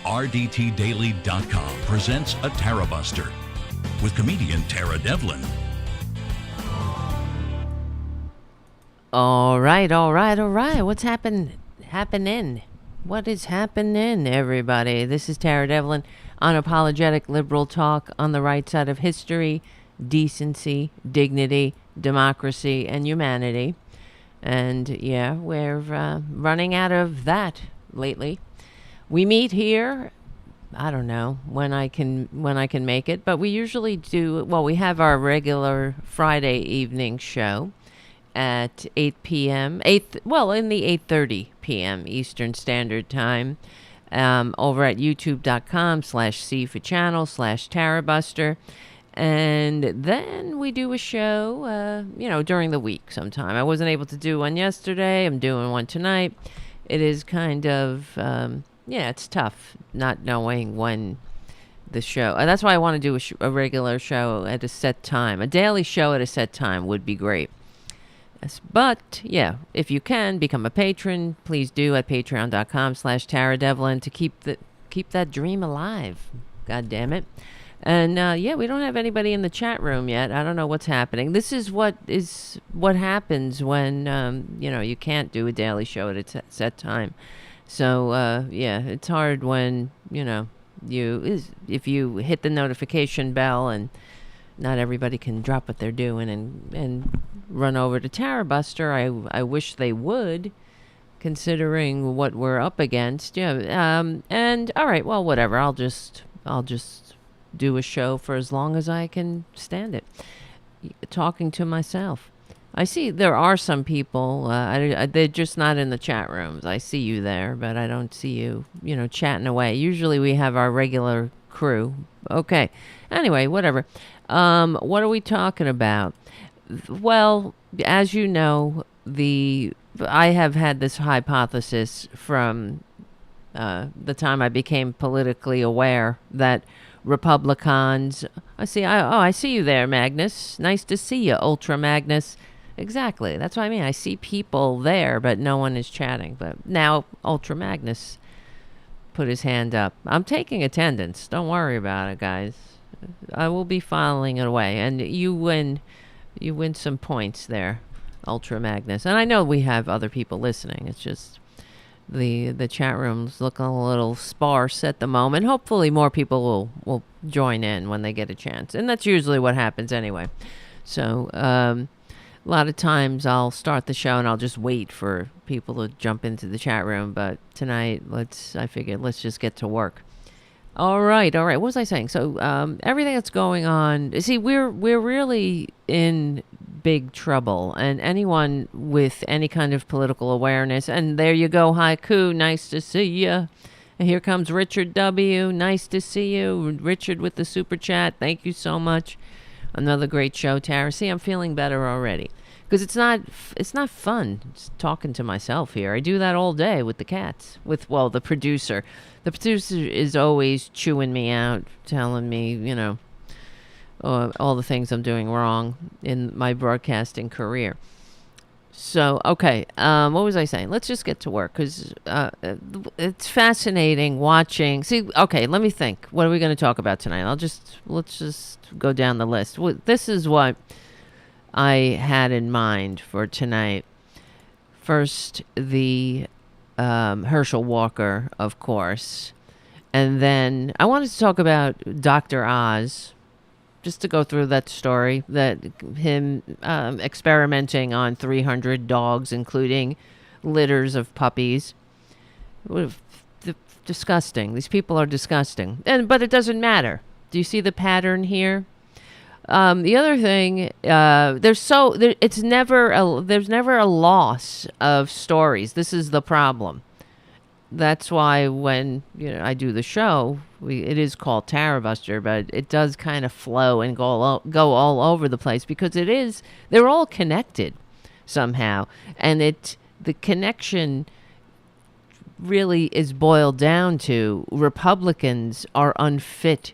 RDTDaily.com presents a Tarabuster with comedian Tara Devlin. All right. What's happening? What is happening, everybody? This is Tara Devlin, unapologetic liberal talk on the right side of history, decency, dignity, democracy, and humanity. And yeah, we're running out of that lately. We meet here, I don't know when I can make it, but we usually do, we have our regular Friday evening show at 8 p.m. In the 8:30 p.m. Eastern Standard Time, over at youtube.com/C for channel /Tarabuster. And then we do a show, during the week sometime. I wasn't able to do one yesterday. I'm doing one tonight. It is kind of, it's tough not knowing when the show. That's why I want to do a regular show at a set time. A daily show at a set time would be great. Yes, but, yeah, if you can become a patron, please do at patreon.com/Tara Devlin to keep that dream alive. God damn it. And, we don't have anybody in the chat room yet. I don't know what's happening. This is what happens when, you can't do a daily show at a set time. So, it's hard when, if you hit the notification bell and not everybody can drop what they're doing and run over to Tarabuster. I wish they would, considering what we're up against. Yeah. And all right, well, whatever. I'll just do a show for as long as I can stand it. Talking to myself. I see there are some people, they're just not in the chat rooms. I see you there, but I don't see you, chatting away. Usually we have our regular crew. Okay. Anyway, whatever. What are we talking about? Well, as you know, I have had this hypothesis from the time I became politically aware that Republicans... I see you there, Magnus. Nice to see you, Ultra Magnus. Exactly. That's what I mean. I see people there, but no one is chatting. But now Ultra Magnus put his hand up. I'm taking attendance. Don't worry about it, guys. I will be filing it away. And you win some points there, Ultra Magnus. And I know we have other people listening. It's just the chat room's looking a little sparse at the moment. Hopefully more people will join in when they get a chance. And that's usually what happens anyway. So a lot of times I'll start the show and I'll just wait for people to jump into the chat room. But tonight, I figured let's just get to work. All right. What was I saying? So everything that's going on, see, we're really in big trouble, and anyone with any kind of political awareness, and there you go, Haiku, nice to see you. And here comes Richard W. Nice to see you. Richard with the super chat. Thank you so much. Another great show, Tara. See, I'm feeling better already. Because it's not fun just talking to myself here. I do that all day with the cats. With, the producer. The producer is always chewing me out, telling me, all the things I'm doing wrong in my broadcasting career. So, okay, what was I saying? Let's just get to work, because it's fascinating watching. See, okay, let me think. What are we going to talk about tonight? Let's just go down the list. This is what I had in mind for tonight. First, the Herschel Walker, of course. And then I wanted to talk about Dr. Oz, just to go through that story, that him experimenting on 300 dogs, including litters of puppies. Disgusting. These people are disgusting. But it doesn't matter. Do you see the pattern here? The other thing, there's never a loss of stories. This is the problem. That's why when I do the show, it is called Tarabuster, but it does kind of flow and go all over the place, because they're all connected somehow, and the connection really is boiled down to Republicans are unfit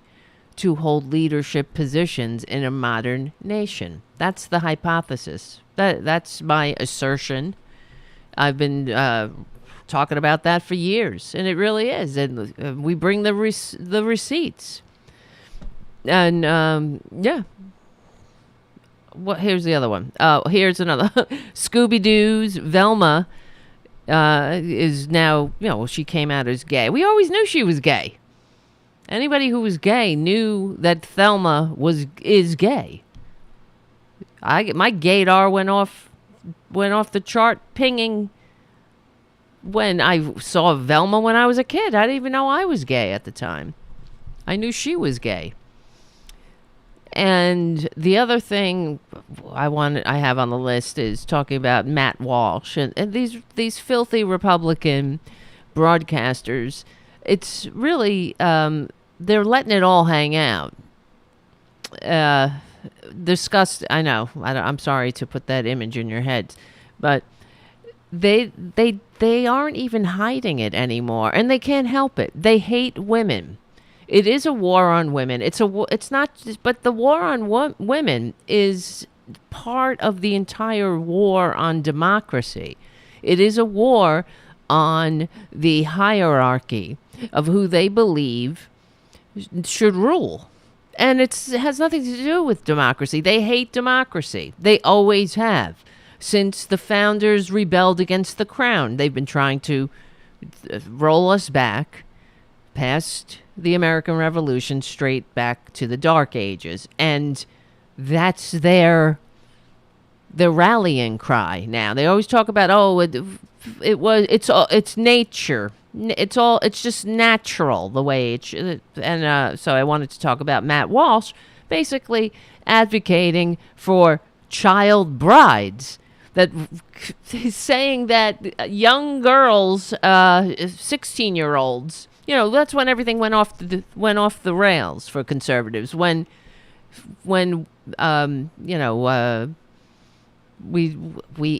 to hold leadership positions in a modern nation. That's the hypothesis. That's my assertion. I've been talking about that for years, and it really is. And we bring the receipts. And yeah. Here's the other one. Here's another. Scooby-Doo's Velma is now, she came out as gay. We always knew she was gay. Anybody who was gay knew that Thelma is gay. My gaydar went off the chart pinging when I saw Velma when I was a kid. I didn't even know I was gay at the time. I knew she was gay. And the other thing I have on the list is talking about Matt Walsh and these filthy Republican broadcasters. It's really they're letting it all hang out. Disgust. I know. I'm sorry to put that image in your head, but they aren't even hiding it anymore, and they can't help it. They hate women. It is a war on women. It's not just, but the war on women is part of the entire war on democracy. It is a war on the hierarchy of who they believe should rule. And it has nothing to do with democracy. They hate democracy. They always have. Since the founders rebelled against the crown, they've been trying to roll us back past the American Revolution, straight back to the Dark Ages. And that's their rallying cry now. They always talk about, it's nature. It's just natural the way it should. And so I wanted to talk about Matt Walsh basically advocating for child brides. That he's saying that young girls, 16-year-olds, that's when everything went off the rails for conservatives. When we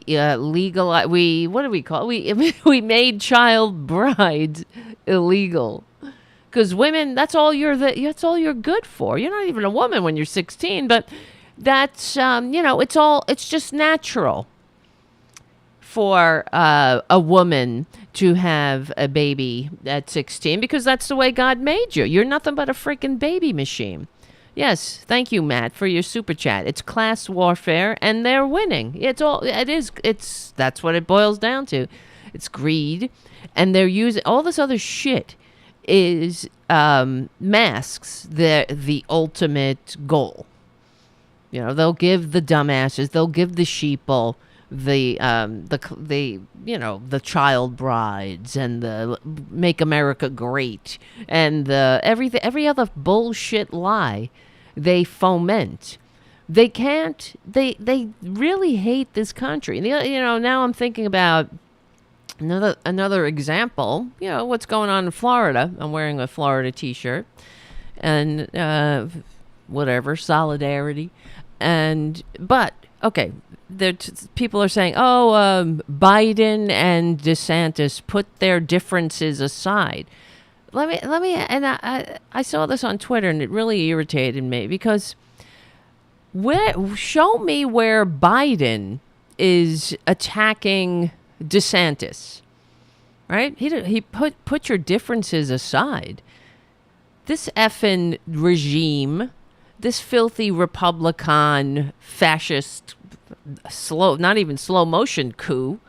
legalized, what do we call it? We made child brides illegal, because women, that's all you're good for. You're not even a woman when you're 16, but that's it's just natural for a woman to have a baby at 16, because that's the way God made you. You're nothing but a freaking baby machine. Yes, thank you, Matt, for your super chat. It's class warfare, and they're winning. That's what it boils down to. It's greed, and they're using all this other shit is masks the ultimate goal. They'll give the dumbasses, they'll give the sheeple the child brides and the Make America Great and the every other bullshit lie they foment. They really hate this country. Now I'm thinking about another example. What's going on in Florida. I'm wearing a Florida t-shirt and whatever, solidarity. But okay, people are saying, Biden and DeSantis put their differences aside. Let me, and I saw this on Twitter, and it really irritated me, because show me where Biden is attacking DeSantis, right? He put your differences aside. This effing regime, this filthy Republican fascist not even slow motion coup,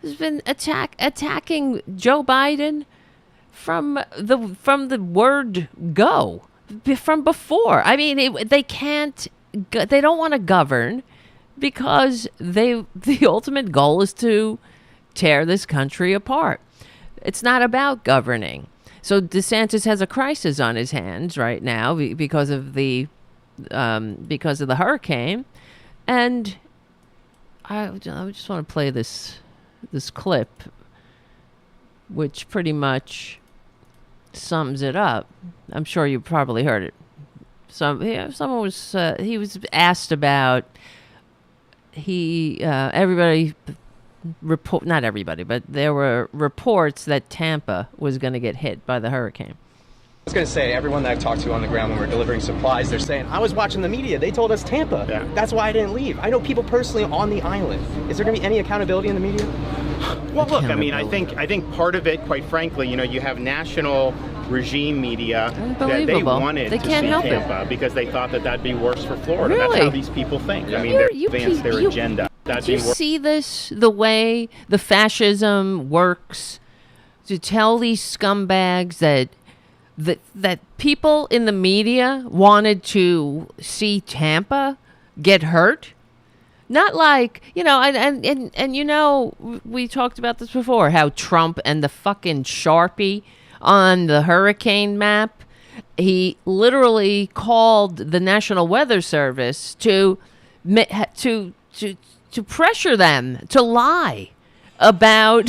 has been attacking Joe Biden from the word go, from before. I mean, they don't want to govern because the ultimate goal is to tear this country apart. It's not about governing. So DeSantis has a crisis on his hands right now because of the hurricane, and I just want to play this clip, which pretty much sums it up. I'm sure you probably heard it. Someone was he was asked about everybody report, not everybody, but there were reports that Tampa was going to get hit by the hurricane. was going to say, everyone that I've talked to on the ground when we're delivering supplies, they're saying, I was watching the media. They told us Tampa. Yeah. That's why I didn't leave. I know people personally on the island. Is there going to be any accountability in the media? Well, look, I mean, I think part of it, quite frankly, you know, you have national regime media that they wanted to see Tampa because they thought that that'd be worse for Florida. Really? That's how these people think. I mean, they advance their agenda. Do you see this, the way the fascism works? To tell these scumbags that people in the media wanted to see Tampa get hurt? Not like, you know, and you know, we talked about this before, how Trump and the fucking Sharpie on the hurricane map, he literally called the National Weather Service to pressure them to lie about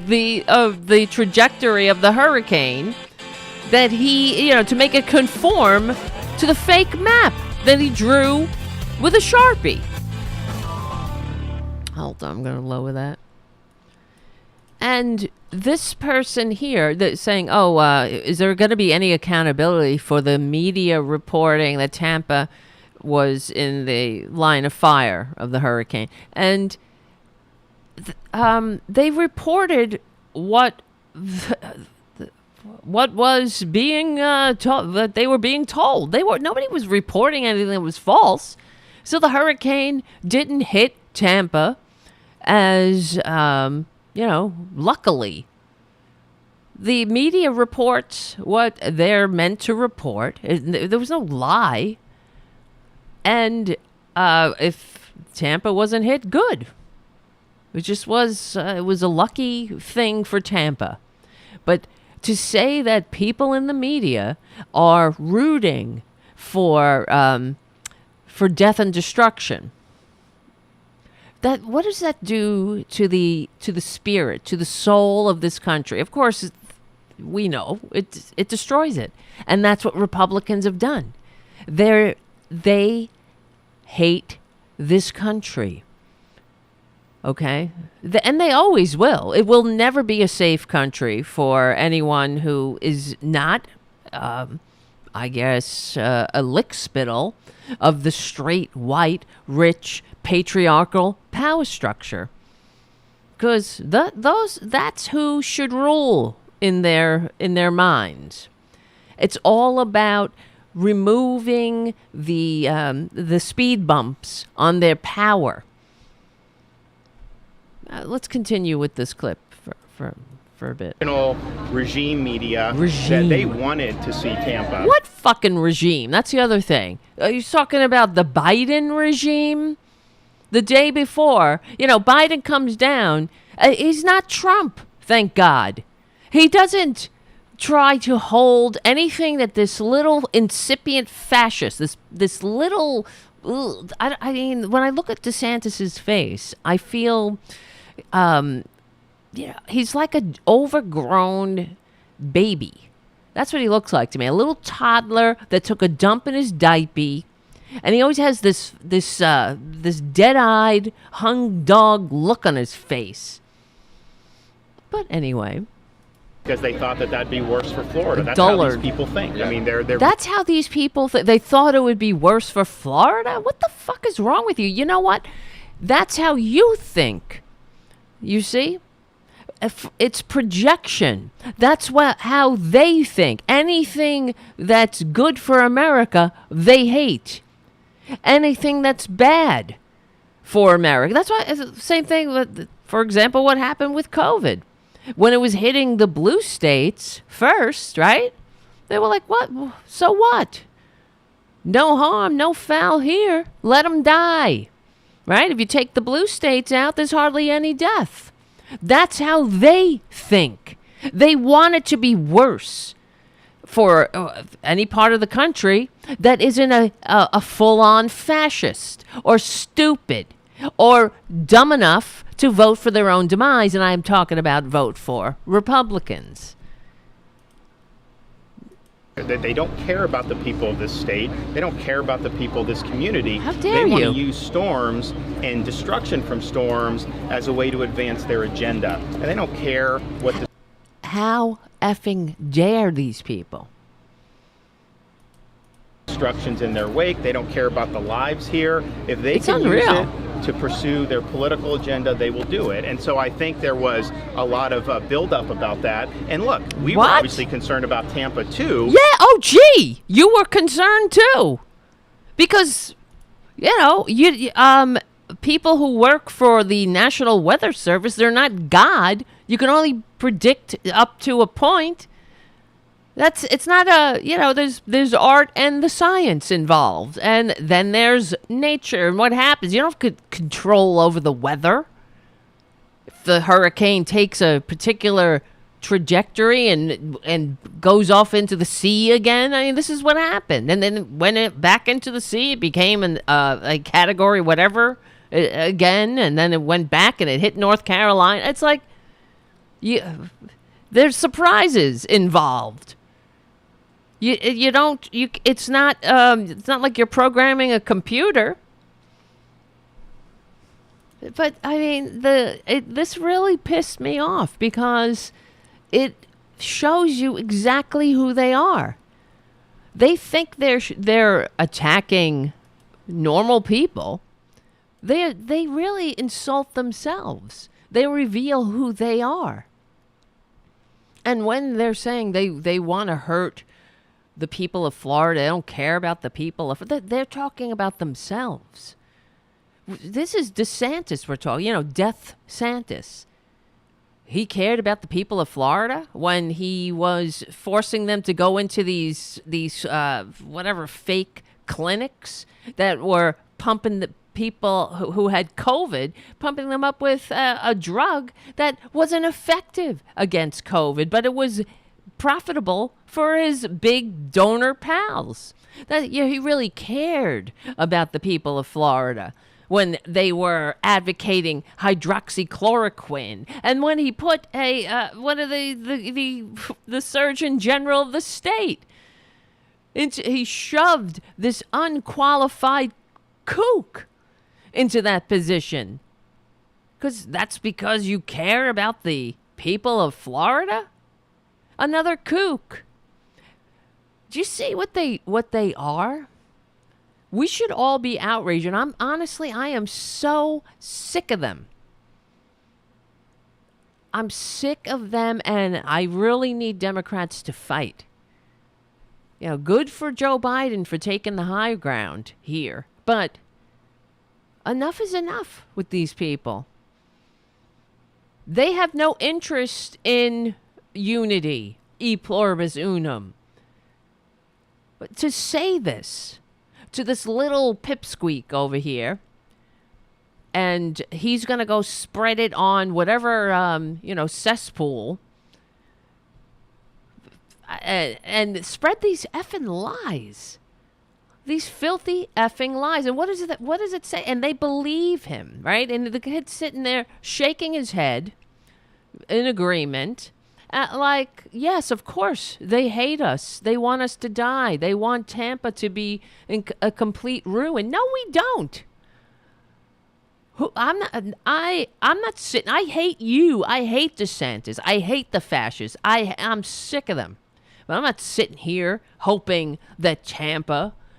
the trajectory of the hurricane, that he, you know, to make it conform to the fake map that he drew with a Sharpie. Hold on, I'm going to lower that. And this person here that's saying, is there going to be any accountability for the media reporting that Tampa was in the line of fire of the hurricane? And they reported what was being told, that they were being told. Nobody was reporting anything that was false. So the hurricane didn't hit Tampa as, luckily. The media reports what they're meant to report. There was no lie. And if Tampa wasn't hit, good. It just was, it was a lucky thing for Tampa. But to say that people in the media are rooting for death and destruction, what does that do to the spirit, to the soul of this country? Of course, we know it destroys it, and that's what Republicans have done. They hate this country. Okay? And they always will. It will never be a safe country for anyone who is not, a lickspittle of the straight, white, rich, patriarchal power structure. Because that's who should rule in their minds. It's all about removing the speed bumps on their power. Let's continue with this clip for a bit. Regime media that they wanted to see Tampa. What fucking regime? That's the other thing. Are you talking about the Biden regime? The day before, Biden comes down. He's not Trump, thank God. He doesn't try to hold anything that this little incipient fascist, this little... I mean, when I look at DeSantis's face, I feel... he's like an overgrown baby. That's what he looks like to me. A little toddler that took a dump in his diaper, and he always has this dead-eyed, hung dog look on his face. But anyway, because they thought that that'd be worse for Florida. That's how these people think. I mean, they're. That's how these people think. They thought it would be worse for Florida. What the fuck is wrong with you? You know what? That's how you think. You see? It's projection. That's how they think. Anything that's good for America, they hate. Anything that's bad for America. That's why, same thing with, for example, what happened with COVID. When it was hitting the blue states first, right? They were like, what? So what? No harm, no foul here. Let them die. Right? If you take the blue states out, there's hardly any death. That's how they think. They want it to be worse for any part of the country that isn't a full-on fascist or stupid or dumb enough to vote for their own demise. And I'm talking about vote for Republicans. They don't care about the people of this state. They don't care about the people of this community. How dare you? They want to use storms and destruction from storms as a way to advance their agenda. And they don't care what the... How effing dare these people? destructions in their wake. They don't care about the lives here. If they It's can unreal. use it to pursue their political agenda, they will do it. And so I think there was a lot of buildup about that. And look, we were What? obviously concerned about Tampa too. Yeah, oh gee, you were concerned too. Because, people who work for the National Weather Service, they're not God. You can only predict up to a point. It's not there's art and the science involved. And then there's nature and what happens. You don't have control over the weather. If the hurricane takes a particular trajectory and goes off into the sea again, I mean, this is what happened. And then when it back into the sea, it became a category whatever again, and then it went back and it hit North Carolina. It's like there's surprises involved. It's not like you're programming a computer. But I mean, this really pissed me off because it shows you exactly who they are. They think they're attacking normal people. They really insult themselves. They reveal who they are. And when they're saying they want to hurt the people of Florida, they don't care about the people of... They're talking about themselves. This is DeSantis we're talking, Death Santis. He cared about the people of Florida when he was forcing them to go into these whatever fake clinics that were pumping the people who had COVID, pumping them up with a drug that wasn't effective against COVID, but it was profitable for his big donor pals. He really cared about the people of Florida when they were advocating hydroxychloroquine, and when he put the Surgeon General of the state he shoved this unqualified kook into that position. Because you care about the people of Florida? Another kook. Do you see what they are? We should all be outraged, and I am so sick of them. I'm sick of them, and I really need Democrats to fight. Good for Joe Biden for taking the high ground here, but enough is enough with these people. They have no interest in unity, e pluribus unum. But to say this to this little pipsqueak over here, and he's going to go spread it on whatever, cesspool, and spread these effing lies. These filthy effing lies. And what does it say? And they believe him, right? And the kid's sitting there shaking his head in agreement. Yes, of course, they hate us. They want us to die. They want Tampa to be in a complete ruin. No, we don't. I'm not sitting. I hate you. I hate DeSantis. I hate the fascists. I'm sick of them. But I'm not sitting here hoping that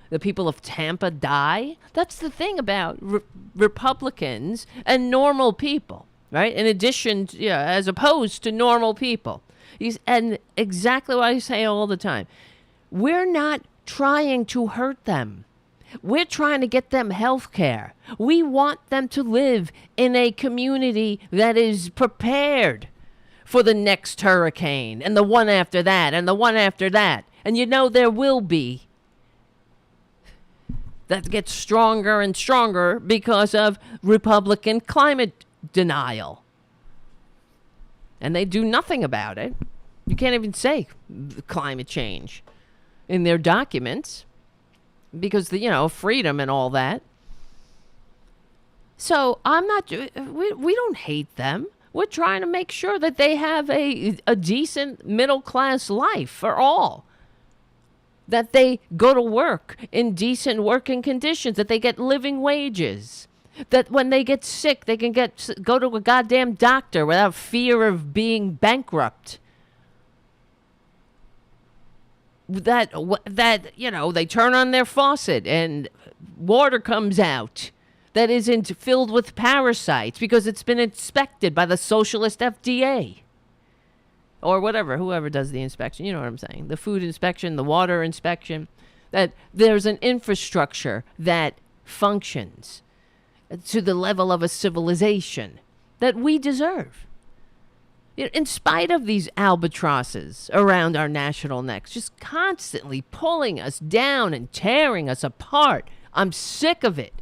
the people of Tampa die. That's the thing about Republicans and normal people, right? In addition to, as opposed to normal people. And exactly what I say all the time. We're not trying to hurt them. We're trying to get them health care. We want them to live in a community that is prepared for the next hurricane and the one after that and the one after that. And there will be. That gets stronger and stronger because of Republican climate denial. And they do nothing about it. You can't even say climate change in their documents because freedom and all that. So we don't hate them. We're trying to make sure that they have a decent middle class life for all. That they go to work in decent working conditions, that they get living wages, that when they get sick, they can go to a goddamn doctor without fear of being bankrupt. they turn on their faucet and water comes out that isn't filled with parasites because it's been inspected by the socialist FDA or whatever, whoever does the inspection. You know what I'm saying? The food inspection, the water inspection, that there's an infrastructure that functions to the level of a civilization that we deserve. In spite of these albatrosses around our national necks, just constantly pulling us down and tearing us apart. I'm sick of it.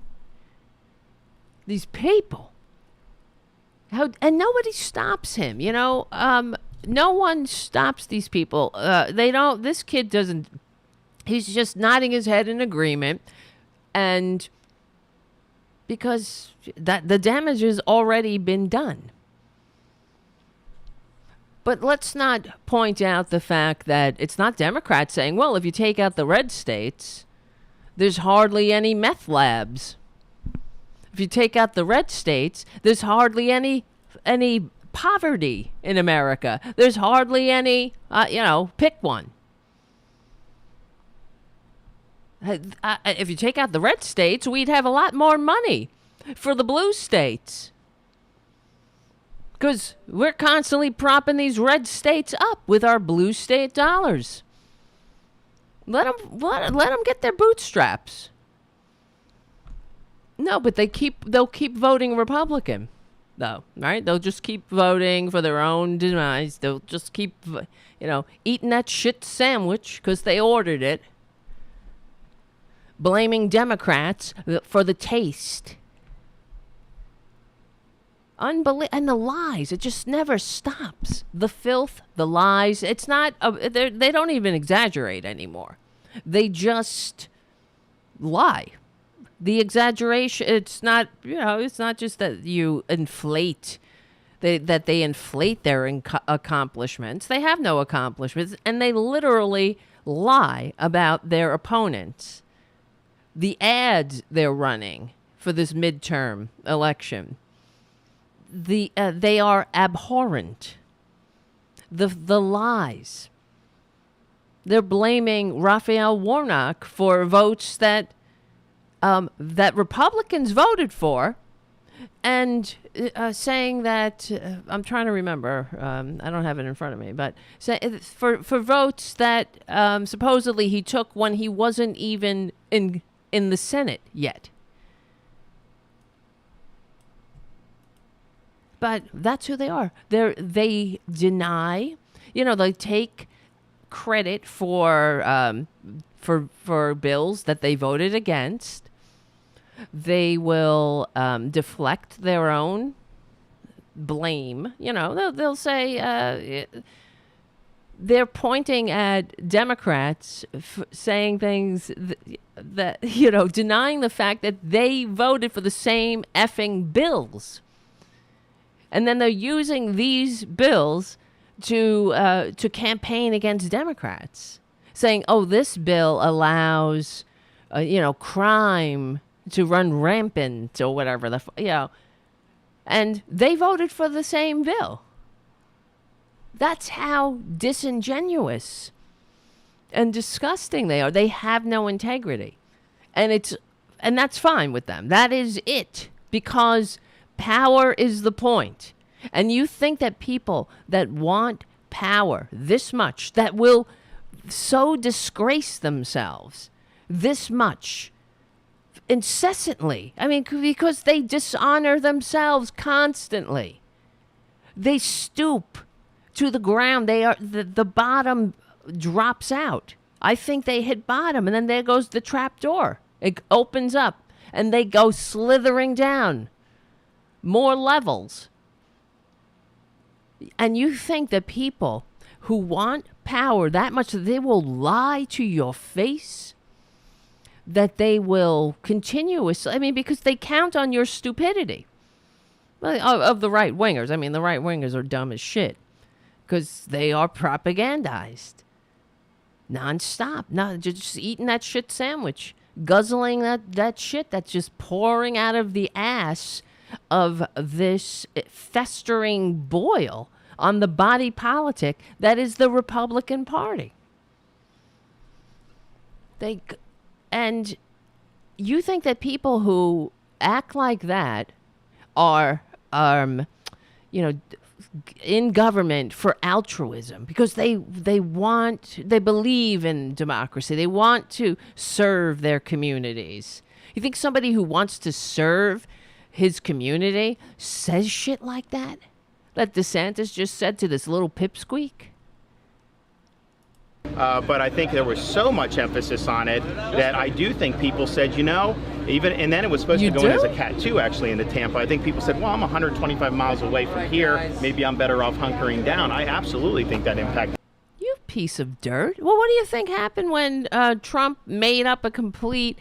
These people. And nobody stops him, no one stops these people. This kid doesn't, he's just nodding his head in agreement. And because the damage has already been done. But let's not point out the fact that it's not Democrats saying, well, if you take out the red states, there's hardly any meth labs. If you take out the red states, there's hardly any poverty in America. There's hardly any, pick one. If you take out the red states, we'd have a lot more money for the blue states. Because we're constantly propping these red states up with our blue state dollars. Let them get their bootstraps. No, but they'll keep voting Republican, though, right? They'll just keep voting for their own demise. They'll just keep, eating that shit sandwich because they ordered it. Blaming Democrats for the taste. And the lies, it just never stops. The filth, the lies, it's not, they don't even exaggerate anymore. They just lie. The exaggeration, it's not just that you inflate, that they inflate their accomplishments. They have no accomplishments, and they literally lie about their opponents. The ads they're running for this midterm election, they are abhorrent. The lies. They're blaming Raphael Warnock for votes that Republicans voted for, and saying that I'm trying to remember. I don't have it in front of me, but for votes that supposedly he took when he wasn't even in the Senate yet. But that's who they are. They deny, they take credit for bills that they voted against. They will deflect their own blame. They'll say they're pointing at Democrats saying things that denying the fact that they voted for the same effing bills. And then they're using these bills to campaign against Democrats, saying, "Oh, this bill allows, crime to run rampant or whatever and they voted for the same bill." That's how disingenuous and disgusting they are. They have no integrity, and that's fine with them. That is it, because power is the point. And you think that people that want power this much, that will so disgrace themselves this much incessantly, because they dishonor themselves constantly. They stoop to the ground. The bottom drops out. I think they hit bottom, and then there goes the trap door. It opens up, and they go slithering down more levels. And you think that people who want power that much, they will lie to your face, that they will continuously, because they count on your stupidity. Well, of the right wingers. The right wingers are dumb as shit because they are propagandized nonstop. No, just eating that shit sandwich, guzzling that shit that's just pouring out of the ass of this festering boil on the body politic that is the Republican Party. And you think that people who act like that are, in government for altruism because they believe in democracy. They want to serve their communities. You think somebody who wants to serve his community says shit like that? That DeSantis just said to this little pipsqueak? But I think there was so much emphasis on it that I do think people said, and then it was supposed to go in as a Cat 2 actually into Tampa. I think people said, well, I'm 125 miles away from here. Maybe I'm better off hunkering down. I absolutely think that impacted. You piece of dirt. Well, what do you think happened when Trump made up a complete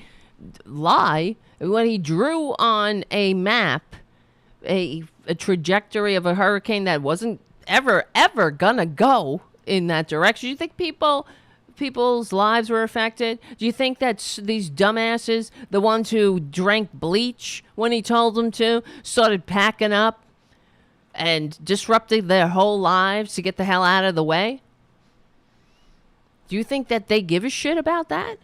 lie when he drew on a map a trajectory of a hurricane that wasn't ever gonna go in that direction? Do you think people's lives were affected? Do you think that these dumbasses, the ones who drank bleach when he told them to, started packing up and disrupted their whole lives to get the hell out of the way? Do you think that they give a shit about that?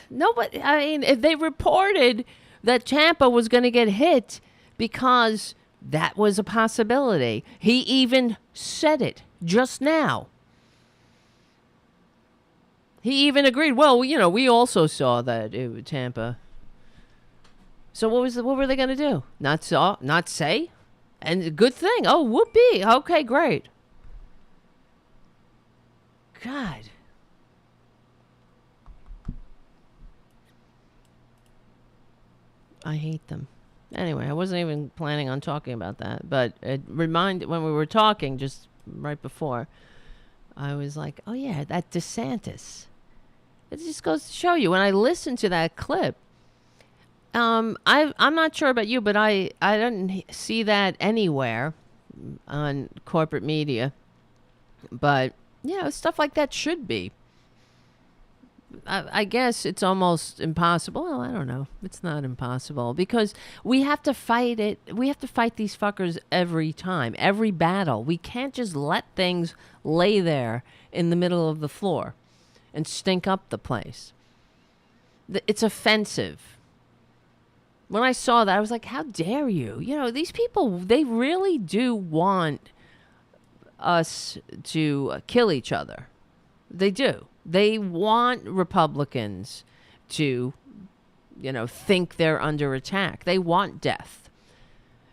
Nobody. I mean, if they reported that Tampa was going to get hit because that was a possibility. He even said it just now. He even agreed. Well, we also saw that it was Tampa. So what were they going to do? Not say? And good thing. Oh, whoopee. Okay, great. God. I hate them. Anyway, I wasn't even planning on talking about that, but it reminded when we were talking just right before, I was like, oh yeah, that DeSantis. It just goes to show you when I listen to that clip. I'm not sure about you, but I didn't see that anywhere on corporate media. But stuff like that should be. I guess it's almost impossible. Well, I don't know. It's not impossible because we have to fight it. We have to fight these fuckers every time, every battle. We can't just let things lay there in the middle of the floor and stink up the place. It's offensive. When I saw that, I was like, how dare you? These people, they really do want us to kill each other. They do. They want Republicans to, think they're under attack. They want death.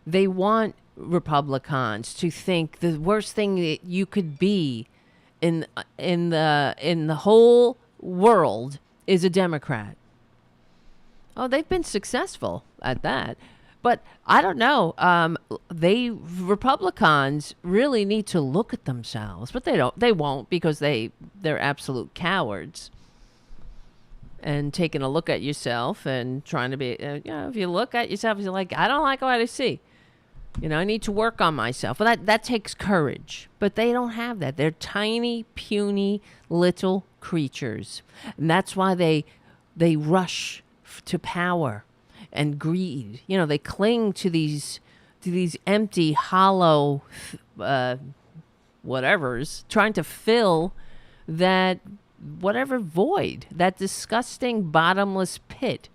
They want Republicans to think the worst thing that you could be in the whole world is a Democrat. Oh, they've been successful at that. But I don't know. Republicans really need to look at themselves, but they don't. They won't because they're absolute cowards. And taking a look at yourself and trying to be, if you look at yourself, you're like, I don't like what I see. I need to work on myself. Well, that takes courage. But they don't have that. They're tiny, puny, little creatures, and that's why they rush to power and greed. They cling to these empty, hollow whatevers, trying to fill that whatever void, that disgusting bottomless pit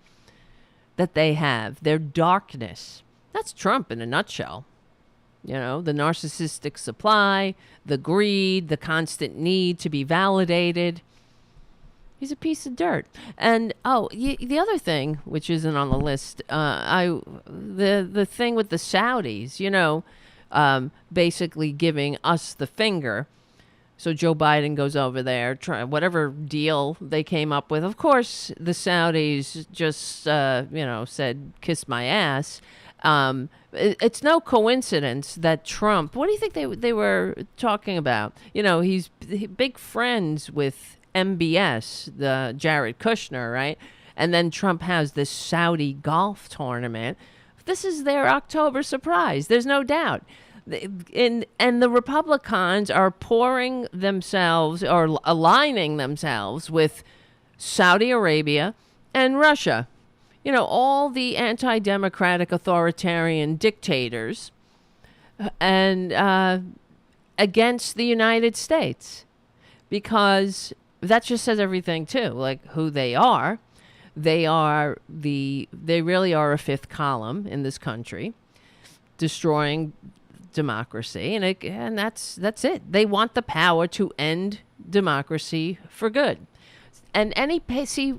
that they have, their darkness. That's Trump in a nutshell. The narcissistic supply, the greed, the constant need to be validated. He's a piece of dirt. And the other thing, which isn't on the list, the thing with the Saudis, basically giving us the finger. So Joe Biden goes over there, try whatever deal they came up with. Of course, the Saudis just said kiss my ass. It's no coincidence that Trump. What do you think they were talking about? He's big friends with MBS, the Jared Kushner, right? And then Trump has this Saudi golf tournament. This is their October surprise. There's no doubt. And the Republicans are pouring themselves or aligning themselves with Saudi Arabia and Russia. All the anti-democratic authoritarian dictators and against the United States. Because that just says everything too, like who they are. They really are a fifth column in this country, destroying democracy, and that's it. They want the power to end democracy for good. And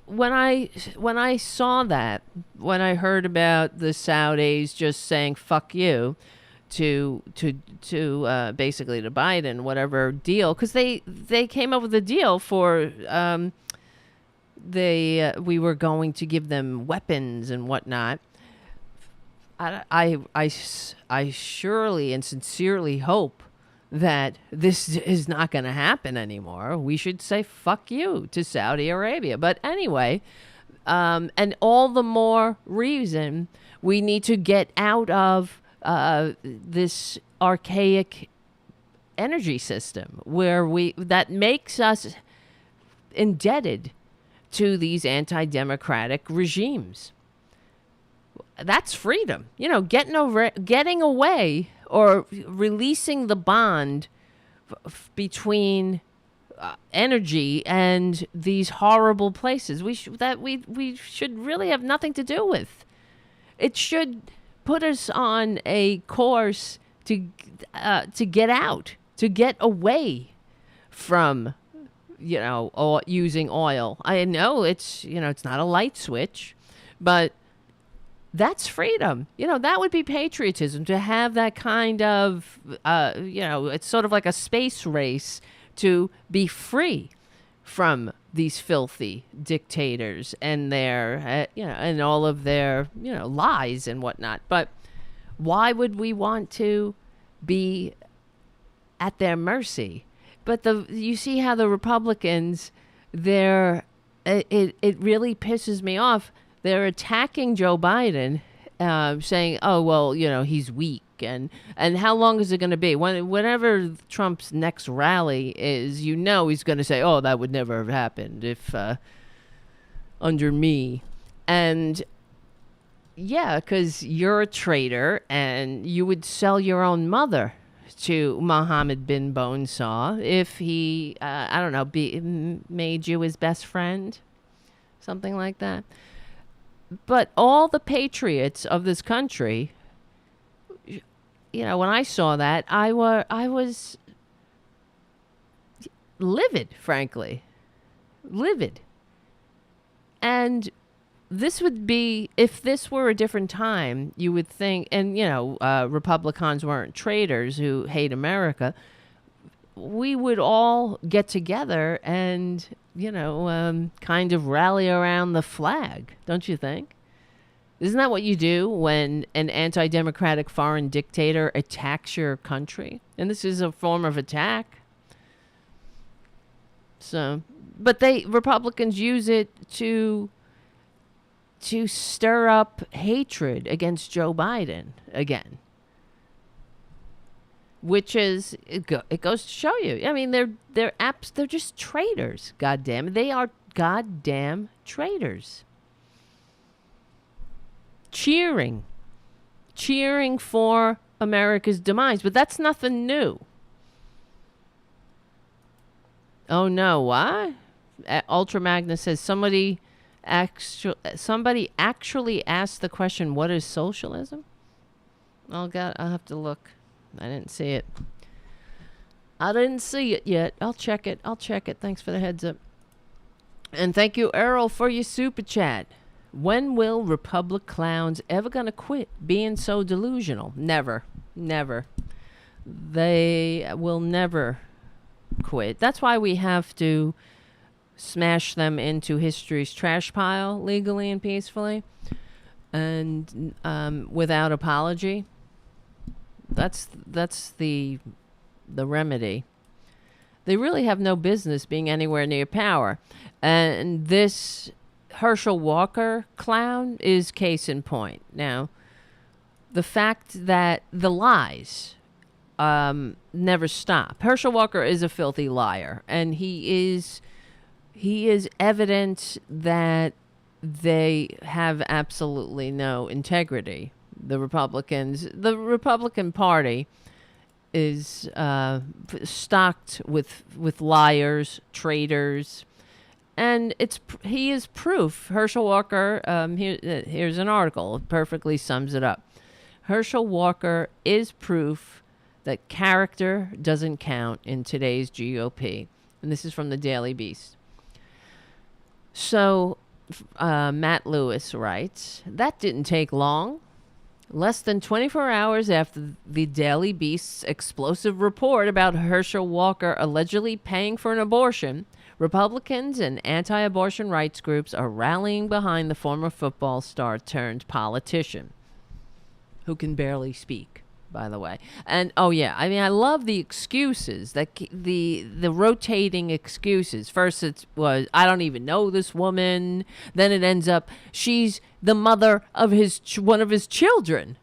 when I saw that, when I heard about the Saudis just saying "fuck you" to basically to Biden, whatever deal, because they came up with a deal for we were going to give them weapons and whatnot. I surely and sincerely hope that this is not going to happen anymore. We should say fuck you to Saudi Arabia. But anyway, and all the more reason we need to get out of this archaic energy system that makes us indebted to these anti-democratic regimes. That's freedom. Getting away or releasing the bond between energy and these horrible places we should really have nothing to do with. It should put us on a course to get out, to get away from using oil. I know it's not a light switch, but that's freedom. That would be patriotism, to have that kind of, it's sort of like a space race to be free from these filthy dictators and their, and all of their, lies and whatnot. But why would we want to be at their mercy? But you see how the Republicans, it really pisses me off. They're attacking Joe Biden, saying, "Oh well, he's weak," and how long is it going to be? Whenever Trump's next rally is, he's going to say, "Oh, that would never have happened if under me," and yeah, because you're a traitor, and you would sell your own mother to Mohammed bin Bonesaw if he, made you his best friend, something like that. But all the patriots of this country, when I saw that, I was livid, frankly. Livid. And this would be, if this were a different time, you would think, and, Republicans weren't traitors who hate America, we would all get together and, kind of rally around the flag, don't you think? Isn't that what you do when an anti-democratic foreign dictator attacks your country? And this is a form of attack. So, but Republicans use it to stir up hatred against Joe Biden again. Which is, it goes to show you. I mean, they're just traitors. Goddamn, they are goddamn traitors. Cheering for America's demise, but that's nothing new. Oh no, what? Ultra Magnus says somebody actually asked the question, "What is socialism?" Oh God, I'll have to look. I didn't see it. I didn't see it yet. I'll check it. Thanks for the heads up. And thank you, Errol, for your super chat. When will Republic clowns ever gonna quit being so delusional? Never. They will never quit. That's why we have to smash them into history's trash pile legally and peacefully, and without apology. That's the remedy. They really have no business being anywhere near power. And this Herschel Walker clown is case in point. Now, the fact that the lies never stop. Herschel Walker is a filthy liar, and he is evident that they have absolutely no integrity. The Republican Party is stocked with liars, traitors, And he is proof. Herschel Walker, here's an article. It perfectly sums it up. Herschel Walker is proof that character doesn't count in today's GOP. And this is from the Daily Beast. So Matt Lewis writes, that didn't take long. Less than 24 hours after the Daily Beast's explosive report about Herschel Walker allegedly paying for an abortion, Republicans and anti-abortion rights groups are rallying behind the former football star turned politician, who can barely speak, by the way. And I love the excuses, the rotating excuses. First it was, I don't even know this woman. Then it ends up, she's the mother of one of his children.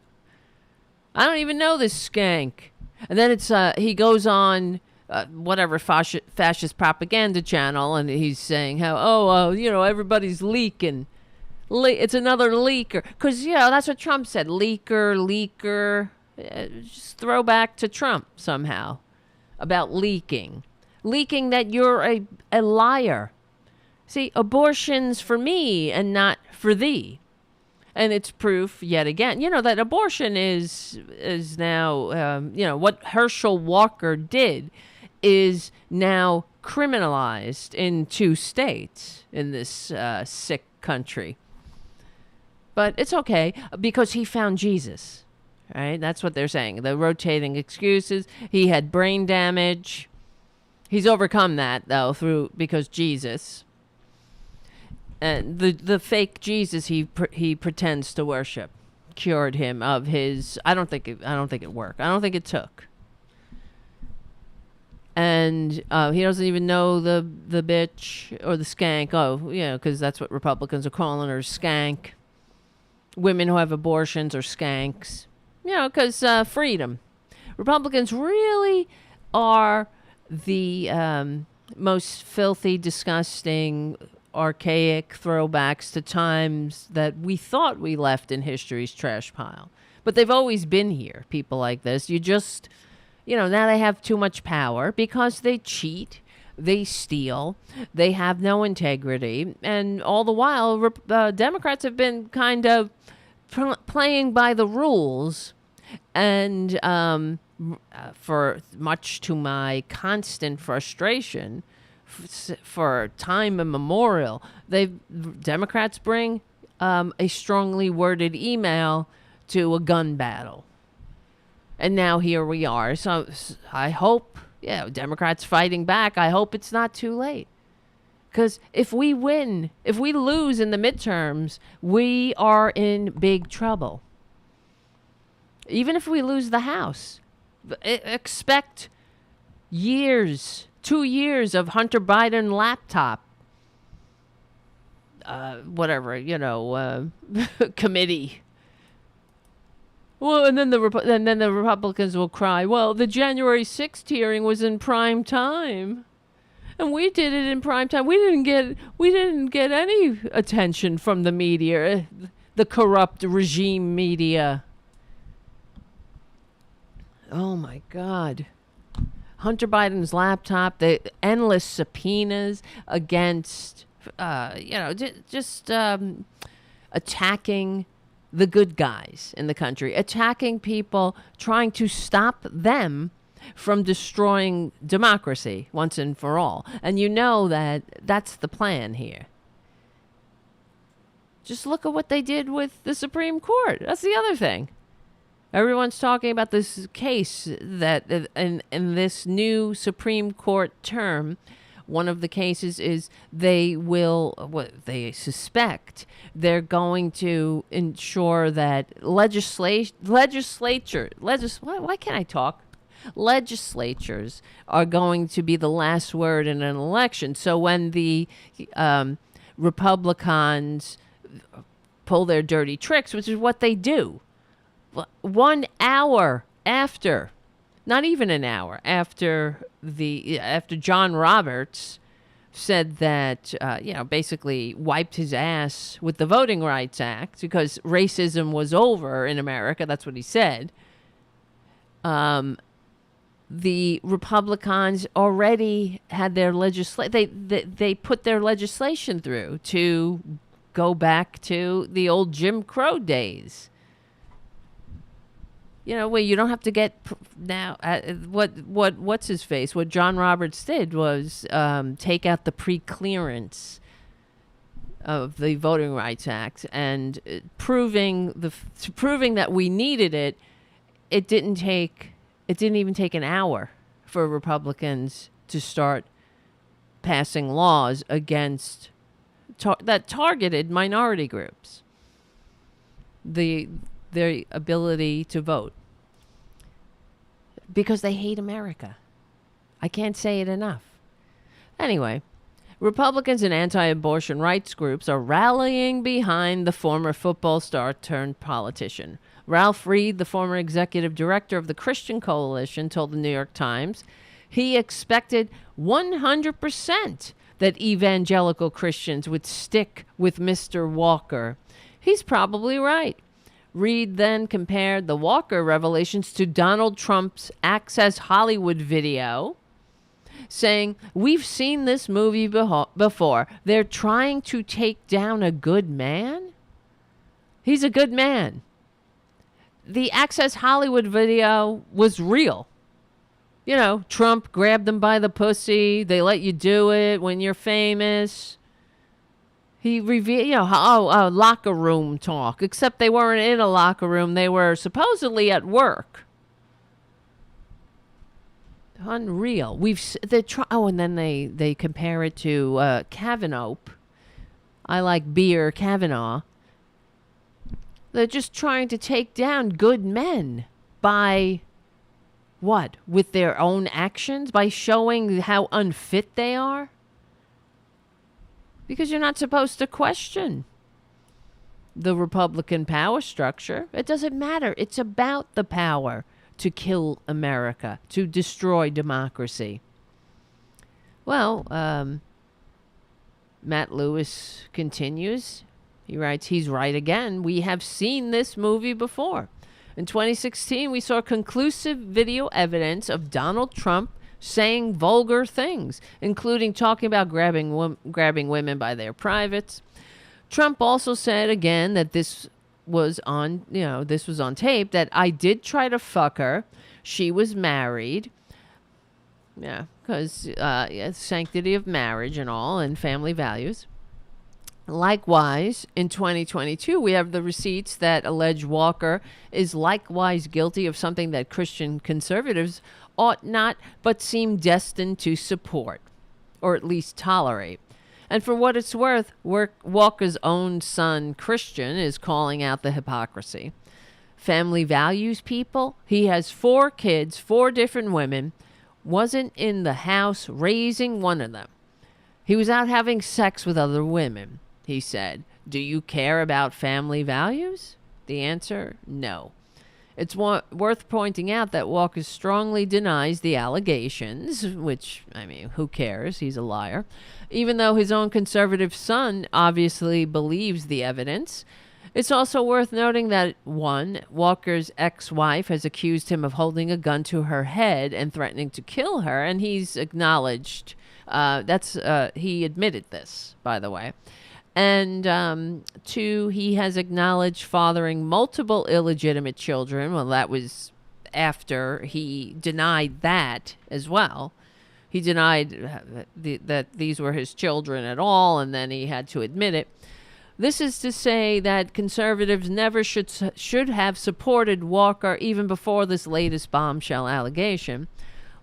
I don't even know this skank. And then it's he goes on whatever fascist propaganda channel, and he's saying how everybody's leaking. It's another leaker, because that's what Trump said. Leaker. Just throw back to Trump somehow about leaking that you're a liar. See, abortion's for me and not for thee. And it's proof yet again, that abortion is now, what Herschel Walker did is now criminalized in 2 states in this sick country. But it's okay because he found Jesus. Right? That's what they're saying. The rotating excuses. He had brain damage. He's overcome that, though, because Jesus. And the fake Jesus he pretends to worship cured him of his. I don't think it worked. I don't think it took. And he doesn't even know the bitch or the skank. Because that's what Republicans are calling her, skank. Women who have abortions are skanks. Because freedom. Republicans really are the most filthy, disgusting, archaic throwbacks to times that we thought we left in history's trash pile. But they've always been here, people like this. You just, now they have too much power because they cheat, they steal, they have no integrity. And all the while, Democrats have been kind of playing by the rules. And for much to my constant frustration, for time immemorial, Democrats bring a strongly worded email to a gun battle. And now here we are. So I hope, Democrats fighting back. I hope it's not too late. Because if we lose in the midterms, we are in big trouble. Even if we lose the House, expect 2 years of Hunter Biden laptop, committee. Well, and then the Republicans will cry, well, the January 6th hearing was in prime time. And we did it in prime time. We didn't get any attention from the media, the corrupt regime media. Oh, my God. Hunter Biden's laptop, the endless subpoenas against, attacking the good guys in the country, attacking people, trying to stop them from destroying democracy once and for all. And that's the plan here. Just look at what they did with the Supreme Court. That's the other thing. Everyone's talking about this case that in this new Supreme Court term, one of the cases is they suspect they're going to ensure that legislatures are going to be the last word in an election. So when the Republicans pull their dirty tricks, which is what they do, 1 hour after, not even an hour after John Roberts said that, basically wiped his ass with the Voting Rights Act because racism was over in America. That's what he said. the Republicans already had their they put their legislation through to go back to the old Jim Crow days. You know, where you don't have to get now. What's his face? What John Roberts did was take out the pre-clearance of the Voting Rights Act, and proving that we needed it. It didn't even take an hour for Republicans to start passing laws against that targeted minority groups. Their ability to vote, because they hate America. I can't say it enough. Anyway, Republicans and anti-abortion rights groups are rallying behind the former football star turned politician. Ralph Reed, the former executive director of the Christian Coalition, told the New York Times he expected 100% that evangelical Christians would stick with Mr. Walker. He's probably right. Reed then compared the Walker revelations to Donald Trump's Access Hollywood video, saying, "We've seen this movie before. They're trying to take down a good man? He's a good man." The Access Hollywood video was real. You know, Trump grabbed them by the pussy. They let you do it when you're famous. He revealed, locker room talk, except they weren't in a locker room. They were supposedly at work. Unreal. And then they compare it to Kavanaugh. I like beer, Kavanaugh. They're just trying to take down good men by what? With their own actions? By showing how unfit they are? Because you're not supposed to question the Republican power structure. It doesn't matter. It's about the power to kill America, to destroy democracy. Well, Matt Lewis continues. He writes, he's right again. We have seen this movie before. In 2016, we saw conclusive video evidence of Donald Trump saying vulgar things, including talking about grabbing women by their privates. Trump also said again that this was on tape, that I did try to fuck her. She was married. Yeah, because sanctity of marriage and all, and family values. Likewise, in 2022, we have the receipts that allege Walker is likewise guilty of something that Christian conservatives ought not, but seem destined to support, or at least tolerate. And for what it's worth, Walker's own son, Christian, is calling out the hypocrisy. Family values people. He has 4 kids, 4 different women, wasn't in the house raising one of them. He was out having sex with other women, he said. Do you care about family values? The answer, no. It's worth pointing out that Walker strongly denies the allegations, which, I mean, who cares? He's a liar. Even though his own conservative son obviously believes the evidence. It's also worth noting that, one, Walker's ex-wife has accused him of holding a gun to her head and threatening to kill her, and he's acknowledged, he admitted this, by the way. And 2, he has acknowledged fathering multiple illegitimate children. Well, that was after he denied that as well. He denied that these were his children at all, and then he had to admit it. This is to say that conservatives never should have supported Walker even before this latest bombshell allegation.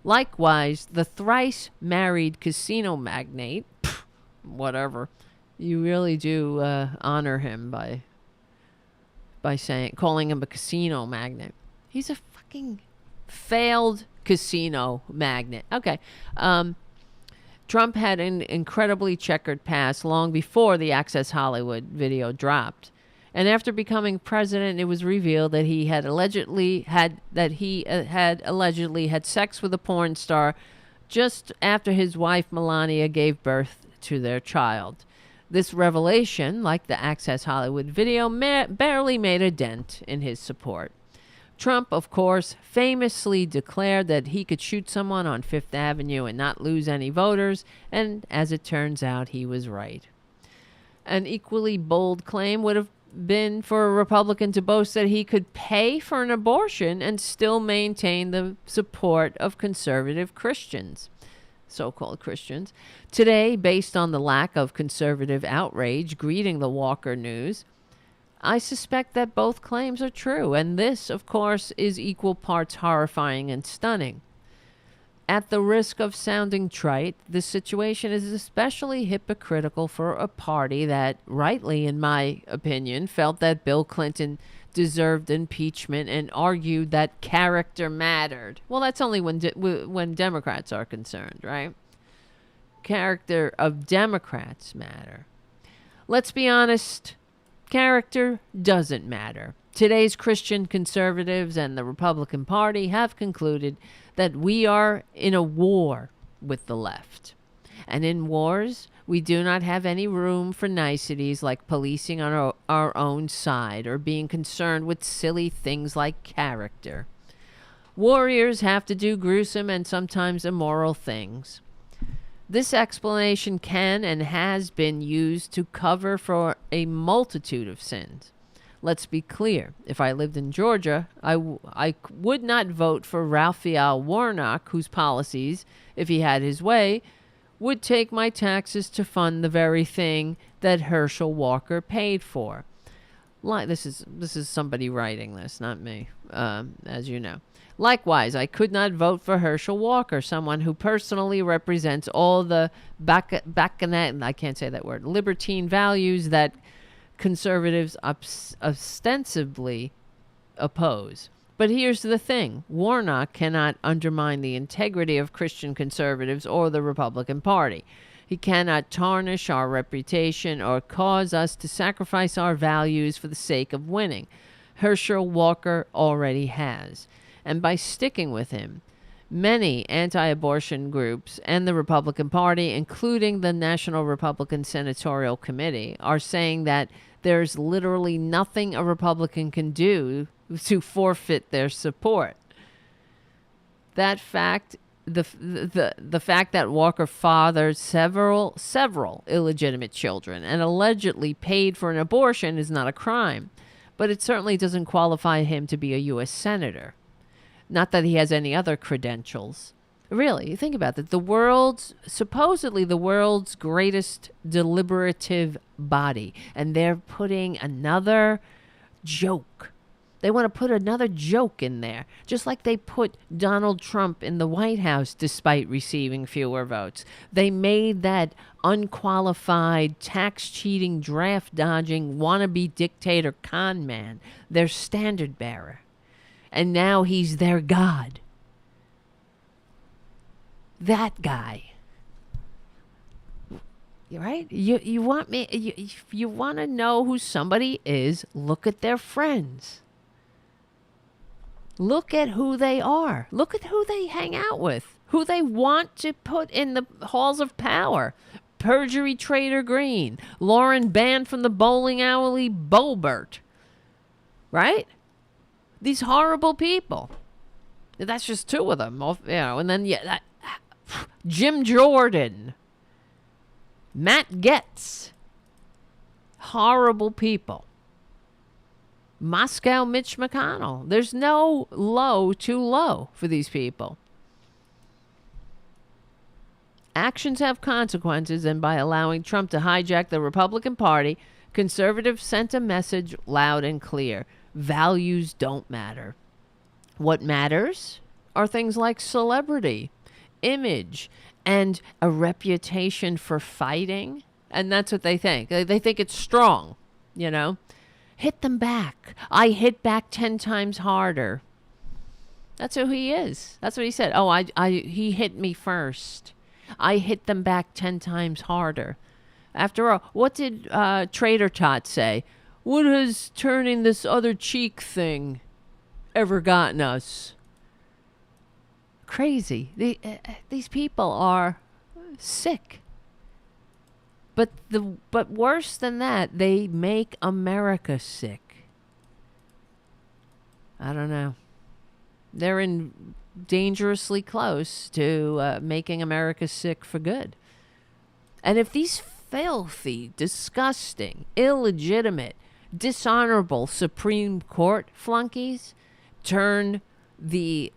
Likewise, the thrice married casino magnate, whatever. You really do honor him by calling him a casino magnate. He's a fucking failed casino magnate. Okay. Trump had an incredibly checkered past long before the Access Hollywood video dropped. And after becoming president, it was revealed that he had allegedly had sex with a porn star just after his wife Melania gave birth to their child. This revelation, like the Access Hollywood video, barely made a dent in his support. Trump, of course, famously declared that he could shoot someone on Fifth Avenue and not lose any voters, and as it turns out, he was right. An equally bold claim would have been for a Republican to boast that he could pay for an abortion and still maintain the support of conservative Christians, so-called Christians. Today, based on the lack of conservative outrage greeting the Walker news, I suspect that both claims are true, and this, of course, is equal parts horrifying and stunning. At the risk of sounding trite, the situation is especially hypocritical for a party that, rightly in my opinion, felt that Bill Clinton deserved impeachment and argued that character mattered. Well, that's only when Democrats are concerned, right? Character of Democrats matter. Let's be honest, character doesn't matter. Today's Christian conservatives and the Republican Party have concluded that we are in a war with the left. And in wars, we do not have any room for niceties like policing on our own side or being concerned with silly things like character. Warriors have to do gruesome and sometimes immoral things. This explanation can and has been used to cover for a multitude of sins. Let's be clear. If I lived in Georgia, I would not vote for Raphael Warnock, whose policies, if he had his way, would take my taxes to fund the very thing that Herschel Walker paid for. This is somebody writing this, not me, as you know. Likewise, I could not vote for Herschel Walker, someone who personally represents all the I can't say that word, libertine values that conservatives ostensibly oppose. But here's the thing. Warnock cannot undermine the integrity of Christian conservatives or the Republican Party. He cannot tarnish our reputation or cause us to sacrifice our values for the sake of winning. Herschel Walker already has. And by sticking with him, many anti-abortion groups and the Republican Party, including the National Republican Senatorial Committee, are saying that there's literally nothing a Republican can do to forfeit their support. That fact, the fact that Walker fathered several illegitimate children and allegedly paid for an abortion is not a crime, but it certainly doesn't qualify him to be a U.S. Senator. Not that he has any other credentials. Really, think about that. Supposedly the world's greatest deliberative body, and they're putting another joke. They want to put another joke in there, just like they put Donald Trump in the White House despite receiving fewer votes. They made that unqualified, tax-cheating, draft-dodging, wannabe dictator con man their standard bearer. And now he's their God. That guy. Right? You want me? If you want to know who somebody is, look at their friends. Look at who they are. Look at who they hang out with. Who they want to put in the halls of power. Perjury Trader Green. Lauren banned from the bowling alley Bobert. Right? These horrible people. That's just two of them. And then Jim Jordan. Matt Gaetz. Horrible people. Moscow Mitch McConnell. There's no low too low for these people. Actions have consequences, and by allowing Trump to hijack the Republican Party, conservatives sent a message loud and clear. Values don't matter. What matters are things like celebrity, image, and a reputation for fighting. And that's what they think. They think it's strong, you know. Hit them back. I hit back 10 times harder. That's who he is. That's what he said. He hit me first. I hit them back 10 times harder. After all, what did Trader Tot say? What has turning this other cheek thing ever gotten us? Crazy. These people are sick. But worse than that, they make America sick. I don't know. They're in dangerously close to making America sick for good. And if these filthy, disgusting, illegitimate, dishonorable Supreme Court flunkies turn the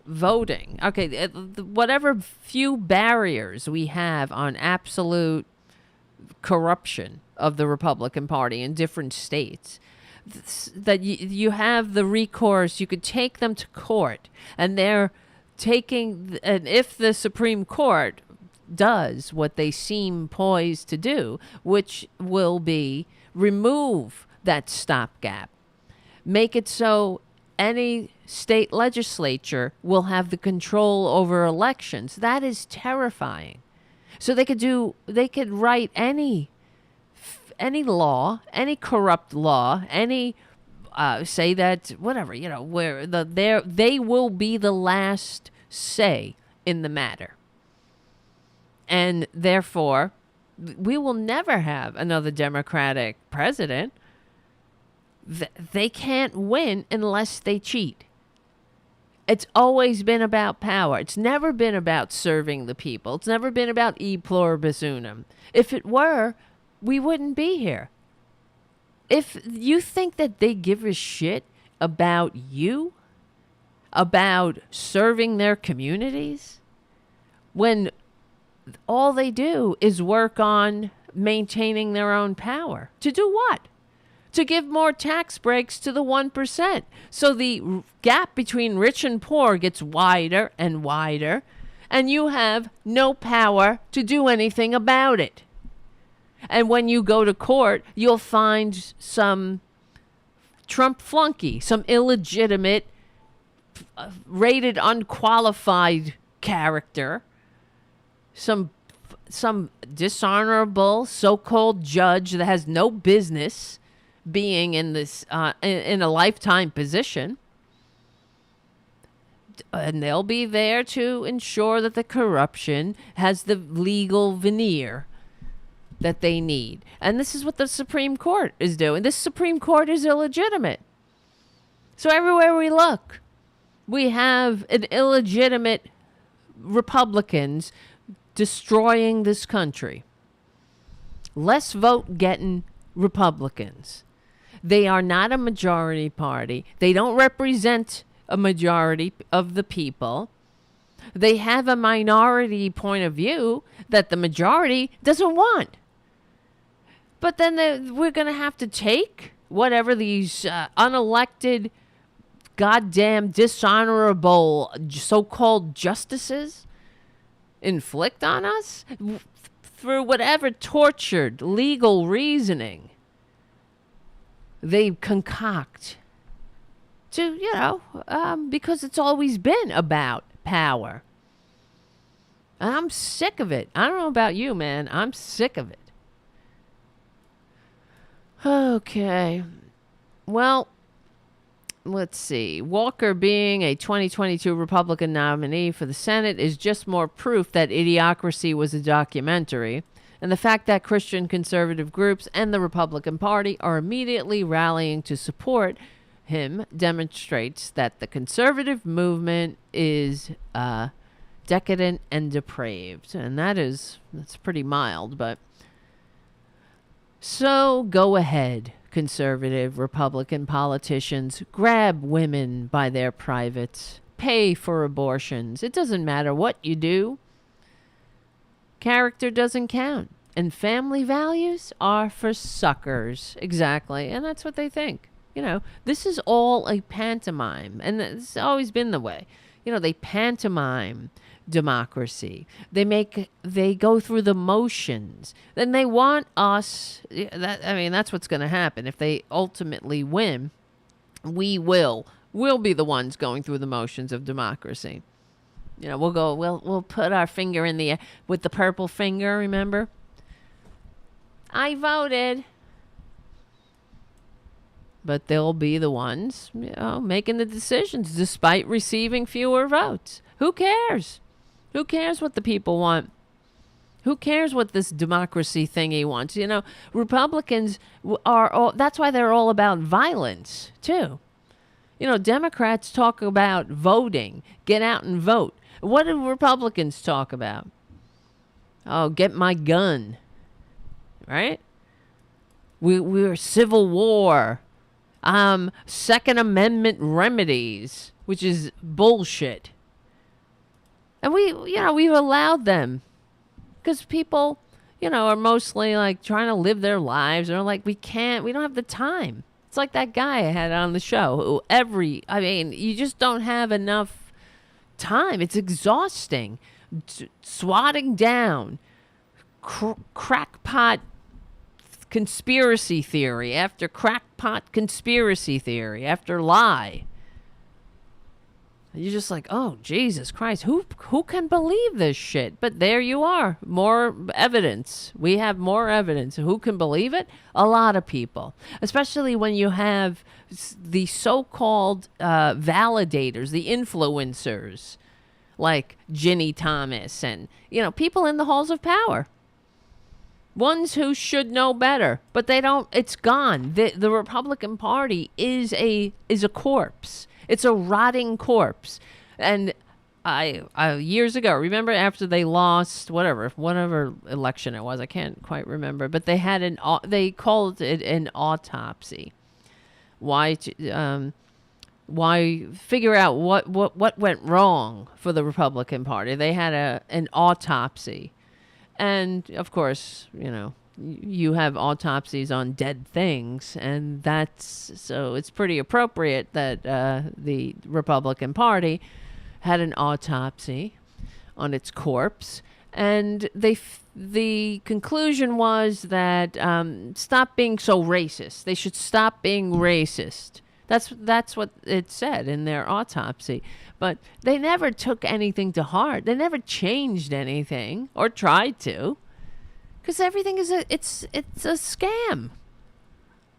voting, okay, whatever few barriers we have on absolute corruption of the Republican Party in different states, that you have the recourse, you could take them to court, and they're taking, and if the Supreme Court does what they seem poised to do, which will be remove that stopgap, make it so any state legislature will have the control over elections. That is terrifying. So they could write any law, any corrupt law, any say that whatever, where they will be the last say in the matter. And therefore, we will never have another Democratic president. They can't win unless they cheat. It's always been about power. It's never been about serving the people. It's never been about e pluribus unum. If it were, we wouldn't be here. If you think that they give a shit about you, about serving their communities, when all they do is work on maintaining their own power. To do what? To give more tax breaks to the 1%. So the gap between rich and poor gets wider and wider, and you have no power to do anything about it. And when you go to court, you'll find some Trump flunky, some illegitimate, rated unqualified character, some dishonorable so-called judge that has no business being in this in a lifetime position, and they'll be there to ensure that the corruption has the legal veneer that they need. And this is what the Supreme Court is doing. This Supreme Court is illegitimate. So everywhere we look, we have an illegitimate Republicans destroying this country. Less vote getting Republicans. They are not a majority party. They don't represent a majority of the people. They have a minority point of view that the majority doesn't want. But then we're going to have to take whatever these unelected, goddamn dishonorable so-called justices inflict on us through whatever tortured legal reasoning they concoct to, because it's always been about power. And I'm sick of it. I don't know about you, man. I'm sick of it. Okay. Well, let's see. Walker being a 2022 Republican nominee for the Senate is just more proof that Idiocracy was a documentary. And the fact that Christian conservative groups and the Republican Party are immediately rallying to support him demonstrates that the conservative movement is decadent and depraved. And that's pretty mild, but... So go ahead, conservative Republican politicians. Grab women by their privates. Pay for abortions. It doesn't matter what you do. Character doesn't count. And family values are for suckers. Exactly. And that's what they think. This is all a pantomime. And it's always been the way. They pantomime democracy. They go through the motions. Then they want us. That's what's going to happen. If they ultimately win, we'll be the ones going through the motions of democracy. We'll put our finger in the air with the purple finger, remember? I voted. But they'll be the ones, making the decisions despite receiving fewer votes. Who cares? Who cares what the people want? Who cares what this democracy thingy wants? Republicans that's why they're all about violence, too. You know, Democrats talk about voting, get out and vote. What do Republicans talk about? Oh, get my gun, right? We're Civil War, Second Amendment remedies, which is bullshit. And we've allowed them because people, are mostly like trying to live their lives. They're like, we don't have the time. It's like that guy I had on the show you just don't have enough time. It's exhausting. Swatting down crackpot conspiracy theory after crackpot conspiracy theory after lie. You're just like, oh, Jesus Christ, who can believe this shit? But there you are, more evidence. We have more evidence. Who can believe it? A lot of people, especially when you have the so-called validators, the influencers, like Ginny Thomas and, people in the halls of power. Ones who should know better, but they don't. It's gone. The Republican Party is a corpse. It's a rotting corpse. And I years ago, remember after they lost whatever election it was, I can't quite remember, but they had they called it an autopsy. Why figure out what went wrong for the Republican Party? They had an autopsy. And of course, you have autopsies on dead things, and so it's pretty appropriate that the Republican Party had an autopsy on its corpse, and the conclusion was that stop being so racist. They should stop being racist. That's what it said in their autopsy. But they never took anything to heart. They never changed anything or tried to. Because everything is it's a scam.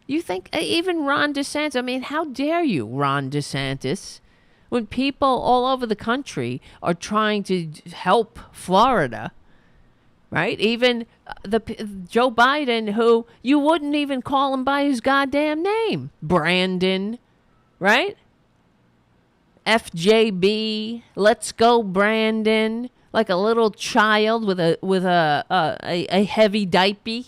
You think even Ron DeSantis, how dare you, Ron DeSantis, when people all over the country are trying to help Florida, right? Even Joe Biden, who you wouldn't even call him by his goddamn name, Brandon, right? FJB, let's go, Brandon. Like a little child with a heavy diaper.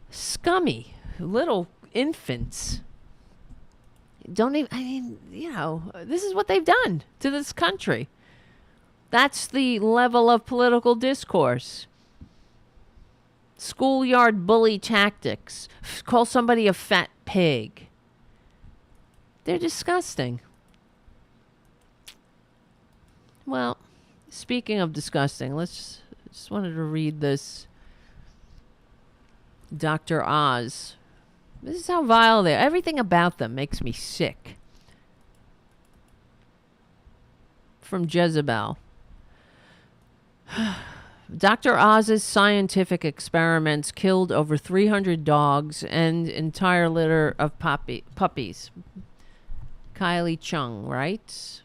Scummy little infants. Don't even, this is what they've done to this country. That's the level of political discourse. Schoolyard bully tactics. Call somebody a fat pig. They're disgusting. Well, speaking of disgusting, just wanted to read this. Dr. Oz. This is how vile they are. Everything about them makes me sick. From Jezebel. Dr. Oz's scientific experiments killed over 300 dogs and entire litter of puppies. Kylie Chung writes,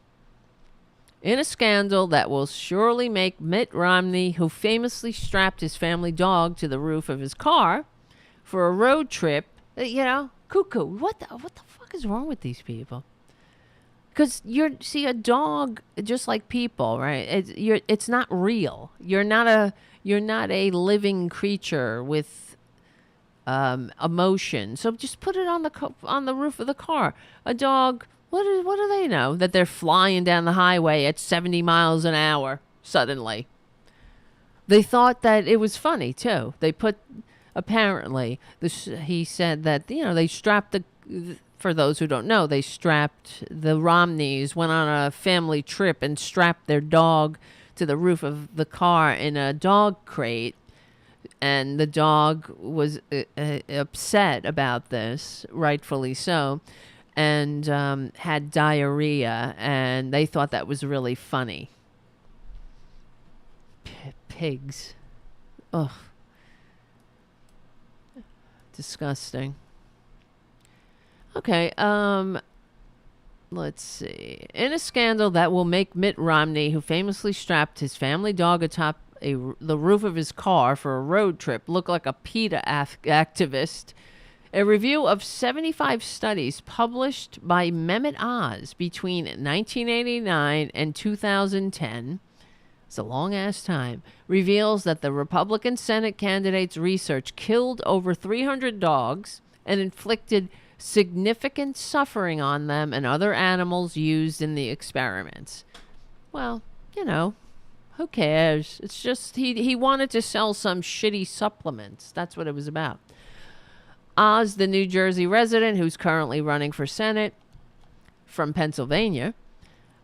in a scandal that will surely make Mitt Romney, who famously strapped his family dog to the roof of his car for a road trip, cuckoo. What the fuck is wrong with these people? Because a dog, just like people, right? It's not real. You're not a living creature with emotion. So just put it on the roof of the car. A dog. What do they know? That they're flying down the highway at 70 miles an hour suddenly. They thought that it was funny, too. They put, apparently, he said that, they strapped for those who don't know, they strapped the Romneys, went on a family trip and strapped their dog to the roof of the car in a dog crate. And the dog was upset about this, rightfully so. And had diarrhea, and they thought that was really funny. Pigs. Ugh. Disgusting. Okay, let's see. In a scandal that will make Mitt Romney, who famously strapped his family dog atop the roof of his car for a road trip, look like a PETA activist, A review of 75 studies published by Mehmet Oz between 1989 and 2010, it's a long-ass time, reveals that the Republican Senate candidate's research killed over 300 dogs and inflicted significant suffering on them and other animals used in the experiments. Well, who cares? It's just he wanted to sell some shitty supplements. That's what it was about. Oz, the New Jersey resident who's currently running for Senate from Pennsylvania,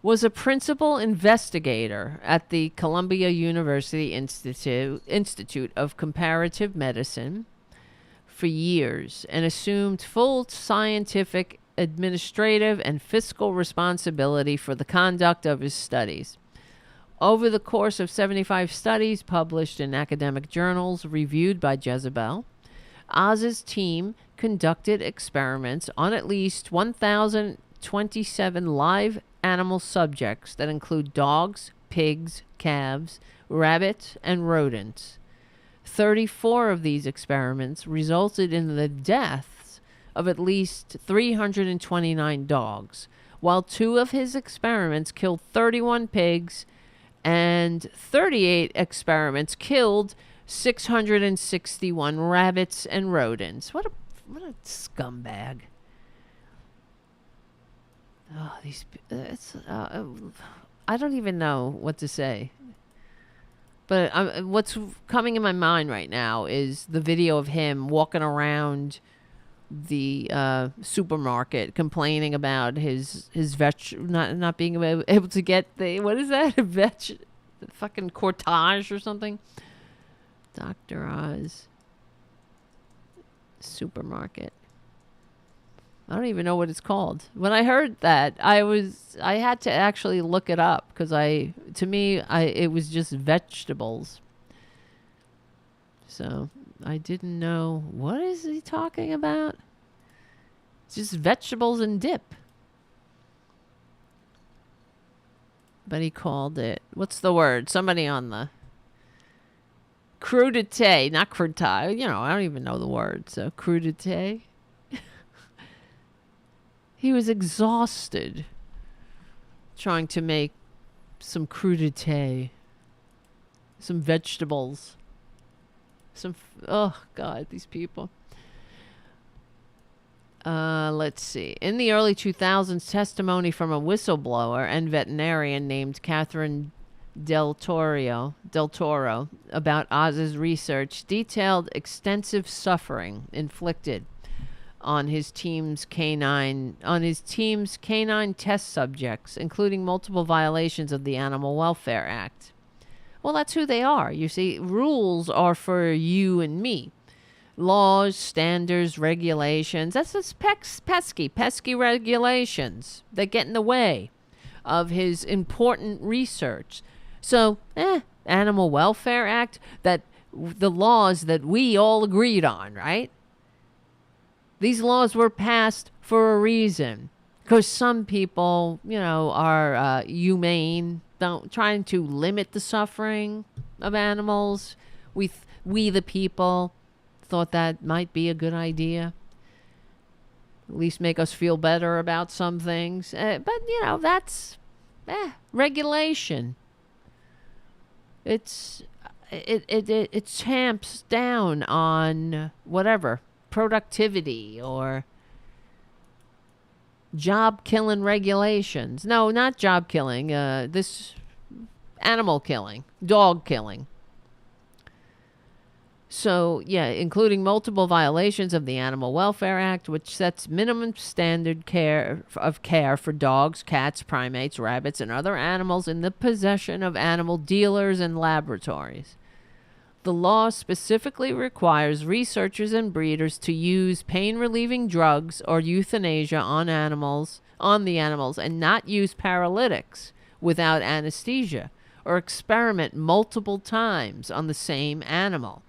was a principal investigator at the Columbia University Institute of Comparative Medicine for years and assumed full scientific, administrative, and fiscal responsibility for the conduct of his studies. Over the course of 75 studies published in academic journals reviewed by Jezebel, Oz's team conducted experiments on at least 1,027 live animal subjects that include dogs, pigs, calves, rabbits, and rodents. 34 of these experiments resulted in the deaths of at least 329 dogs, while 2 of his experiments killed 31 pigs and 38 experiments killed 661 rabbits and rodents. What a scumbag. Oh, I don't even know what to say. But what's coming in my mind right now is the video of him walking around the supermarket complaining about his not being able to get the, what is that? The fucking cortege or something. Dr. Oz supermarket. I don't even know what it's called. When I heard that, I had to actually look it up because it was just vegetables. So I didn't know, what is he talking about? It's just vegetables and dip. But he called it, what's the word? Somebody on the crudité, not crudité. I don't even know the word. So crudité. He was exhausted trying to make some crudité, some vegetables, oh God, these people. Let's see. In the early 2000s, testimony from a whistleblower and veterinarian named Catherine Del Toro about Oz's research detailed extensive suffering inflicted on his team's canine test subjects, including multiple violations of the Animal Welfare Act. Well, that's who they are. You see, rules are for you and me. Laws, standards, regulations. That's just pesky regulations that get in the way of his important research. So, Animal Welfare Act, that the laws that we all agreed on, right? These laws were passed for a reason, because some people, are humane, trying to limit the suffering of animals. We the people thought that might be a good idea. At least make us feel better about some things. But that's regulation. It tamps down on whatever. Productivity or job killing regulations. No, not job killing. This animal killing, dog killing. So, including multiple violations of the Animal Welfare Act, which sets minimum standard care for dogs, cats, primates, rabbits, and other animals in the possession of animal dealers and laboratories. The law specifically requires researchers and breeders to use pain-relieving drugs or euthanasia on the animals, and not use paralytics without anesthesia or experiment multiple times on the same animal.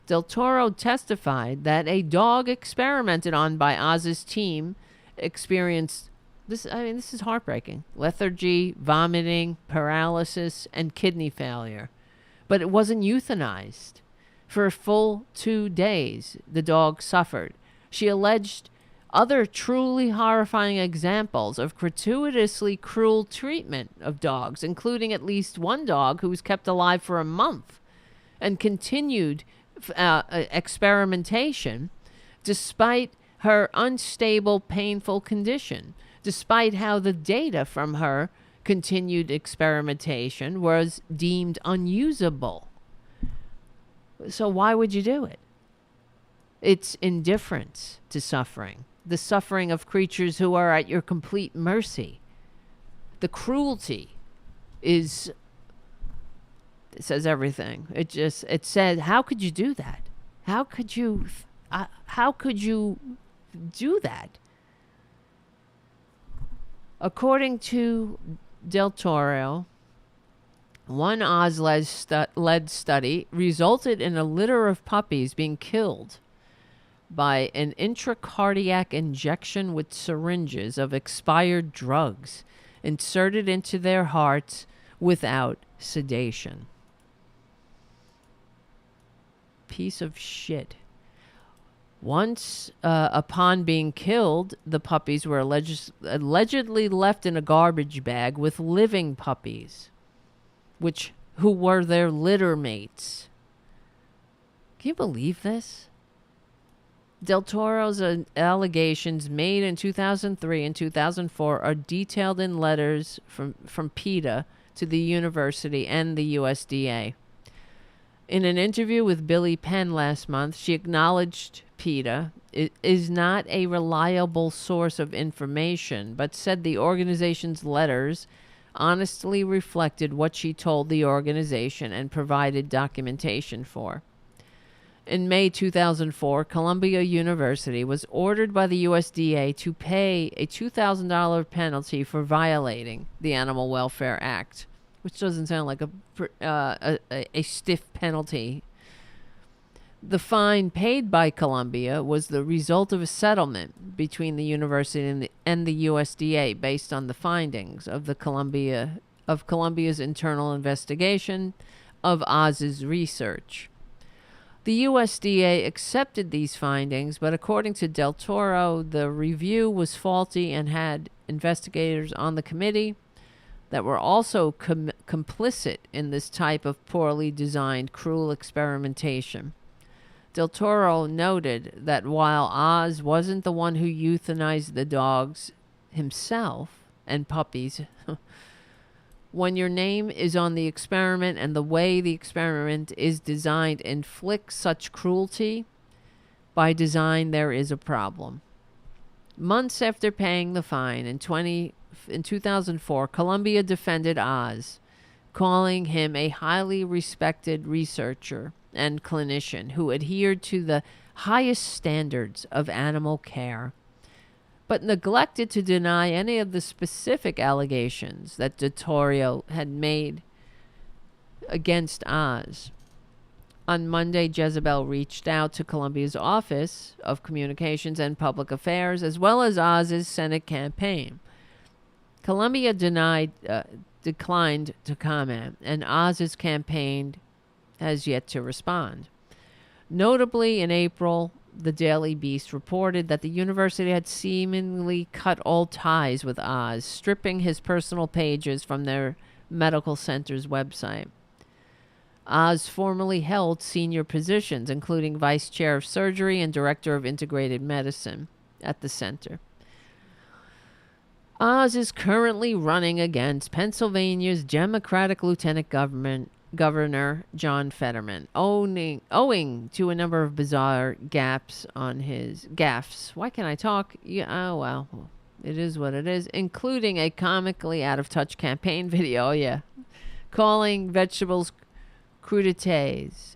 Del Toro testified that a dog experimented on by Oz's team experienced this is heartbreaking. Lethargy, vomiting, paralysis, and kidney failure. But it wasn't euthanized. For a full 2 days, the dog suffered. She alleged other truly horrifying examples of gratuitously cruel treatment of dogs, including at least one dog who was kept alive for a month and continued experimentation despite her unstable, painful condition, despite how the data from her continued experimentation was deemed unusable. So why would you do it? It's indifference to suffering, the suffering of creatures who are at your complete mercy. The cruelty it says everything. It says, how could you do that? How could you do that? According to Del Toro, one Oz-led study resulted in a litter of puppies being killed by an intracardiac injection with syringes of expired drugs inserted into their hearts without sedation. Piece of shit. Once, upon being killed, the puppies were allegedly left in a garbage bag with living puppies, who were their litter mates. Can you believe this? Del Toro's allegations made in 2003 and 2004 are detailed in letters from PETA to the university and the USDA. In an interview with Billy Penn last month, she acknowledged PETA is not a reliable source of information, but said the organization's letters honestly reflected what she told the organization and provided documentation for. In May 2004, Columbia University was ordered by the USDA to pay a $2,000 penalty for violating the Animal Welfare Act, which doesn't sound like a stiff penalty. The fine paid by Columbia was the result of a settlement between the university and the USDA based on the findings of Columbia's internal investigation of Oz's research. The USDA accepted these findings, but according to Del Toro, the review was faulty and had investigators on the committee that were also complicit in this type of poorly designed, cruel experimentation. Del Toro noted that while Oz wasn't the one who euthanized the dogs himself and puppies, when your name is on the experiment and the way the experiment is designed inflicts such cruelty, by design there is a problem. Months after paying the fine in 2004, Columbia defended Oz, calling him a highly respected researcher and clinician who adhered to the highest standards of animal care, but neglected to deny any of the specific allegations that Del Toro had made against Oz. On Monday, Jezebel reached out to Columbia's Office of Communications and Public Affairs, as well as Oz's Senate campaign. Columbia declined to comment, and Oz's campaign has yet to respond. Notably, in April, the Daily Beast reported that the university had seemingly cut all ties with Oz, stripping his personal pages from their medical center's website. Oz formerly held senior positions, including vice chair of surgery and director of integrated medicine at the center. Oz is currently running against Pennsylvania's Democratic Lieutenant Governor John Fetterman, owing to a number of bizarre gaffes. Why can't I talk? Yeah, oh well, it is what it is. Including a comically out-of-touch campaign video, calling vegetables crudités,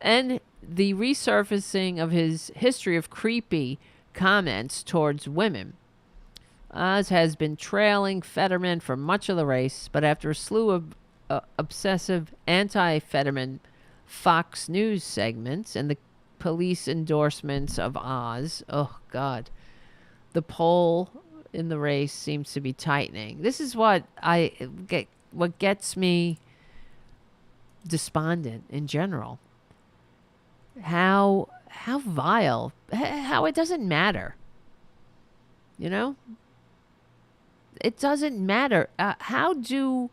and the resurfacing of his history of creepy comments towards women. Oz has been trailing Fetterman for much of the race, but after a slew of obsessive anti-Fetterman Fox News segments and the police endorsements of Oz, oh God, the poll in the race seems to be tightening. This is what gets me despondent in general. how vile, how it doesn't matter. You know? It doesn't matter. How do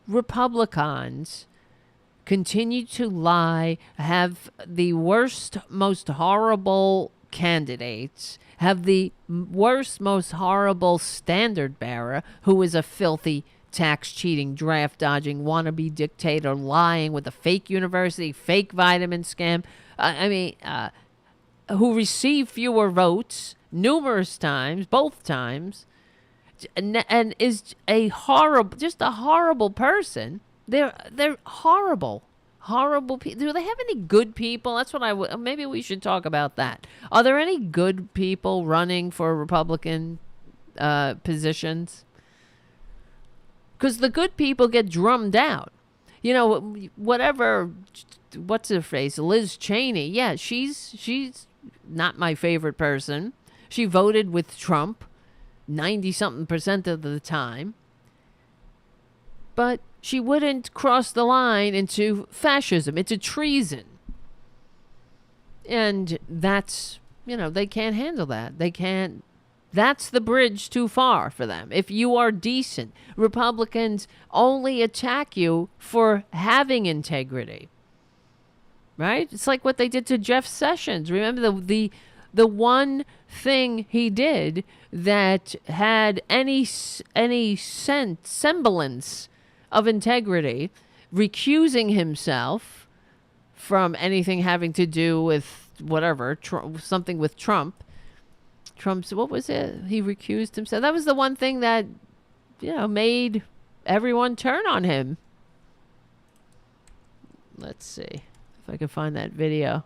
Republicans continue to lie, have the worst, most horrible candidates, have the worst, most horrible standard bearer, who is a filthy, tax cheating, draft dodging, wannabe dictator, lying with a fake university, fake vitamin scam, who received fewer votes numerous times, both times, and is a horrible person. They're horrible people. Do they have any good people? That's what maybe we should talk about that. Are there any good people running for Republican positions? Because the good people get drummed out. You know, what's her face? Liz Cheney. Yeah, she's not my favorite person. She voted with Trump 90-something% of the time. But she wouldn't cross the line into fascism, into treason. And that's, they can't handle that. They can't. That's the bridge too far for them. If you are decent, Republicans only attack you for having integrity. Right? It's like what they did to Jeff Sessions. Remember the one thing he did that had any semblance of integrity, recusing himself from anything having to do with whatever, something with Trump. Trump's, what was it? He recused himself. That was the one thing that, made everyone turn on him. Let's see if I can find that video.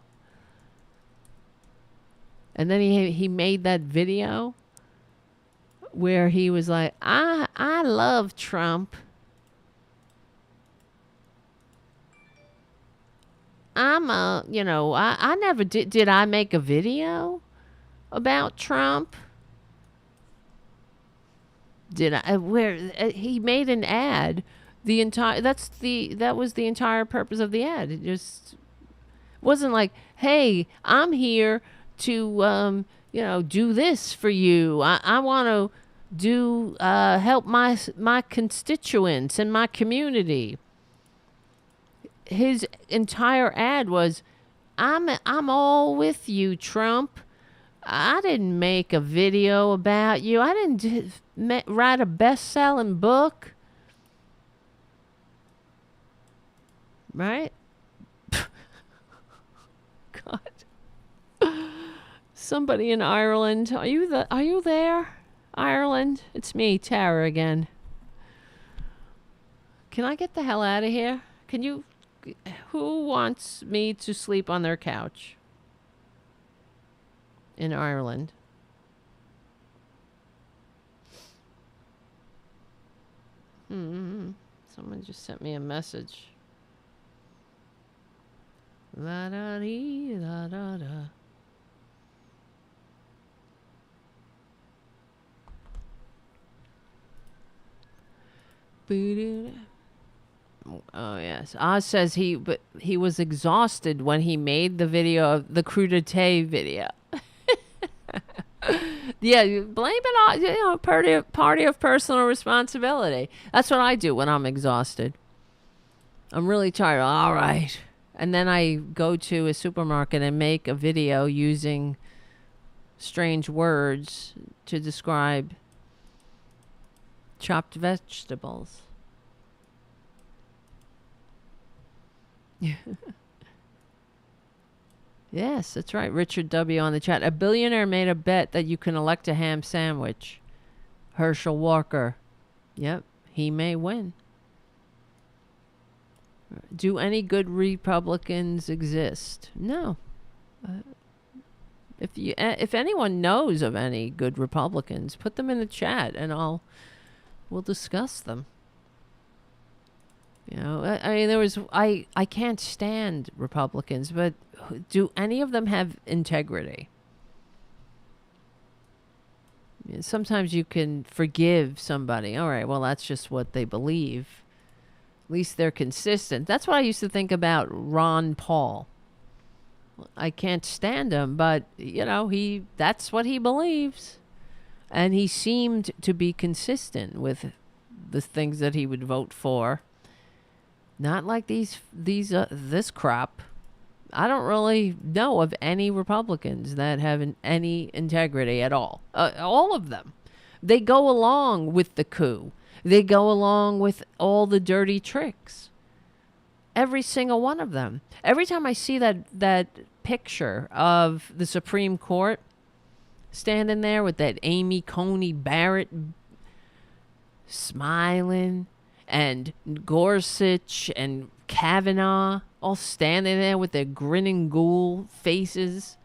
And then he made that video where he was like, I love Trump. I never did I make a video about Trump? Did I, where he made an ad, that was the entire purpose of the ad. It just wasn't like, hey, I'm here to, do this for you. I want to help my constituents and my community. His entire ad was, I'm all with you, Trump. I didn't make a video about you. I didn't write a best-selling book. Right? God. Somebody in Ireland. Are you there? Ireland? It's me, Tara, again. Can I get the hell out of here? Who wants me to sleep on their couch in Ireland? Someone just sent me a message. La da dee da da da. Oh yes, Oz says he was exhausted when he made the video of the crudité video. Yeah, you blame it on party of personal responsibility. That's what I do when I'm exhausted. I'm really tired. All right, and then I go to a supermarket and make a video using strange words to describe chopped vegetables. Yes, that's right. Richard W. on the chat. A billionaire made a bet that you can elect a ham sandwich. Herschel Walker. Yep, he may win. Do any good Republicans exist? No. If anyone knows of any good Republicans, put them in the chat and we'll discuss them. I can't stand Republicans, but do any of them have integrity? Sometimes you can forgive somebody. All right, well, that's just what they believe. At least they're consistent. That's what I used to think about Ron Paul. I can't stand him, but that's what he believes. And he seemed to be consistent with the things that he would vote for. Not like this crop. I don't really know of any Republicans that have any integrity at all. All of them. They go along with the coup. They go along with all the dirty tricks. Every single one of them. Every time I see that picture of the Supreme Court standing there with that Amy Coney Barrett smiling, and Gorsuch and Kavanaugh all standing there with their grinning ghoul faces.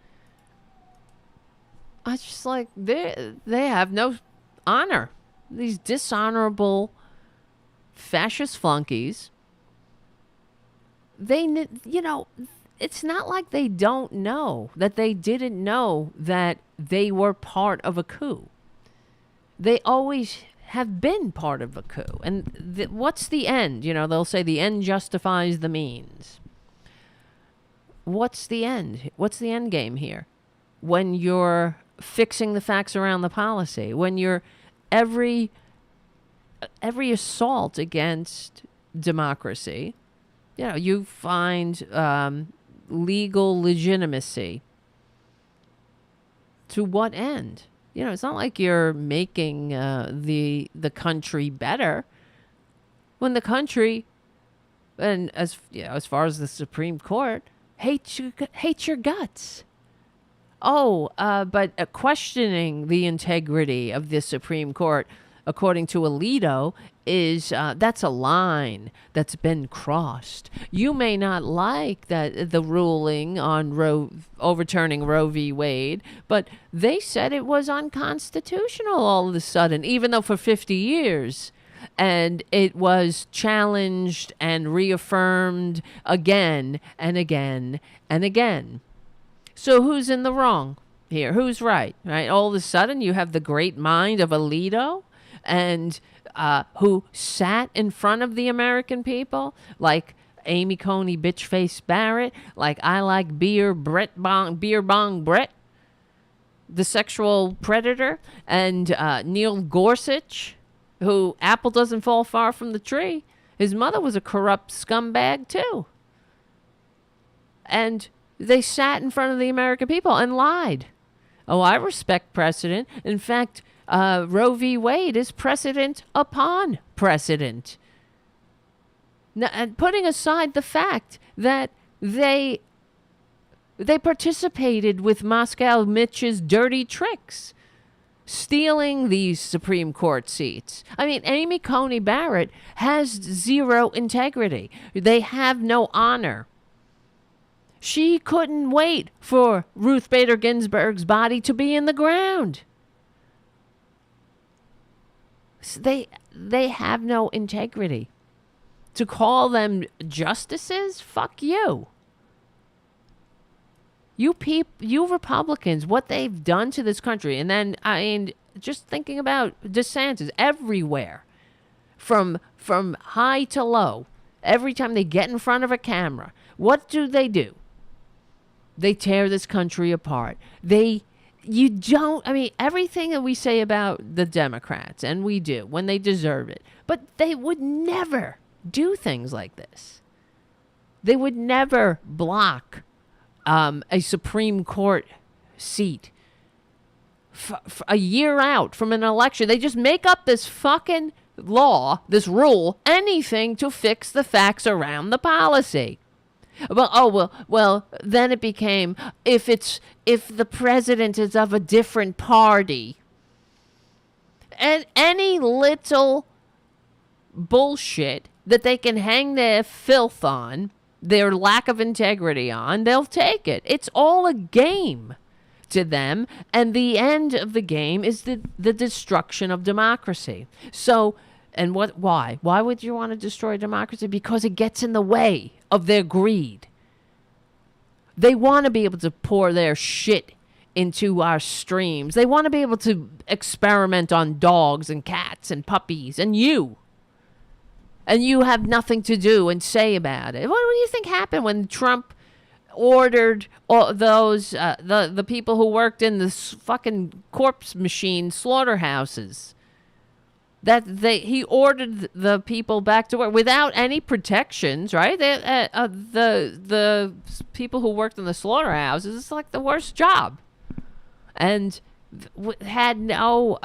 I just like, they have no honor. These dishonorable fascist flunkies. It's not like they don't know that they didn't know that they were part of a coup. They always have been part of a coup. And what's the end? They'll say the end justifies the means. What's the end? What's the end game here? When you're fixing the facts around the policy, when you're every assault against democracy, you find legal legitimacy. To what end? It's not like you're making the country better. When the country, and as far as the Supreme Court, hates your guts. But questioning the integrity of the Supreme Court, according to Alito, is that's a line that's been crossed. You may not like the ruling on overturning Roe v. Wade, but they said it was unconstitutional all of a sudden, even though for 50 years. And it was challenged and reaffirmed again and again and again. So who's in the wrong here? Who's right? Right? All of a sudden you have the great mind of Alito, and who sat in front of the American people, like Amy Coney Bitchface Barrett, like I Like Beer Bong Brett, the sexual predator, and Neil Gorsuch, who apple doesn't fall far from the tree. His mother was a corrupt scumbag too. And they sat in front of the American people and lied. Oh, I respect precedent. In fact, Roe v. Wade is precedent upon precedent. Now, and putting aside the fact that they participated with Moscow Mitch's dirty tricks, stealing these Supreme Court seats. I mean, Amy Coney Barrett has zero integrity. They have no honor. She couldn't wait for Ruth Bader Ginsburg's body to be in the ground. They have no integrity. To call them justices? Fuck you. You Republicans, what they've done to this country. And then, just thinking about DeSantis everywhere, from high to low, every time they get in front of a camera, what do? They tear this country apart. Everything that we say about the Democrats, and we do, when they deserve it, but they would never do things like this. They would never block a Supreme Court seat a year out from an election. They just make up this fucking law, this rule, anything to fix the facts around the policy. Well, then it became, if the president is of a different party, and any little bullshit that they can hang their filth on, their lack of integrity on, they'll take it. It's all a game to them, and the end of the game is the destruction of democracy. So, and why? Why would you want to destroy democracy? Because it gets in the way of their greed. They want to be able to pour their shit into our streams. They want to be able to experiment on dogs and cats and puppies and you. And you have nothing to do and say about it. What do you think happened when Trump ordered all those the people who worked in the fucking corpse machine slaughterhouses. He ordered the people back to work without any protections, right? The people who worked in the slaughterhouses, it's like the worst job, and had no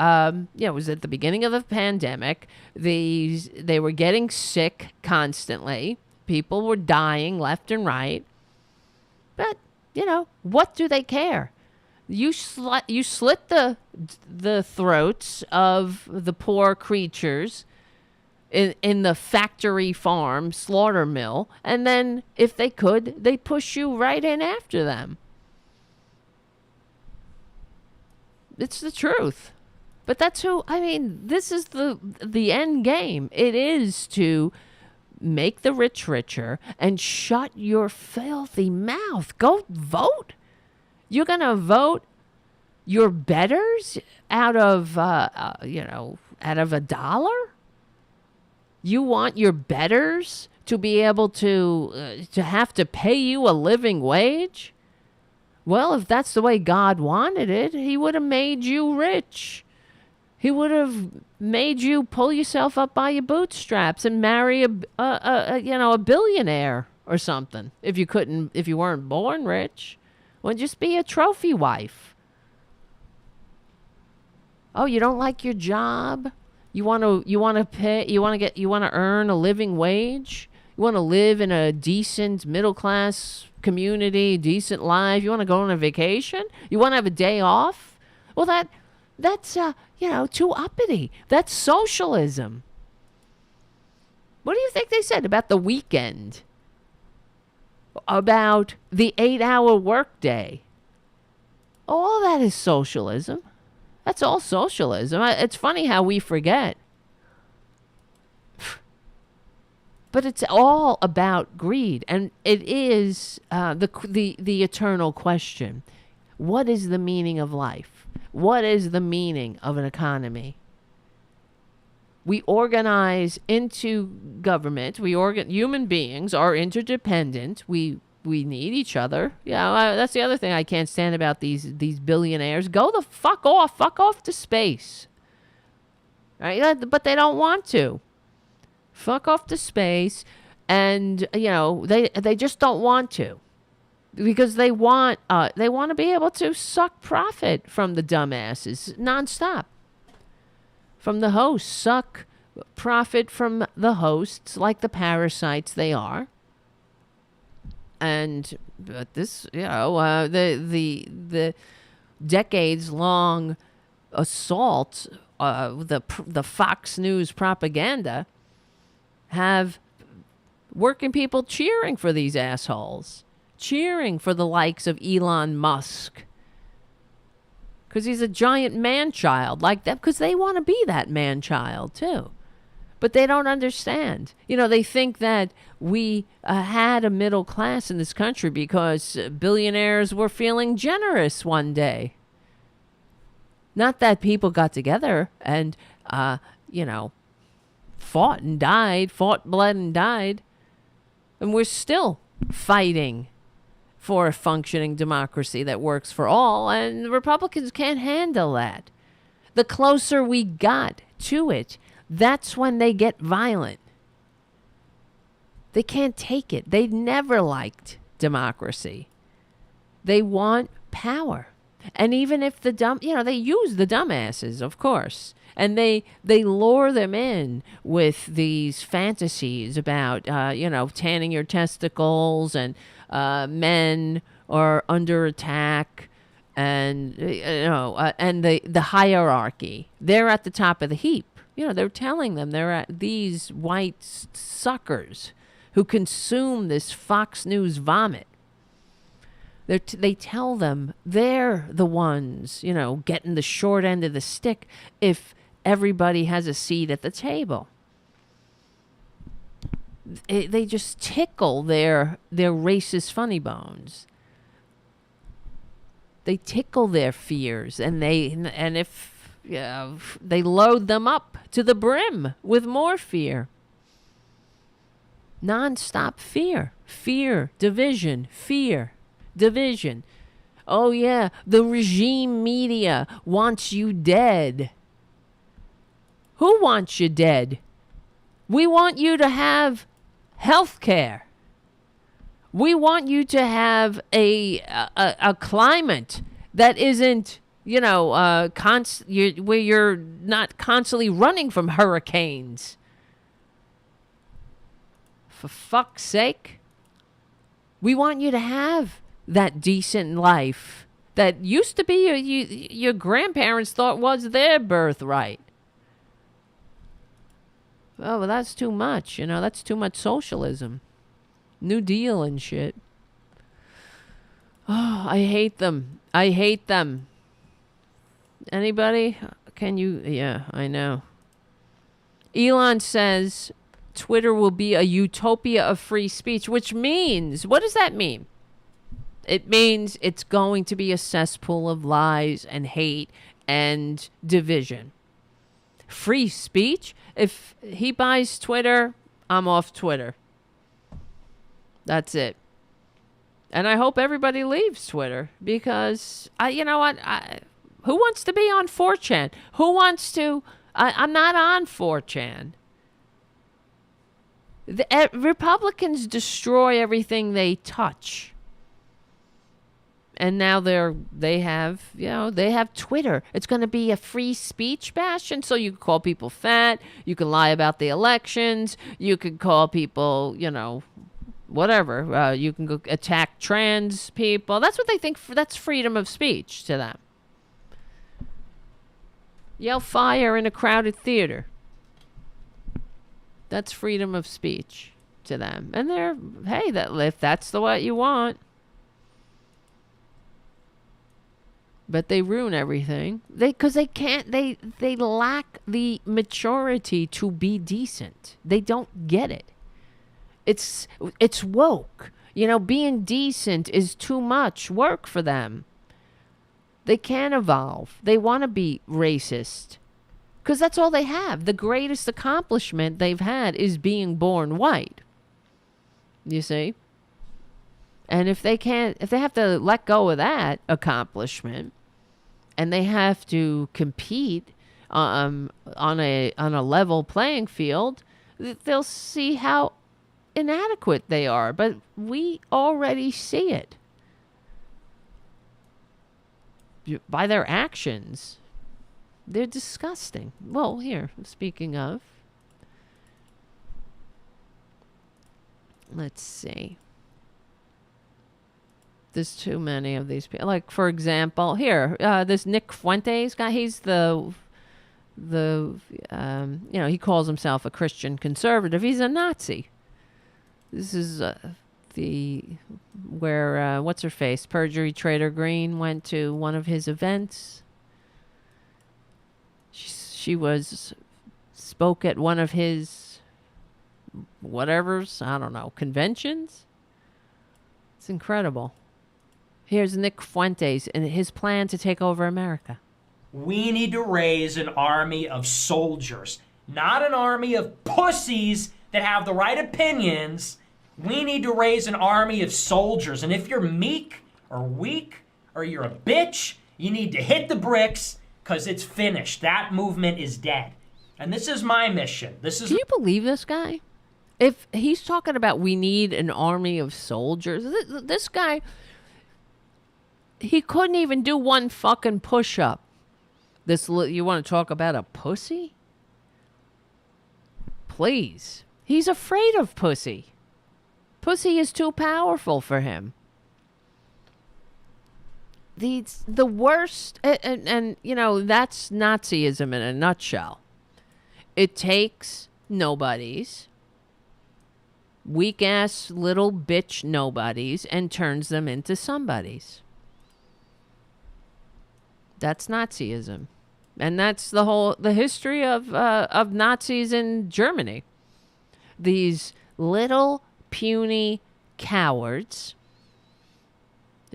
it was at the beginning of the pandemic. They were getting sick constantly. People were dying left and right. But, what do they care? You slit the throats of the poor creatures in the factory farm slaughter mill, and then if they could, they push you right in after them. It's the truth. But that's this is the end game. It is to make the rich richer and shut your filthy mouth. Go vote. You're going to vote your betters out of $1? You want your betters to be able to have to pay you a living wage? Well, if that's the way God wanted it, he would have made you rich. He would have made you pull yourself up by your bootstraps and marry a billionaire or something. If you weren't born rich, well, just be a trophy wife. Oh, you don't like your job? You want to earn a living wage? You want to live in a decent middle class community, decent life? You want to go on a vacation? You want to have a day off? Well, that's too uppity. That's socialism. What do you think they said about the weekend? About the 8-hour workday? All that is socialism. That's all socialism. It's funny how we forget. But it's all about greed, and it is the eternal question. What is the meaning of life? What is the meaning of an economy? We organize into government. Human beings are interdependent. We need each other. That's the other thing I can't stand about these billionaires. Go the fuck off. Fuck off to space. Right? But they don't want to. Fuck off to space, and they just don't want to, because they want to be able to suck profit from the dumbasses nonstop. From the hosts, suck profit from the hosts like the parasites they are. But this, the decades long assault, the Fox News propaganda, have working people cheering for these assholes, cheering for the likes of Elon Musk, because he's a giant man-child like that, because they want to be that man-child too. But they don't understand. They think that we had a middle class in this country because billionaires were feeling generous one day. Not that people got together and, fought, bled, and died. And we're still fighting for a functioning democracy that works for all, and the Republicans can't handle that. The closer we got to it, that's when they get violent. They can't take it. They never liked democracy. They want power. And even if they use the dumbasses, of course. And they lure them in with these fantasies about, tanning your testicles, and men are under attack, and, and the hierarchy. They're at the top of the heap. They're telling them they're these white suckers who consume this Fox News vomit. They tell them they're the ones, getting the short end of the stick if everybody has a seat at the table. They just tickle their racist funny bones. They tickle their fears, and if they load them up to the brim with more fear. Non-stop fear, division, fear. division. Oh, yeah, the regime media wants you dead. Who wants you dead? We want you to have health care. We want you to have a climate that isn't, where you're not constantly running from hurricanes. For fuck's sake. We want you to have that decent life that used to be your grandparents thought was their birthright. Oh, well, that's too much. That's too much socialism. New Deal and shit. Oh, I hate them. I hate them. Anybody? Can you? Yeah, I know. Elon says Twitter will be a utopia of free speech, which means, what does that mean? It means it's going to be a cesspool of lies and hate and division. Free speech? If he buys Twitter, I'm off Twitter. That's it. And I hope everybody leaves Twitter because, you know what? Who wants to be on 4chan? Who wants to? I'm not on 4chan. The Republicans destroy everything they touch. And now they have Twitter. It's going to be a free speech bastion. So you can call people fat. You can lie about the elections. You can call people, whatever. You can go attack trans people. That's what they think. That's freedom of speech to them. Yell fire in a crowded theater. That's freedom of speech to them. And if that's what you want. But they ruin everything. Because they can't, they lack the maturity to be decent. They don't get it. It's woke. Being decent is too much work for them. They can't evolve. They want to be racist. Because that's all they have. The greatest accomplishment they've had is being born white. You see? And if they have to let go of that accomplishment, and they have to compete on a level playing field, they'll see how inadequate they are. But we already see it by their actions. They're disgusting. Well, here, speaking of, let's see. There's too many of these people. Like, for example, here, this Nick Fuentes guy, he's he calls himself a Christian conservative. He's a Nazi. This is where what's her face? Perjury Trader Green went to one of his events. She spoke at one of his conventions. It's incredible. Here's Nick Fuentes and his plan to take over America. We need to raise an army of soldiers, not an army of pussies that have the right opinions. We need to raise an army of soldiers. And if you're meek or weak or you're a bitch, you need to hit the bricks because it's finished. That movement is dead. And this is my mission. Can you believe this guy? If he's talking about we need an army of soldiers, this guy, he couldn't even do one fucking push-up. You want to talk about a pussy? Please. He's afraid of pussy. Pussy is too powerful for him. The worst, and that's Nazism in a nutshell. It takes nobodies, weak-ass little bitch nobodies, and turns them into somebodies. That's Nazism. And that's the history of Nazis in Germany. These little puny cowards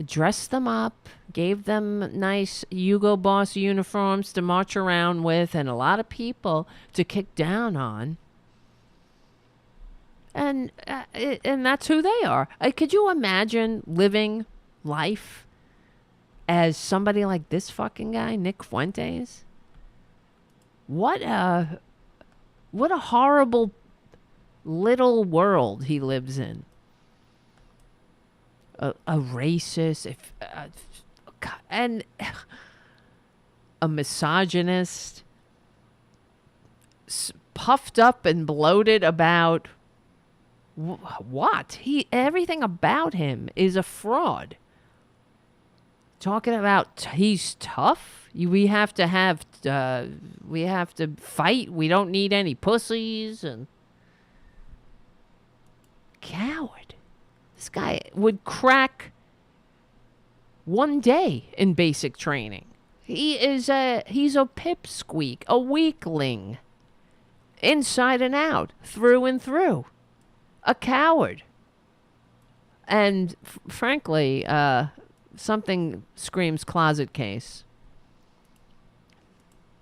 dressed them up, gave them nice Hugo Boss uniforms to march around with, and a lot of people to kick down on. And that's who they are. Could you imagine living life as somebody like this fucking guy, Nick Fuentes? What a horrible little world he lives in. A racist, and a misogynist, puffed up and bloated about what? Everything about him is a fraud. Talking about he's tough. We have to fight. We don't need any pussies and coward. This guy would crack one day in basic training. He's a pipsqueak, a weakling, inside and out, through and through, a coward. And frankly, something screams closet case.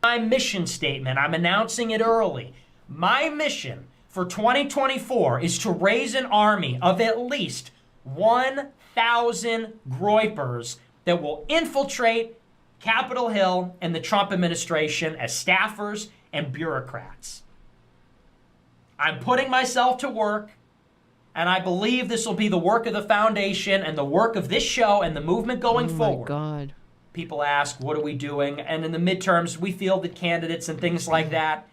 My mission statement, I'm announcing it early. My mission for 2024 is to raise an army of at least 1,000 groypers that will infiltrate Capitol Hill and the Trump administration as staffers and bureaucrats. I'm putting myself to work, and I believe this will be the work of the foundation and the work of this show and the movement going forward. Oh my God. People ask, what are we doing? And in the midterms, we fielded candidates and things like that.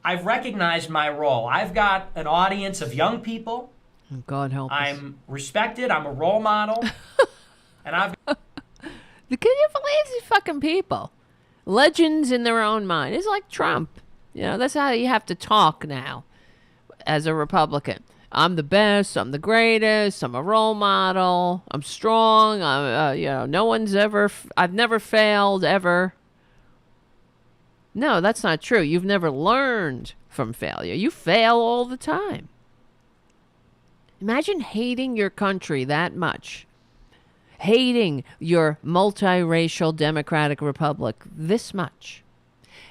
I've recognized my role. I've got an audience of young people. God help us. I'm respected. I'm a role model. And I've... Can you believe these fucking people? Legends in their own mind. It's like Trump. You know, that's how you have to talk now as a Republican. I'm the best. I'm the greatest. I'm a role model. I'm strong. No one's ever... I've never failed, ever. No, that's not true. You've never learned from failure. You fail all the time. Imagine hating your country that much. Hating your multiracial democratic republic this much.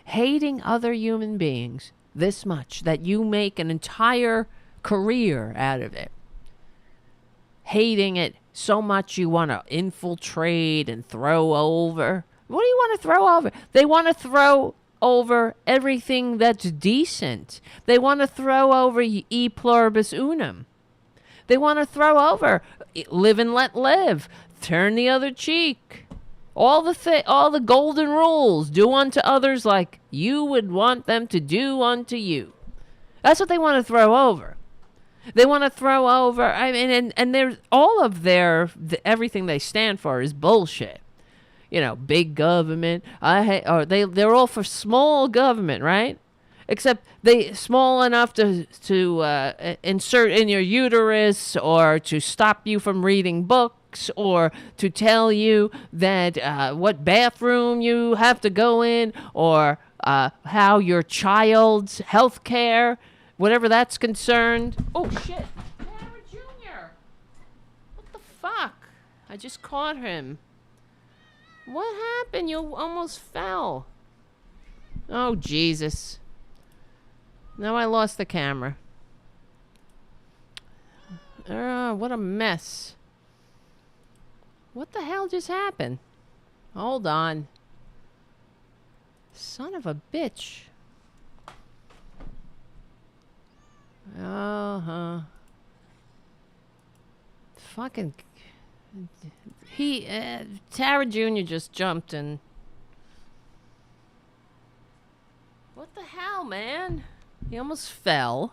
Hating other human beings this much that you make an entire career out of it. Hating it so much you want to infiltrate and throw over. What do you want to throw over? They want to throw over everything that's decent. They want to throw over e pluribus unum. They want to throw over live and let live. Turn the other cheek. All the golden rules. Do unto others like you would want them to do unto you. That's what they want to throw over. They want to throw over. I mean, and there's all of everything they stand for is bullshit. You know, big government. They're all for small government, right? Except they small enough to insert in your uterus, or to stop you from reading books, or to tell you that what bathroom you have to go in, or how your child's health care, whatever that's concerned. Oh shit, Tara Jr. What the fuck? I just caught him. What happened? You almost fell. Oh, Jesus. Now I lost the camera. What a mess. What the hell just happened? Hold on. Son of a bitch. Fucking... Tara Jr. just jumped and... What the hell, man? He almost fell.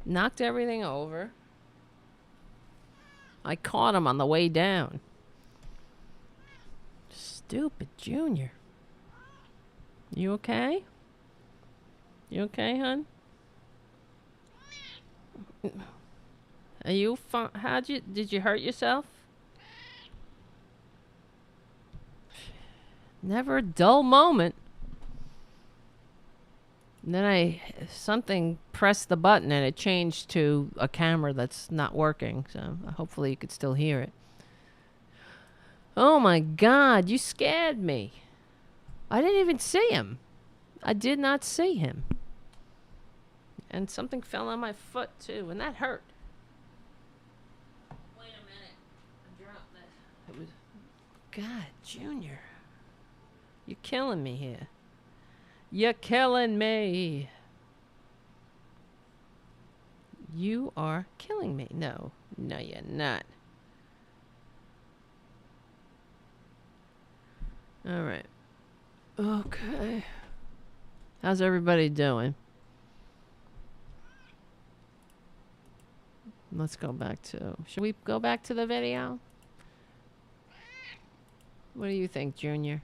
Knocked everything over. I caught him on the way down. Stupid Junior. You okay? You okay, hon? Are you fine? Did you hurt yourself? Never a dull moment. And then something pressed the button and it changed to a camera that's not working. So hopefully you could still hear it. Oh my God, you scared me. I didn't even see him. I did not see him. And something fell on my foot too, and that hurt. Wait a minute. God, Junior. You're killing me here. You're killing me. You are killing me. No, you're not. All right. Okay. How's everybody doing? Let's go back to... Should we go back to the video? What do you think, Junior?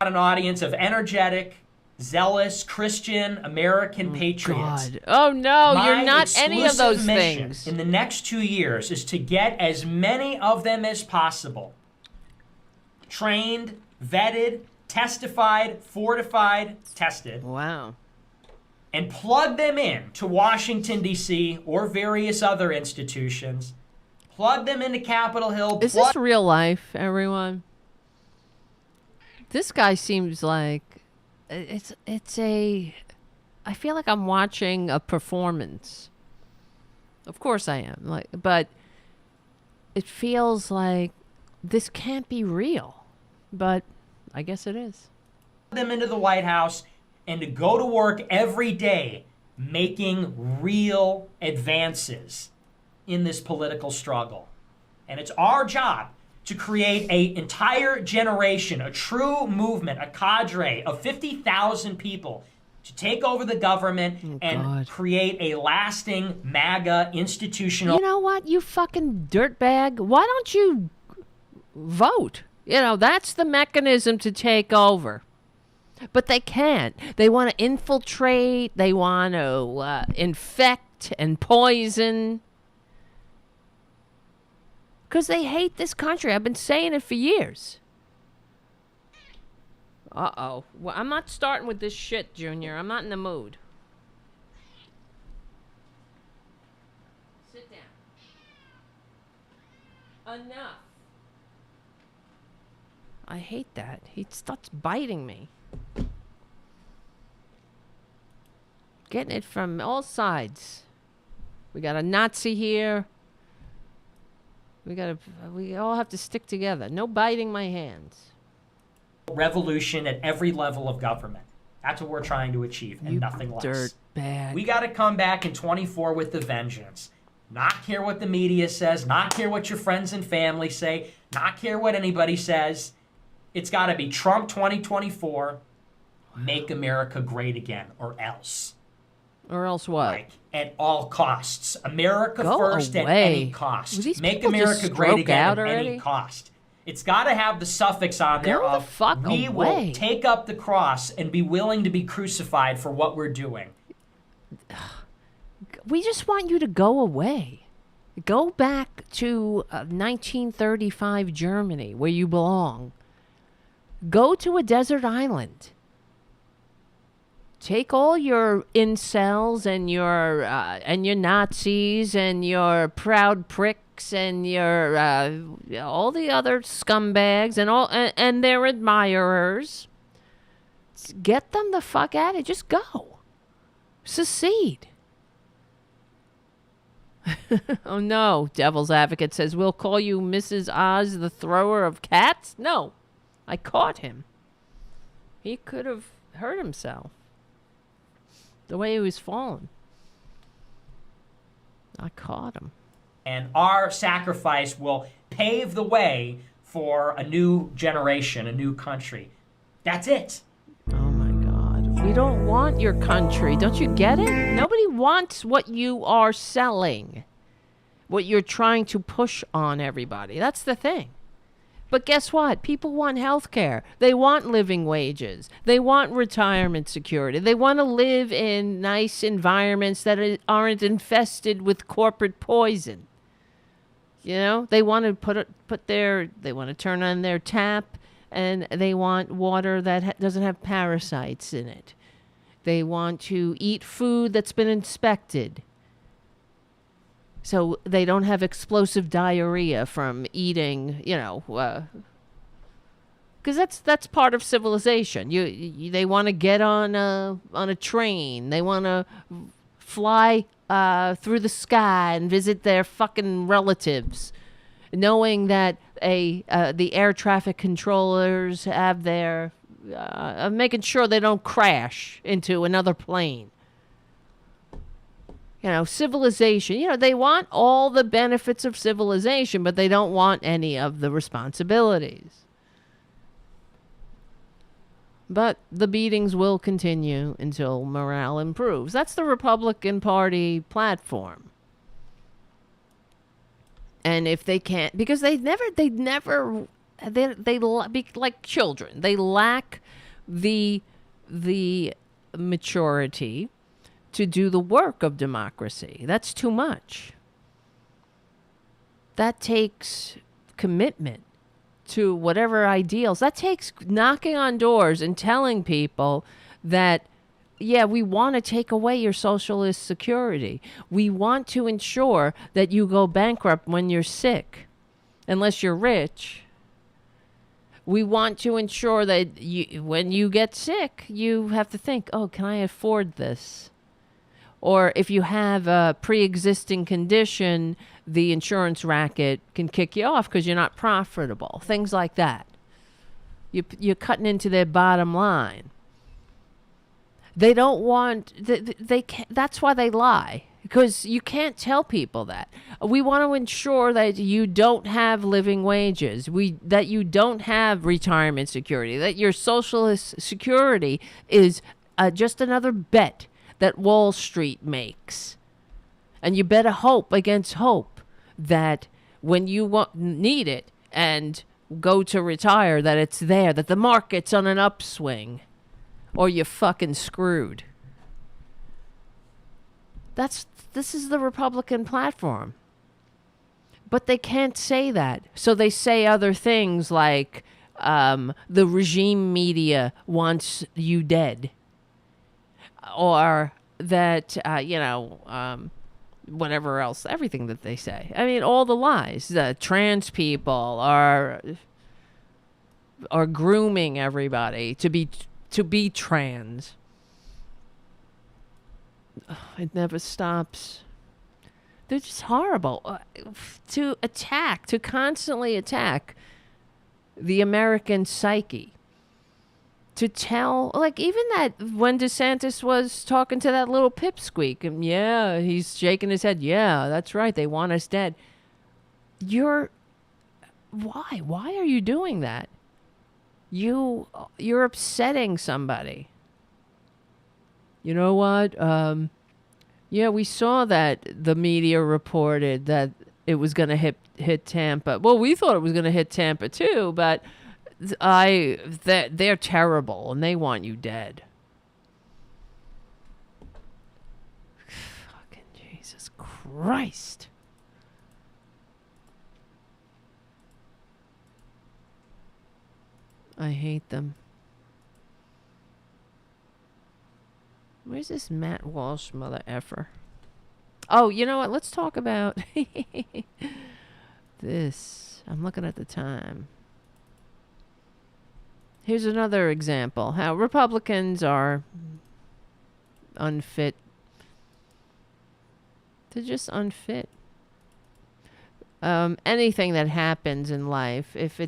An audience of energetic, zealous, Christian, American patriots. God. Oh, no, you're not any of those My exclusive things. mission in the next 2 years is to get as many of them as possible. Trained, vetted, testified, fortified, tested. Wow. And plug them in to Washington, D.C. or various other institutions. Plug them into Capitol Hill. Is this real life, everyone? This guy seems like it's a... I feel like I'm watching a performance. Of course I am. But it feels like this can't be real. But I guess it is. Them into the White House and to go to work every day making real advances in this political struggle. And it's our job to create an entire generation, a true movement, a cadre of 50,000 people to take over the government and create a lasting MAGA institutional... You know what, you fucking dirtbag? Why don't you vote? You know, that's the mechanism to take over. But they can't. They want to infiltrate. They want to infect and poison. Because they hate this country. I've been saying it for years. Uh-oh. Well, I'm not starting with this shit, Junior. I'm not in the mood. Sit down. Enough. I hate that. He starts biting me. Getting it from all sides. We got a Nazi here. We all have to stick together. No biting my hands. Revolution at every level of government. That's what we're trying to achieve, and nothing less. Dirtbag. We got to come back in 24 with the vengeance. Not care what the media says, not care what your friends and family say, not care what anybody says. It's got to be Trump 2024, make America great again, or else. Or else what? Like, at all costs. America Go first away. at any cost. Make America great again at any cost. It's got to have the suffix on there Go of, the fuck we away. will take up the cross and be willing to be crucified for what we're doing. We just want you to go away. Go back to 1935 Germany, where you belong. Go to a desert island. Take all your incels and your Nazis and your proud pricks and your all the other scumbags and their admirers. Get them the fuck out of it. Just go. Secede. Oh no, Devil's Advocate says, we'll call you Mrs. Oz, the thrower of cats? No, I caught him. He could have hurt himself. The way he was falling. I caught him. And our sacrifice will pave the way for a new generation, a new country. That's it. Oh my God. We don't want your country. Don't you get it? Nobody wants what you are selling. What you're trying to push on everybody. That's the thing. But guess what? People want health care. They want living wages. They want retirement security. They want to live in nice environments that aren't infested with corporate poison. You know, they want to they want to turn on their tap, and they want water that doesn't have parasites in it. They want to eat food that's been inspected, so they don't have explosive diarrhea from eating, because that's part of civilization. They want to get on a train. They want to fly through the sky and visit their fucking relatives. knowing that the air traffic controllers have their making sure they don't crash into another plane. Civilization. They want all the benefits of civilization, but they don't want any of the responsibilities. But the beatings will continue until morale improves. That's the Republican Party platform. And if they can't, because they like children, they lack the maturity to do the work of democracy. That's too much. That takes commitment to whatever ideals. That takes knocking on doors and telling people that, yeah, we want to take away your socialist security. We want to ensure that you go bankrupt when you're sick, unless you're rich. We want to ensure that when you get sick, you have to think, oh, can I afford this? Or if you have a pre-existing condition, the insurance racket can kick you off because you're not profitable. Things like that. You're cutting into their bottom line. They don't want. They can't, that's why they lie, because you can't tell people that. We want to ensure that you don't have living wages. That you don't have retirement security. That your socialist security is just another bet that Wall Street makes. And you better hope against hope that when you need it and go to retire, that it's there, that the market's on an upswing, or you're fucking screwed. This is the Republican platform. But they can't say that. So they say other things like the regime media wants you dead. Or that, whatever else, everything that they say. I mean, all the lies. The trans people are grooming everybody to be trans. It never stops. They're just horrible. To constantly attack the American psyche. To tell, like, even that when DeSantis was talking to that little pipsqueak, and yeah, he's shaking his head, yeah, that's right, they want us dead. Why are you doing that? You're upsetting somebody. You know what? Yeah, we saw that the media reported that it was going to hit Tampa. Well, we thought it was going to hit Tampa too, but they're terrible and they want you dead. Fucking Jesus Christ. I hate them. Where's this Matt Walsh mother effer? Oh, you know what? Let's talk about this. I'm looking at the time. Here's another example. How Republicans are unfit. They're just unfit. Anything that happens in life, if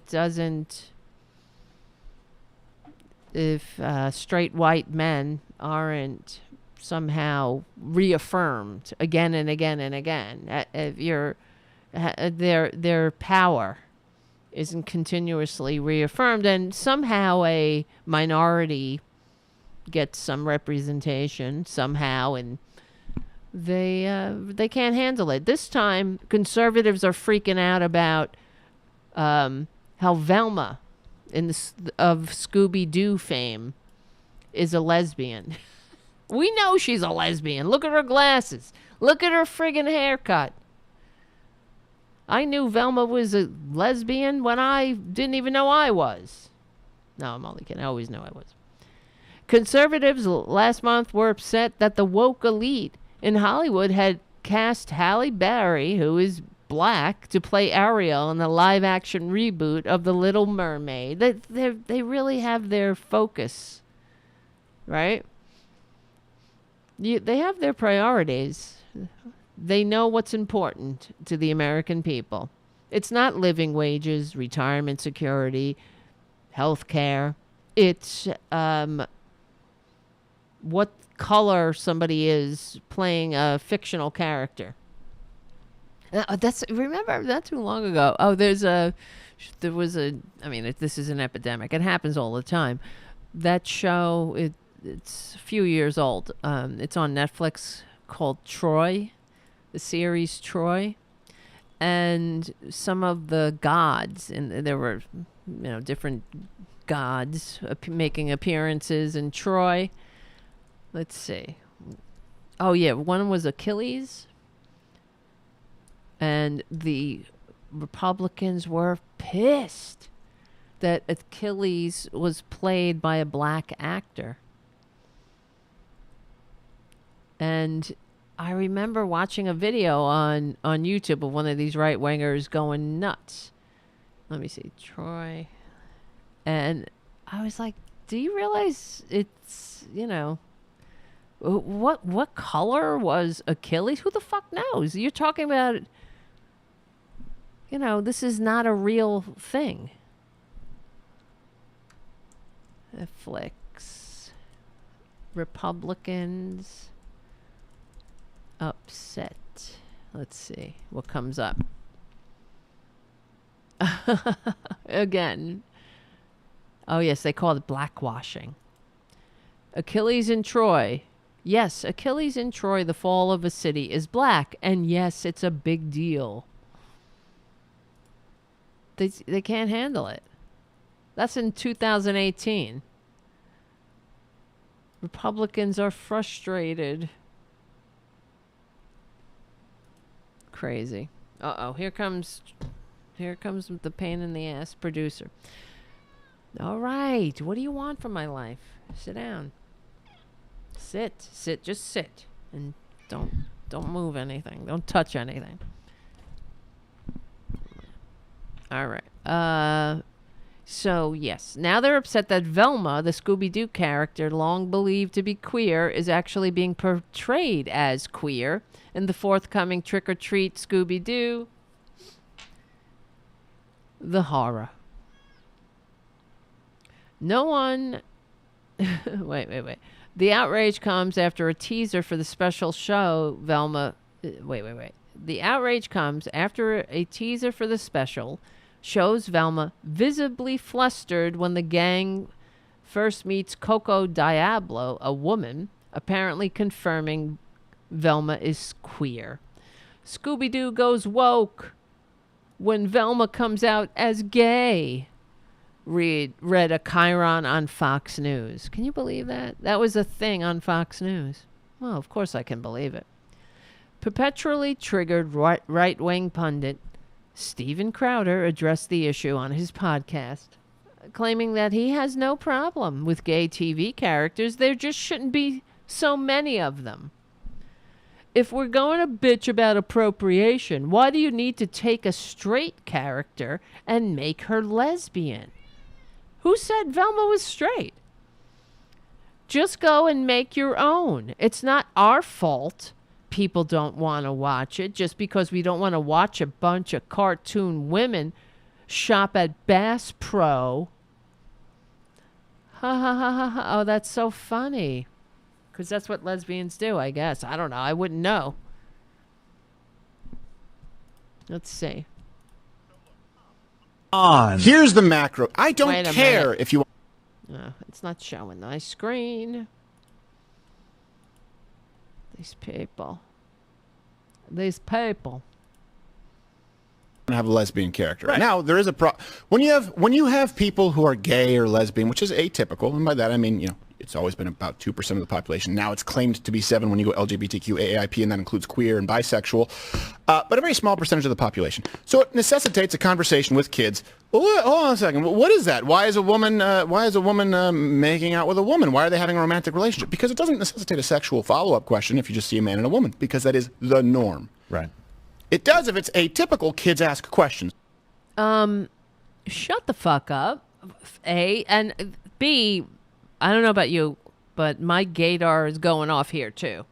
straight white men aren't somehow reaffirmed again and again and again, if their power isn't continuously reaffirmed, and somehow a minority gets some representation somehow, and they can't handle it. This time, conservatives are freaking out about how Velma of Scooby-Doo fame is a lesbian. We know she's a lesbian. Look at her glasses. Look at her friggin' haircut. I knew Velma was a lesbian when I didn't even know I was. No, I'm only kidding. I always knew I was. Conservatives last month were upset that the woke elite in Hollywood had cast Halle Berry, who is black, to play Ariel in the live-action reboot of The Little Mermaid. They really have their focus, right? They have their priorities. They know what's important to the American people. It's not living wages, retirement security, health care. It's what color somebody is playing a fictional character. Remember not too long ago. Oh, there was a. I mean, this is an epidemic. It happens all the time. That show, it's a few years old. It's on Netflix, called Troy, the series Troy, and some of the gods, and there were, different gods making appearances in Troy. Let's see. Oh yeah, one was Achilles. And the Republicans were pissed that Achilles was played by a black actor. And I remember watching a video on YouTube of one of these right-wingers going nuts. Let me see, Troy. And I was like, do you realize it's, what color was Achilles? Who the fuck knows? You're talking about... this is not a real thing. Netflix. Republicans upset. Let's see what comes up. Again. Oh, yes, they call it blackwashing. Achilles in Troy. Yes, Achilles in Troy, the fall of a city, is black. And yes, it's a big deal. They can't handle it. That's in 2018. Republicans are frustrated. Crazy. Uh-oh, here comes the pain in the ass producer. All right, what do you want from my life? Sit down. Just sit. And don't move anything. Don't touch anything. All right. So, yes. Now they're upset that Velma, the Scooby-Doo character, long believed to be queer, is actually being portrayed as queer in the forthcoming Trick or Treat Scooby-Doo. The horror. No one... Wait. The outrage comes after a teaser for the special show, Velma... Wait. The outrage comes after a teaser for the special shows Velma visibly flustered when the gang first meets Coco Diablo, a woman, apparently confirming Velma is queer. Scooby-Doo goes woke when Velma comes out as gay. Read a Chiron on Fox News. Can you believe that? That was a thing on Fox News. Well, of course I can believe it. Perpetually triggered right-wing pundit Steven Crowder addressed the issue on his podcast, claiming that he has no problem with gay TV characters. There just shouldn't be so many of them. If we're going to bitch about appropriation, why do you need to take a straight character and make her lesbian? Who said Velma was straight? Just go and make your own. It's not our fault people don't want to watch it just because we don't want to watch a bunch of cartoon women shop at Bass Pro. Ha ha ha ha ha. Oh, that's so funny. Because that's what lesbians do, I guess. I don't know. I wouldn't know. Let's see. Here's the macro. I don't care if you... No, it's not showing my screen. These people. Have a lesbian character. Right. Now there is a when you have people who are gay or lesbian, which is atypical, and by that I mean it's always been about 2% of the population. Now it's claimed to be 7% when you go LGBTQ, AAIP, and that includes queer and bisexual, but a very small percentage of the population. So it necessitates a conversation with kids. Hold on a second. What is that? Why is a woman making out with a woman? Why are they having a romantic relationship? Because it doesn't necessitate a sexual follow-up question if you just see a man and a woman, because that is the norm. Right. It does if it's atypical. Kids ask questions. Shut the fuck up. A and B. I don't know about you, but my gaydar is going off here too.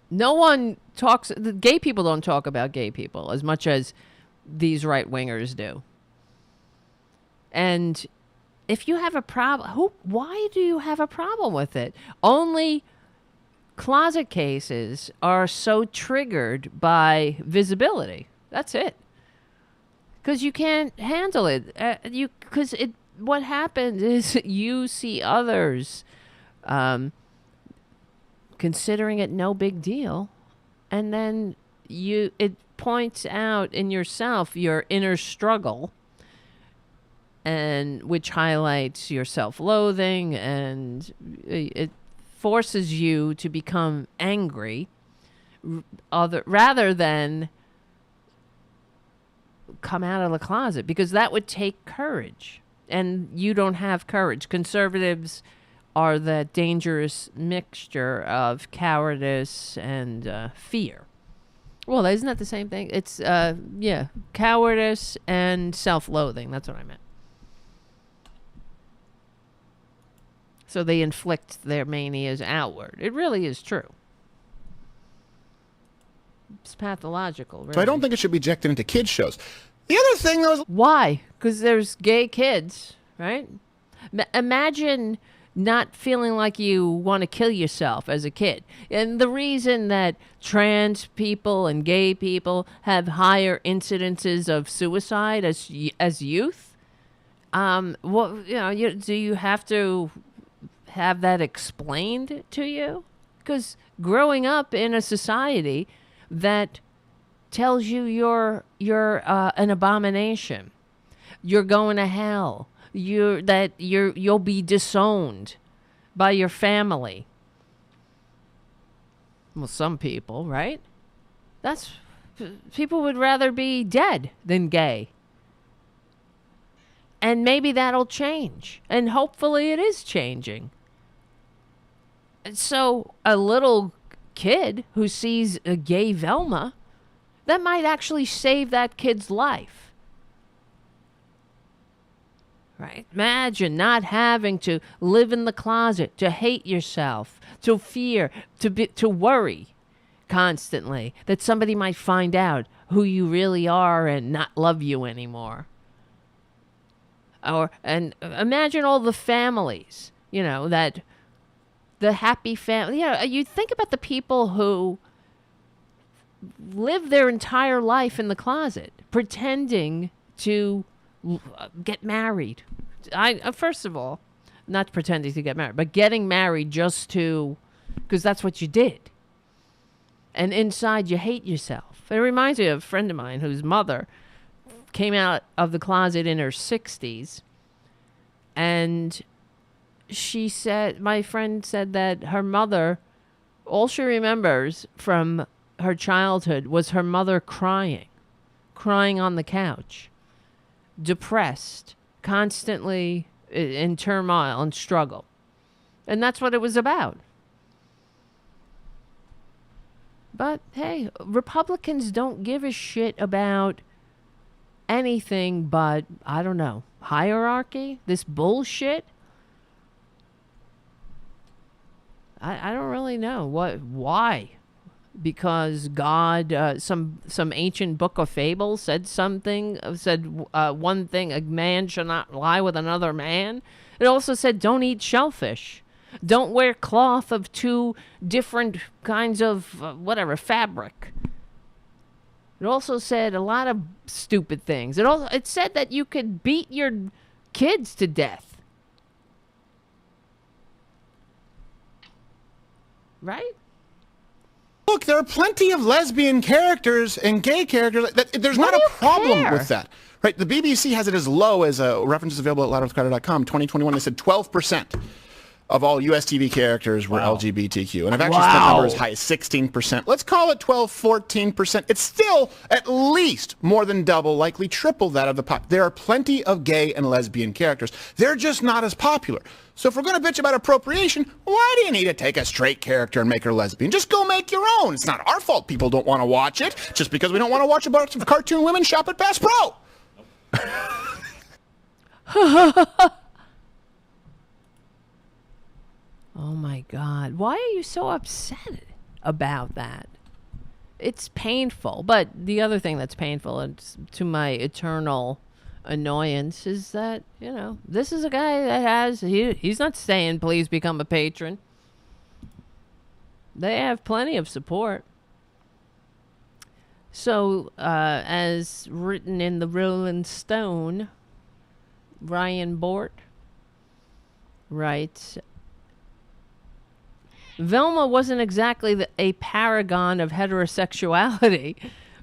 No one talks. The gay people don't talk about gay people as much as these right wingers do. And if you have a problem, why do you have a problem with it? Only closet cases are so triggered by visibility. That's it. Because you can't handle it. What happens is you see others considering it no big deal, and then it points out in yourself your inner struggle, and which highlights your self-loathing, and it forces you to become angry rather than come out of the closet, because that would take courage, and you don't have courage. Conservatives are the dangerous mixture of cowardice and fear. Well, isn't that the same thing? It's cowardice and self-loathing. That's what I meant. So they inflict their manias outward. It really is true. It's pathological, really. So I don't think it should be ejected into kids shows. The other thing, though, is... Why? Because there's gay kids, right? Imagine not feeling like you want to kill yourself as a kid. And the reason that trans people and gay people have higher incidences of suicide as youth, do you have to have that explained to you? Because growing up in a society that tells you you're an abomination, you're going to hell, you'll be disowned by your family. Well, some people, right? People would rather be dead than gay. And maybe that'll change. And hopefully it is changing. And so a little kid who sees a gay Velma, that might actually save that kid's life. Right? Imagine not having to live in the closet, to hate yourself, to fear, to worry constantly that somebody might find out who you really are and not love you anymore. And imagine all the families, that the happy family. You think about the people who live their entire life in the closet, pretending to get married. First of all, not pretending to get married, but getting married because that's what you did. And inside you hate yourself. It reminds me of a friend of mine whose mother came out of the closet in her 60s. And my friend said that her mother, all she remembers from her childhood was her mother crying on the couch, depressed, constantly in turmoil and struggle. And that's what it was about. But hey, Republicans don't give a shit about anything but, I don't know, hierarchy, this bullshit. I don't really know why. Because God, some ancient book of fables said one thing: a man shall not lie with another man. It also said don't eat shellfish, don't wear cloth of two different kinds of fabric. It also said a lot of stupid things. It said that you could beat your kids to death. Right? Look, there are plenty of lesbian characters and gay characters. There's not a problem with that. Right? The BBC has it as low as references available at louderwithcarter.com. 2021, they said 12% of all U.S. TV characters were LGBTQ. And I've actually seen a number as high as 16%. Let's call it 12, 14%. It's still at least more than double, likely triple that of the pop. There are plenty of gay and lesbian characters. They're just not as popular. So if we're going to bitch about appropriation, why do you need to take a straight character and make her lesbian? Just go make your own. It's not our fault people don't want to watch it, just because we don't want to watch a bunch of cartoon women shop at Bass Pro. Oh my God. Why are you so upset about that. It's painful. But the other thing that's painful, and to my eternal annoyance, is that, this is a guy that he's not saying, please become a patron. They have plenty of support. So, as written in the Rolling Stone, Ryan Bort writes, Velma wasn't exactly a paragon of heterosexuality.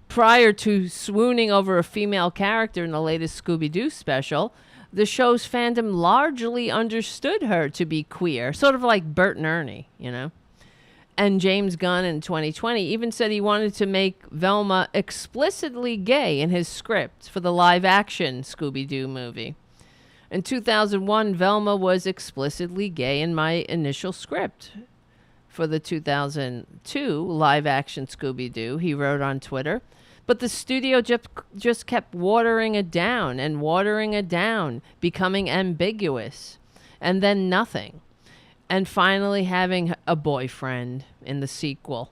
Prior to swooning over a female character in the latest Scooby-Doo special, the show's fandom largely understood her to be queer, sort of like Bert and Ernie, And James Gunn in 2020 even said he wanted to make Velma explicitly gay in his script for the live-action Scooby-Doo movie. In 2001, Velma was explicitly gay in my initial script. For the 2002 live-action Scooby-Doo, he wrote on Twitter. But the studio just kept watering it down and watering it down, becoming ambiguous, and then nothing. And finally having a boyfriend in the sequel.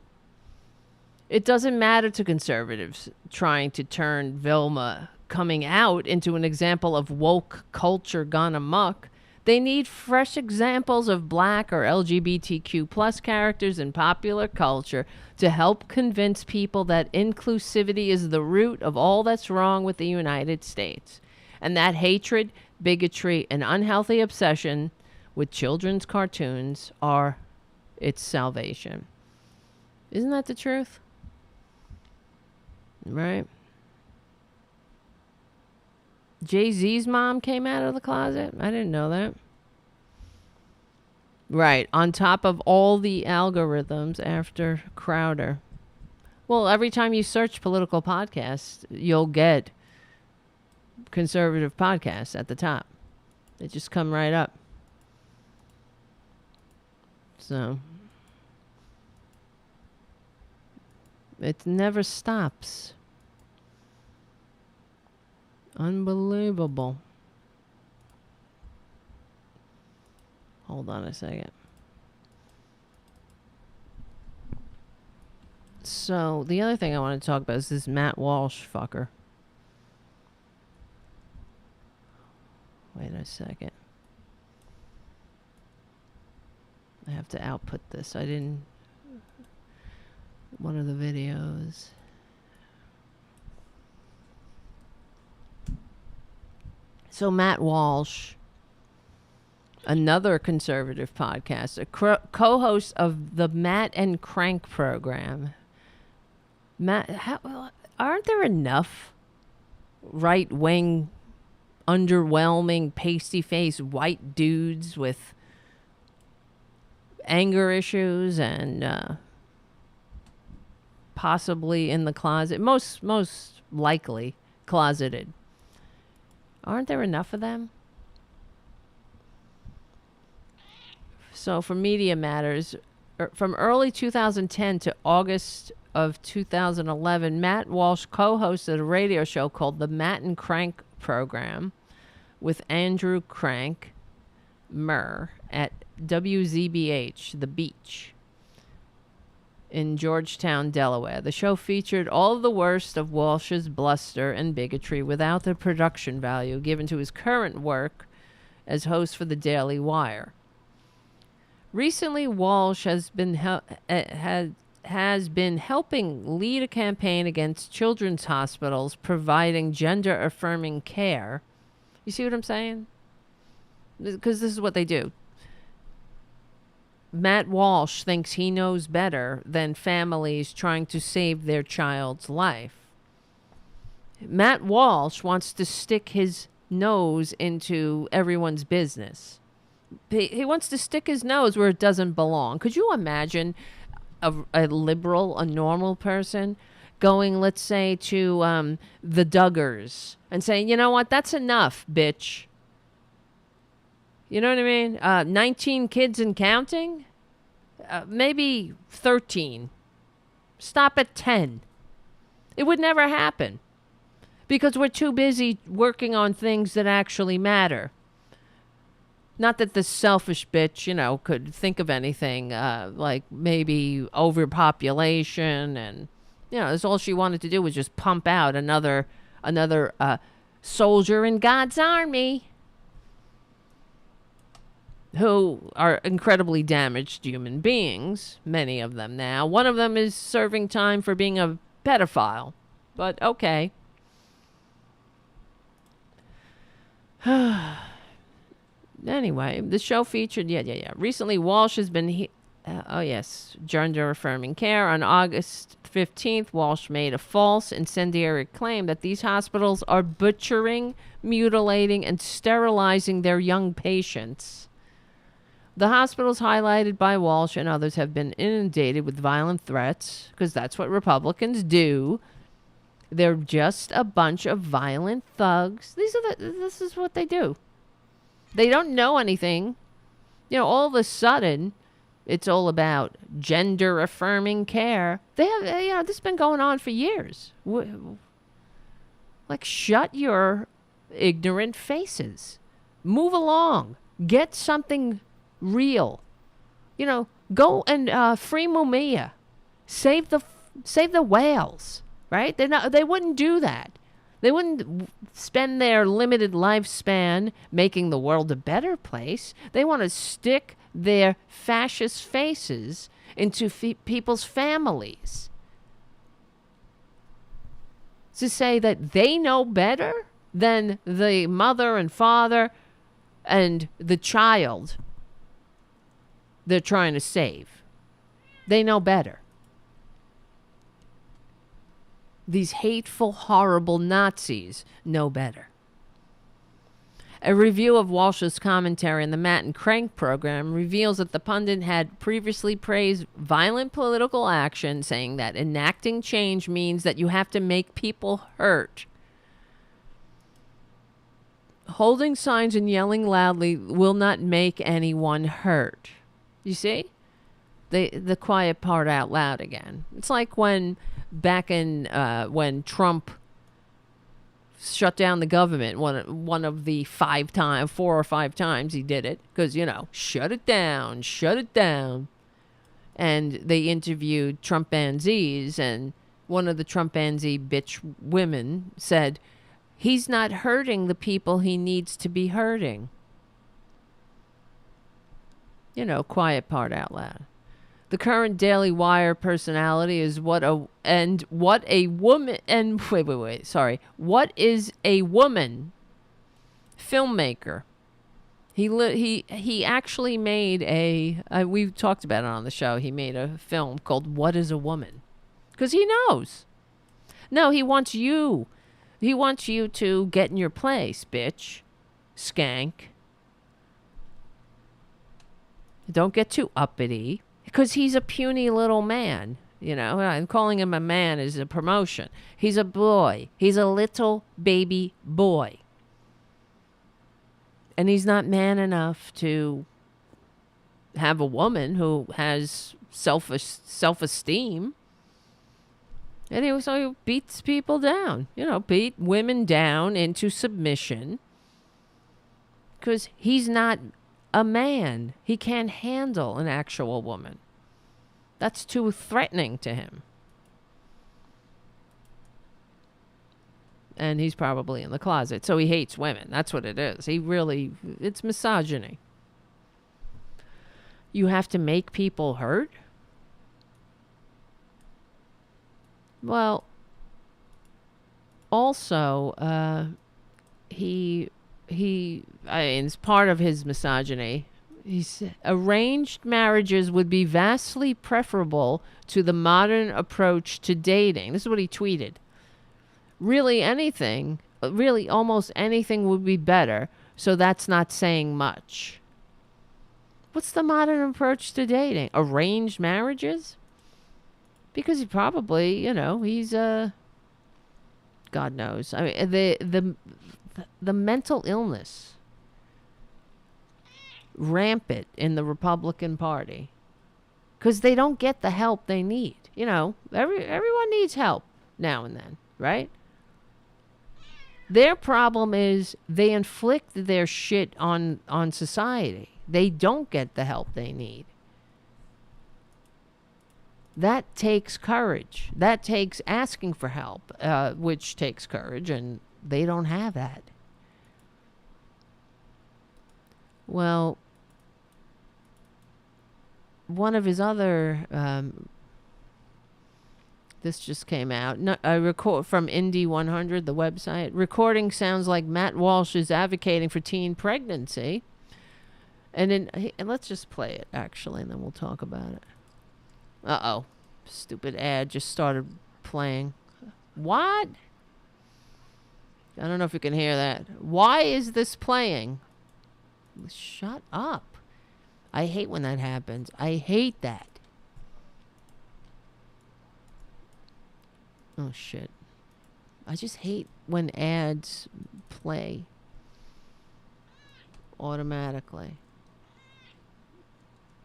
It doesn't matter to conservatives trying to turn Velma coming out into an example of woke culture gone amok. They need fresh examples of Black or LGBTQ plus characters in popular culture to help convince people that inclusivity is the root of all that's wrong with the United States, and that hatred, bigotry, and unhealthy obsession with children's cartoons are its salvation. Isn't that the truth? Right? Jay-Z's mom came out of the closet? I didn't know that. Right. On top of all the algorithms after Crowder. Well, every time you search political podcasts, you'll get conservative podcasts at the top. They just come right up. So it never stops. Unbelievable. Hold on a second. So the other thing I want to talk about is this Matt Walsh fucker. Wait a second. I have to output this. I didn't... One of the videos... So Matt Walsh, another conservative podcast, a co-host of the Matt and Crank program. Matt, aren't there enough right-wing, underwhelming, pasty-faced white dudes with anger issues and possibly in the closet, most likely closeted? Aren't there enough of them? So for Media Matters, from early 2010 to August of 2011, Matt Walsh co-hosted a radio show called the Matt and Crank program with Andrew Crank Murr at WZBH, The Beach, in Georgetown, Delaware. The show featured all of the worst of Walsh's bluster and bigotry without the production value given to his current work as host for the Daily Wire. Recently, Walsh has been helping lead a campaign against children's hospitals providing gender-affirming care. You see what I'm saying? Because this is what they do. Matt Walsh thinks he knows better than families trying to save their child's life. Matt Walsh wants to stick his nose into everyone's business. He wants to stick his nose where it doesn't belong. Could you imagine a liberal, a normal person going, let's say, to the Duggars and saying, you know what, that's enough, bitch. You know what I mean? 19 kids and counting? Maybe 13. Stop at 10. It would never happen. Because we're too busy working on things that actually matter. Not that this selfish bitch, could think of anything like maybe overpopulation, and that's all she wanted to do was just pump out another soldier in God's army, who are incredibly damaged human beings, many of them now. One of them is serving time for being a pedophile, but okay. Anyway, the show featured, recently Walsh has been, gender affirming care. On August 15th, Walsh made a false incendiary claim that these hospitals are butchering, mutilating, and sterilizing their young patients. The hospitals highlighted by Walsh and others have been inundated with violent threats, because that's what Republicans do. They're just a bunch of violent thugs. This is what they do. They don't know anything. All of a sudden, it's all about gender affirming care. They have, this has been going on for years. Like, shut your ignorant faces. Move along. Get something real. Go and free Mumia. Save the whales, right? They wouldn't do that. They wouldn't spend their limited lifespan making the world a better place. They want to stick their fascist faces into people's families. To say that they know better than the mother and father and the child they're trying to save. They know better. These hateful, horrible Nazis know better. A review of Walsh's commentary on the Matt and Crank program reveals that the pundit had previously praised violent political action, saying that enacting change means that you have to make people hurt. Holding signs and yelling loudly will not make anyone hurt. You see? The quiet part out loud again. It's like when Trump shut down the government one of the 4 or 5 times he did it, because shut it down, and they interviewed Trumpanzees, and one of the Trumpanzee bitch women said he's not hurting the people he needs to be hurting. Quiet part out loud. The current Daily Wire personality is what is a woman filmmaker. He actually made we've talked about it on the show. He made a film called What is a Woman? Because he knows. No, he wants you to get in your place, bitch. Skank. Don't get too uppity. Because he's a puny little man, and calling him a man is a promotion. He's a boy. He's a little baby boy. And he's not man enough to have a woman who has self-esteem. And so he beats people down, beat women down into submission. Because he's not a man. He can't handle an actual woman. That's too threatening to him. And he's probably in the closet. So he hates women. That's what it is. It's misogyny. You have to make people hurt? Well, also, it's part of his misogyny. He said, arranged marriages would be vastly preferable to the modern approach to dating. This is what he tweeted. Really almost anything would be better, so that's not saying much. What's the modern approach to dating? Arranged marriages? Because he probably, he's God knows. I mean, the mental illness rampant in the Republican Party, because they don't get the help they need. Everyone needs help now and then, right? Their problem is they inflict their shit on society. They don't get the help they need. That takes courage. That takes asking for help, which takes courage, and they don't have that. Well, one of his other, this just came out, a record from Indy 100, the website. Recording sounds like Matt Walsh is advocating for teen pregnancy. And let's just play it, actually, and then we'll talk about it. Uh-oh. Stupid ad just started playing. What? I don't know if you can hear that. Why is this playing? Shut up. I hate when that happens. I hate that. Oh, shit. I just hate when ads play automatically.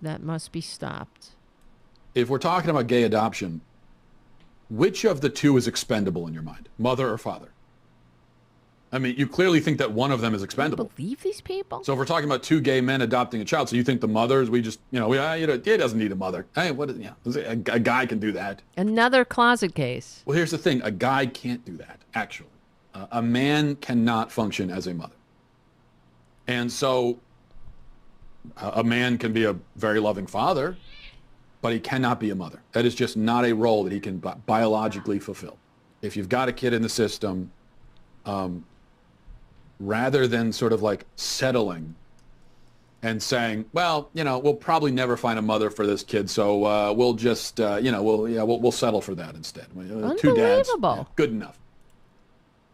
That must be stopped. If we're talking about gay adoption, which of the two is expendable in your mind, mother or father? I mean, you clearly think that one of them is expendable. Do you believe these people? So if we're talking about two gay men adopting a child, so you think the mothers, we just, he doesn't need a mother. Hey, a guy can do that. Another closet case. Well, here's the thing. A guy can't do that, actually. A man cannot function as a mother. And so a man can be a very loving father, but he cannot be a mother. That is just not a role that he can biologically fulfill. If you've got a kid in the system, rather than sort of like settling and saying, well, we'll probably never find a mother for this kid, so we'll just, we'll settle for that instead. Two dads, good enough.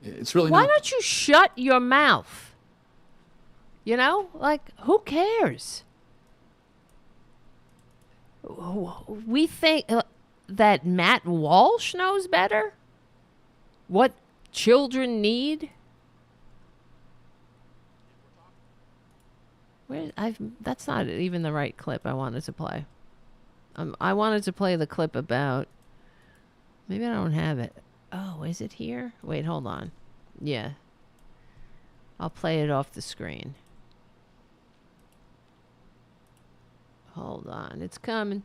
It's really Why not. don't you shut your mouth? Who cares? We think that Matt Walsh knows better what children need. That's not even the right clip I wanted to play. I wanted to play the clip about. Maybe I don't have it. Oh, is it here? Wait, hold on. Yeah. I'll play it off the screen. Hold on, it's coming.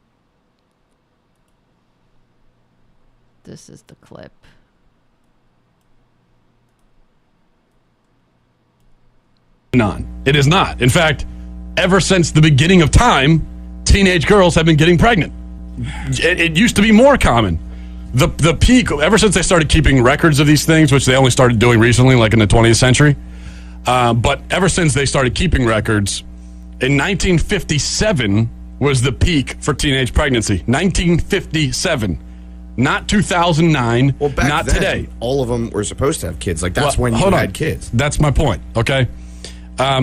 This is the clip. It is not. In fact, ever since the beginning of time, teenage girls have been getting pregnant. It used to be more common. The peak, ever since they started keeping records of these things, which they only started doing recently, like in the 20th century, but ever since they started keeping records, in 1957 was the peak for teenage pregnancy. 1957. Not 2009, well, back not then, today. All of them were supposed to have kids. That's when you had kids. That's my point, okay?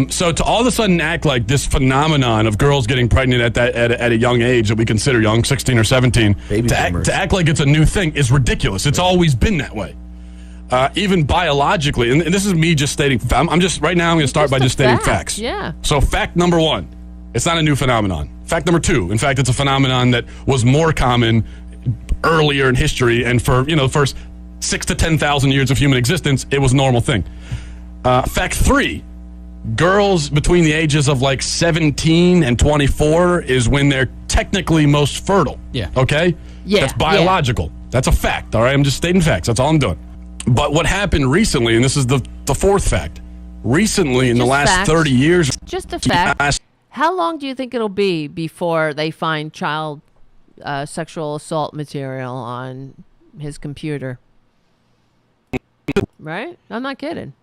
So to all of a sudden act like this phenomenon of girls getting pregnant at a young age that we consider young, 16 or 17, to act like it's a new thing is ridiculous. It's always been that way. Even biologically, and this is me just stating, I'm going to start by just stating facts. Yeah. So fact number one, it's not a new phenomenon. Fact number two, in fact, it's a phenomenon that was more common earlier in history, and for the first 6,000 to 10,000 years of human existence, it was a normal thing. Fact three, girls between the ages of like 17 and 24 is when they're technically most fertile. Yeah. Okay? Yeah. That's biological. Yeah. That's a fact, all right? I'm just stating facts. That's all I'm doing. But what happened recently, and this is the fourth fact, recently in the last 30 years... Just a fact. How long do you think it'll be before they find child sexual assault material on his computer? Right? I'm not kidding.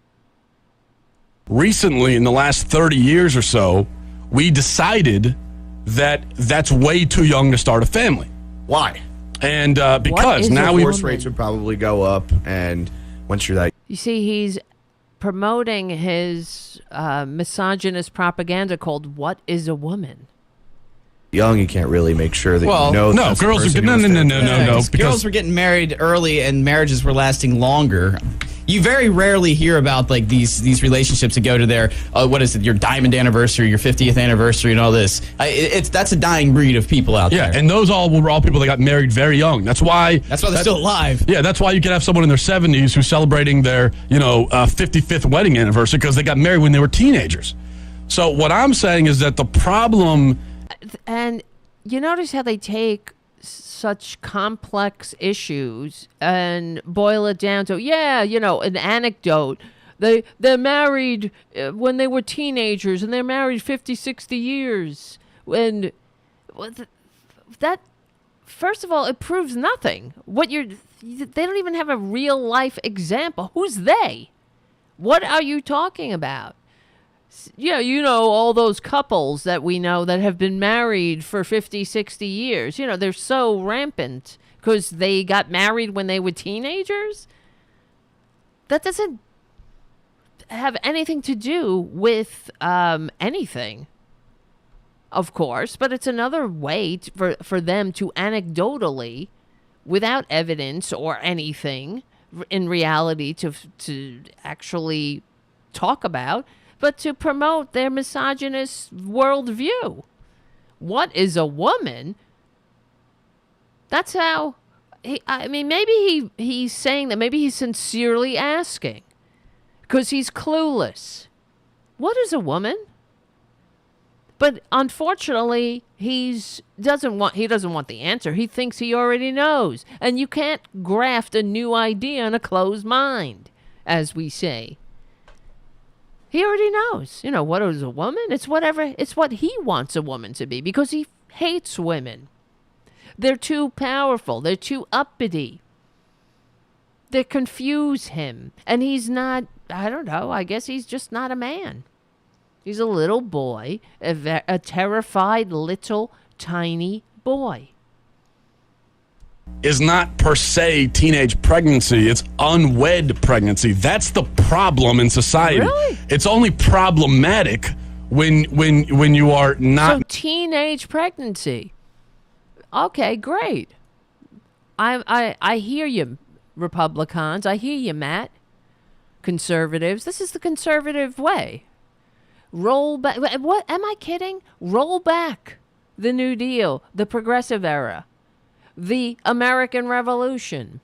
Recently, in the last 30 years or so, we decided that that's way too young to start a family. Why? And because now divorce rates would probably go up, and once you're that... You see, he's promoting his misogynist propaganda called "What is a Woman?" Young, you can't really make sure that you know. No, girls are no. Girls were getting married early, and marriages were lasting longer. you very rarely hear about like these relationships that go to their your diamond anniversary, your 50th anniversary, and all this. That's a dying breed of people out there. Yeah, and those were all people that got married very young. That's why they're still alive. Yeah, that's why you can have someone in their 70s who's celebrating their 55th wedding anniversary because they got married when they were teenagers. So what I'm saying is that the problem, and you notice how they take such complex issues and boil it down to an anecdote. They're married when they were teenagers and they're married 50, 60 years. And that, first of all, it proves nothing. They don't even have a real life example. Who's they? What are you talking about? Yeah, all those couples that we know that have been married for 50, 60 years. They're so rampant because they got married when they were teenagers. That doesn't have anything to do with anything, of course, but it's another way for them to anecdotally, without evidence or anything in reality to actually talk about, but to promote their misogynist worldview. What is a woman? That's how, maybe he's saying that, maybe he's sincerely asking, because he's clueless. What is a woman? But unfortunately, he doesn't want the answer. He thinks he already knows. And you can't graft a new idea on a closed mind, as we say. He already knows. What is a woman? It's what he wants a woman to be, because he hates women. They're too powerful. They're too uppity. They confuse him. And he's not, I don't know, I guess he's just not a man. He's a little boy, a terrified little tiny boy. is not per se teenage pregnancy. It's unwed pregnancy. That's the problem in society. Really? It's only problematic when you are not. So teenage pregnancy. Okay, great. I hear you, Republicans. I hear you, Matt. Conservatives. This is the conservative way. Roll back. What? Am I kidding? Roll back the New Deal, the Progressive Era, the American Revolution,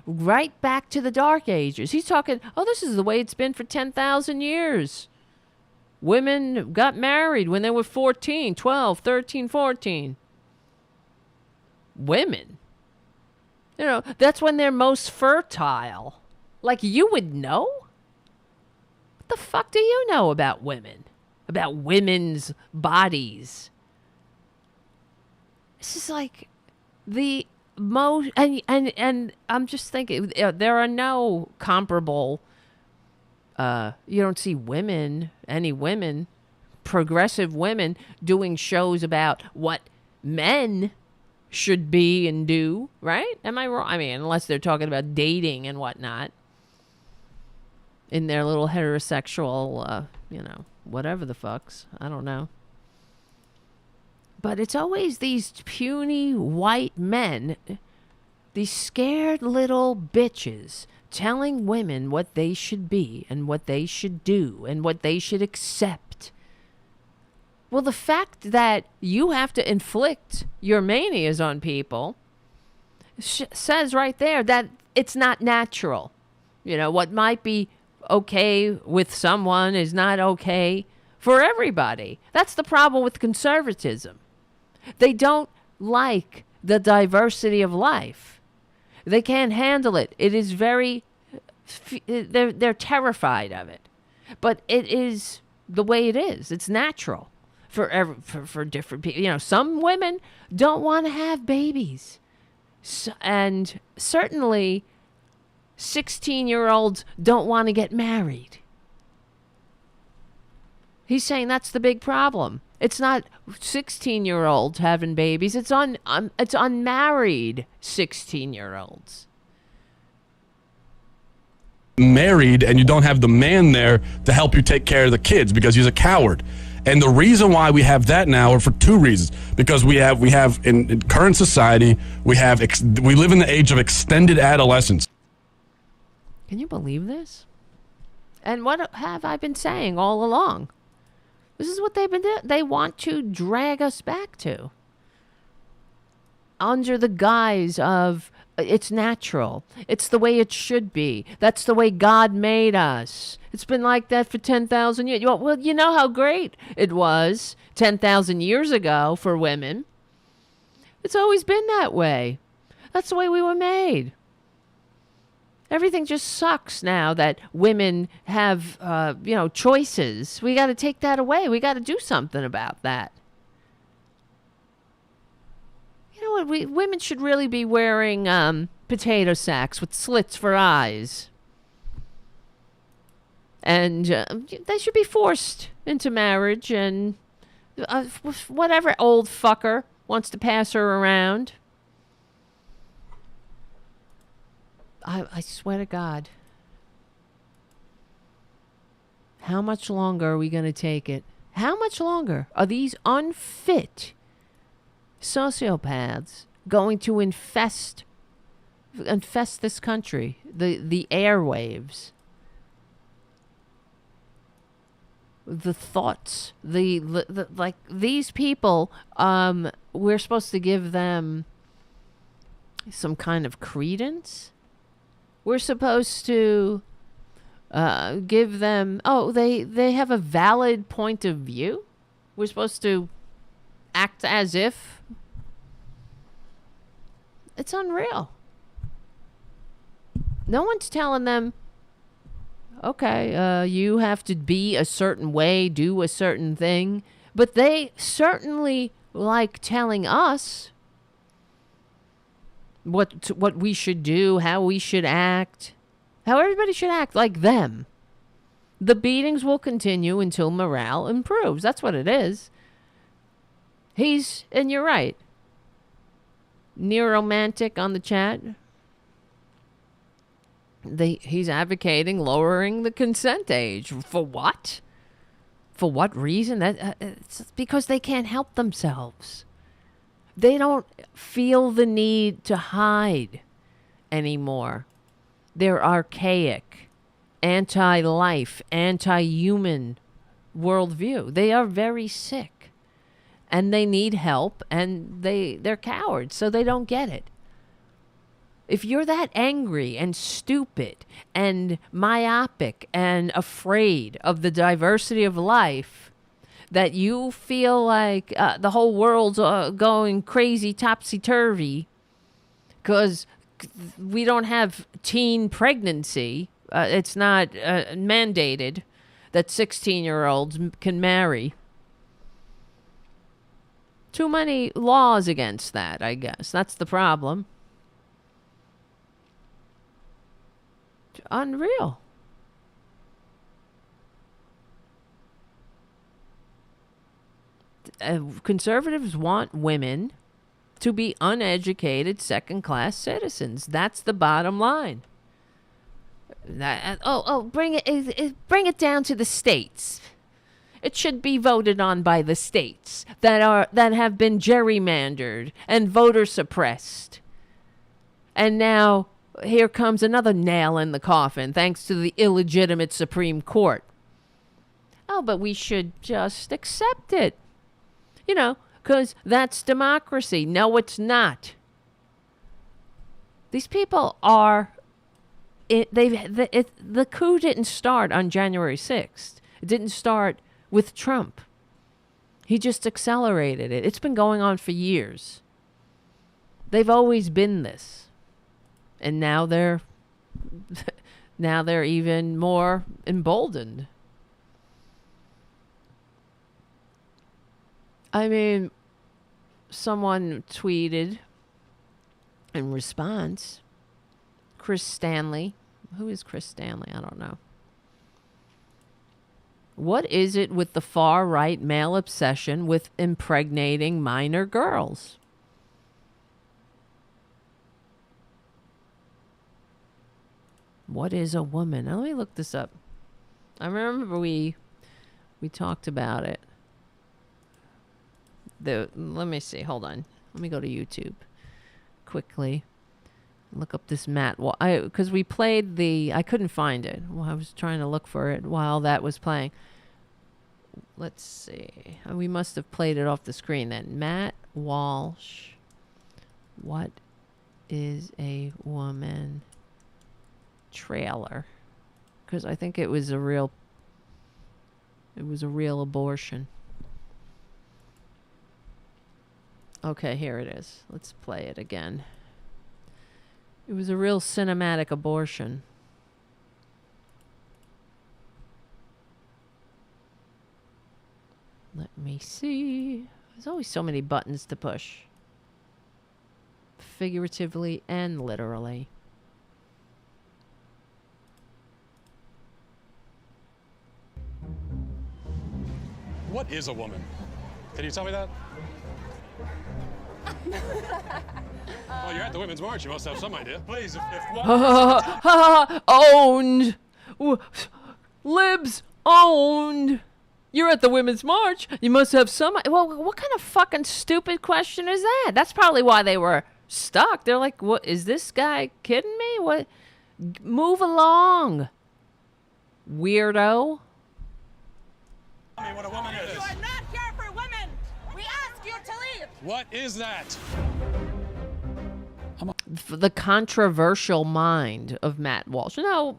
right back to the Dark Ages. He's talking, this is the way it's been for 10,000 years. Women got married when they were 14, 12, 13, 14. Women. That's when they're most fertile. Like, you would know? What the fuck do you know about women? About women's bodies? This is like the most, and I'm just thinking, there are no comparable, you don't see any women, progressive women, doing shows about what men should be and do, right? Am I wrong? I mean, unless they're talking about dating and whatnot in their little heterosexual, whatever the fucks. I don't know. But it's always these puny white men, these scared little bitches, telling women what they should be and what they should do and what they should accept. Well, the fact that you have to inflict your manias on people says right there that it's not natural. What might be okay with someone is not okay for everybody. That's the problem with conservatism. They don't like the diversity of life. They can't handle it. It is they're terrified of it. But it is the way it is. It's natural for different people. Some women don't want to have babies. And certainly 16-year-olds don't want to get married. He's saying that's the big problem. It's not 16-year-olds having babies. It's unmarried 16-year-olds. Married, and you don't have the man there to help you take care of the kids because he's a coward. And the reason why we have that now are for two reasons. Because we have in current society, we live in the age of extended adolescence. Can you believe this? And what have I been saying all along? This is what they've been doing. They want to drag us back to. Under the guise of it's natural. It's the way it should be. That's the way God made us. It's been like that for 10,000 years. Well, you know how great it was 10,000 years ago for women. It's always been that way. That's the way we were made. Everything just sucks now that women have, choices. We got to take that away. We got to do something about that. You know what? Women should really be wearing potato sacks with slits for eyes. And they should be forced into marriage, and whatever old fucker wants to pass her around. I swear to God. How much longer are we going to take it? How much longer are these unfit sociopaths going to infest this country, the airwaves, the thoughts, the like these people? We're supposed to give them some kind of credence. We're supposed to give them, they have a valid point of view. We're supposed to act as if. It's unreal. No one's telling them, okay, you have to be a certain way, do a certain thing. But they certainly like telling us what we should do, how we should act, how everybody should act like them. The beatings will continue until morale improves. That's what it is. And you're right. Neuromantic on the chat. He's advocating lowering the consent age. For what? For what reason? It's because they can't help themselves. They don't feel the need to hide anymore. They're archaic, anti-life, anti-human worldview. They are very sick, and they need help, and they're cowards, so they don't get it. If you're that angry and stupid and myopic and afraid of the diversity of life, that you feel like the whole world's going crazy topsy-turvy because we don't have teen pregnancy. It's not mandated that 16-year-olds can marry. Too many laws against that, I guess. That's the problem. Unreal. Conservatives want women to be uneducated second-class citizens. That's the bottom line. Bring it down to the states. It should be voted on by the states that have been gerrymandered and voter suppressed. And now here comes another nail in the coffin thanks to the illegitimate Supreme Court. Oh, but we should just accept it. You know, because that's democracy. No, it's not. These people are. The coup didn't start on January 6th. It didn't start with Trump. He just accelerated it. It's been going on for years. They've always been this, and now they're even more emboldened. I mean, someone tweeted in response, Chris Stanley. Who is Chris Stanley? I don't know. What is it with the far-right male obsession with impregnating minor girls? What is a woman? Now, let me look this up. I remember we talked about it. Let me see. Hold on. Let me go to YouTube quickly. Look up this Matt. Well, because we played the. I couldn't find it. Well, I was trying to look for it while that was playing. Let's see. We must have played it off the screen then. Matt Walsh. What is a woman? Trailer. Because I think it was a real. It was a real abortion. Okay, here it is. Let's play it again. It was a real cinematic abortion. Let me see. There's always so many buttons to push. Figuratively and literally. What is a woman? Can you tell me that? Well, you're at the Women's March. You must have some idea. Please, if Owned! Libs owned! You're at the Women's March. You must have some. Well, what kind of fucking stupid question is that? That's probably why they were stuck. They're like, "What is this guy kidding me? What? Move along, weirdo." Tell me what a woman is. You are not here for women. We ask you to leave. What is that? The controversial mind of Matt Walsh. No,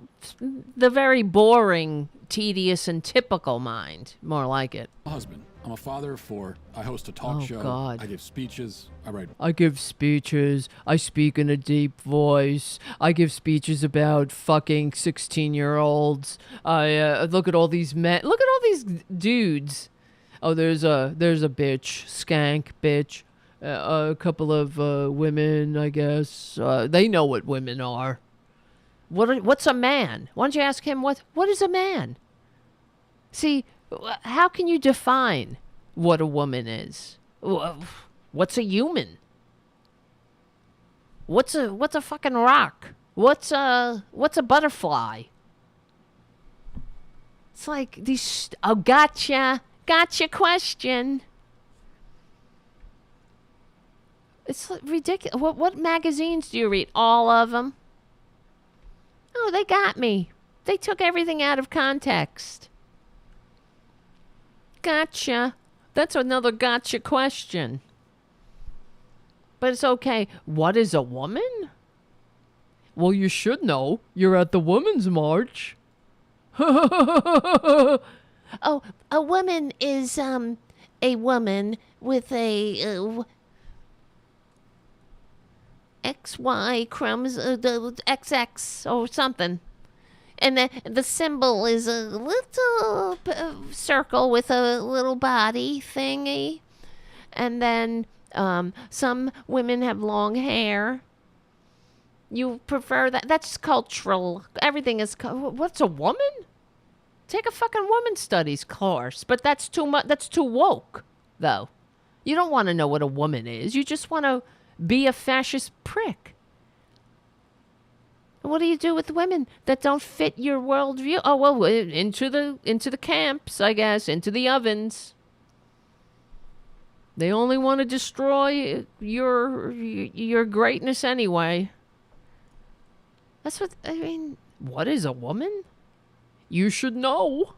the very boring, tedious, and typical mind. More like it. Husband. I'm a father of 4. I host a talk show. God. I give speeches. I write. I give speeches. I speak in a deep voice. I give speeches about fucking 16-year-olds. I look at all these men. Look at all these dudes. Oh, there's a bitch, skank bitch. A couple of women, I guess. They know what women are. What's a man? Why don't you ask him what is a man? See, how can you define what a woman is? What's a human? What's a fucking rock? What's a butterfly? It's like these. Oh, gotcha question. It's ridiculous. What magazines do you read? All of them? Oh, they got me. They took everything out of context. Gotcha. That's another gotcha question. But it's okay. What is a woman? Well, you should know. You're at the Women's March. Oh, a woman is a woman with a XY chromosome, XX or something. And the symbol is a little circle with a little body thingy. And then some women have long hair. You prefer that? That's cultural. Everything is. What's a woman? Take a fucking woman studies course. But that's too much. That's too woke, though. You don't want to know what a woman is. You just want to be a fascist prick. What do you do with women that don't fit your worldview? Oh, well, into the camps, I guess, into the ovens. They only want to destroy your greatness anyway. That's what I mean. What is a woman? You should know.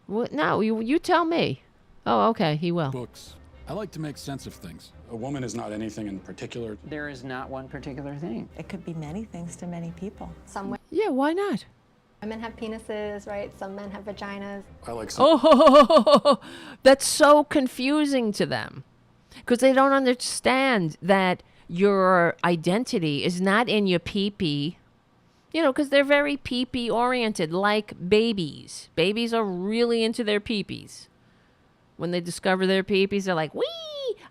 What? No, you tell me. Oh, okay, he will. Books. I like to make sense of things. A woman is not anything in particular. There is not one particular thing. It could be many things to many people. Yeah, why not? Women have penises, right? Some men have vaginas. I like some. Oh, that's so confusing to them. Because they don't understand that your identity is not in your pee-pee. You know, because they're very pee-pee oriented, like babies. Babies are really into their pee-pees. When they discover their pee-pees, they're like, wee,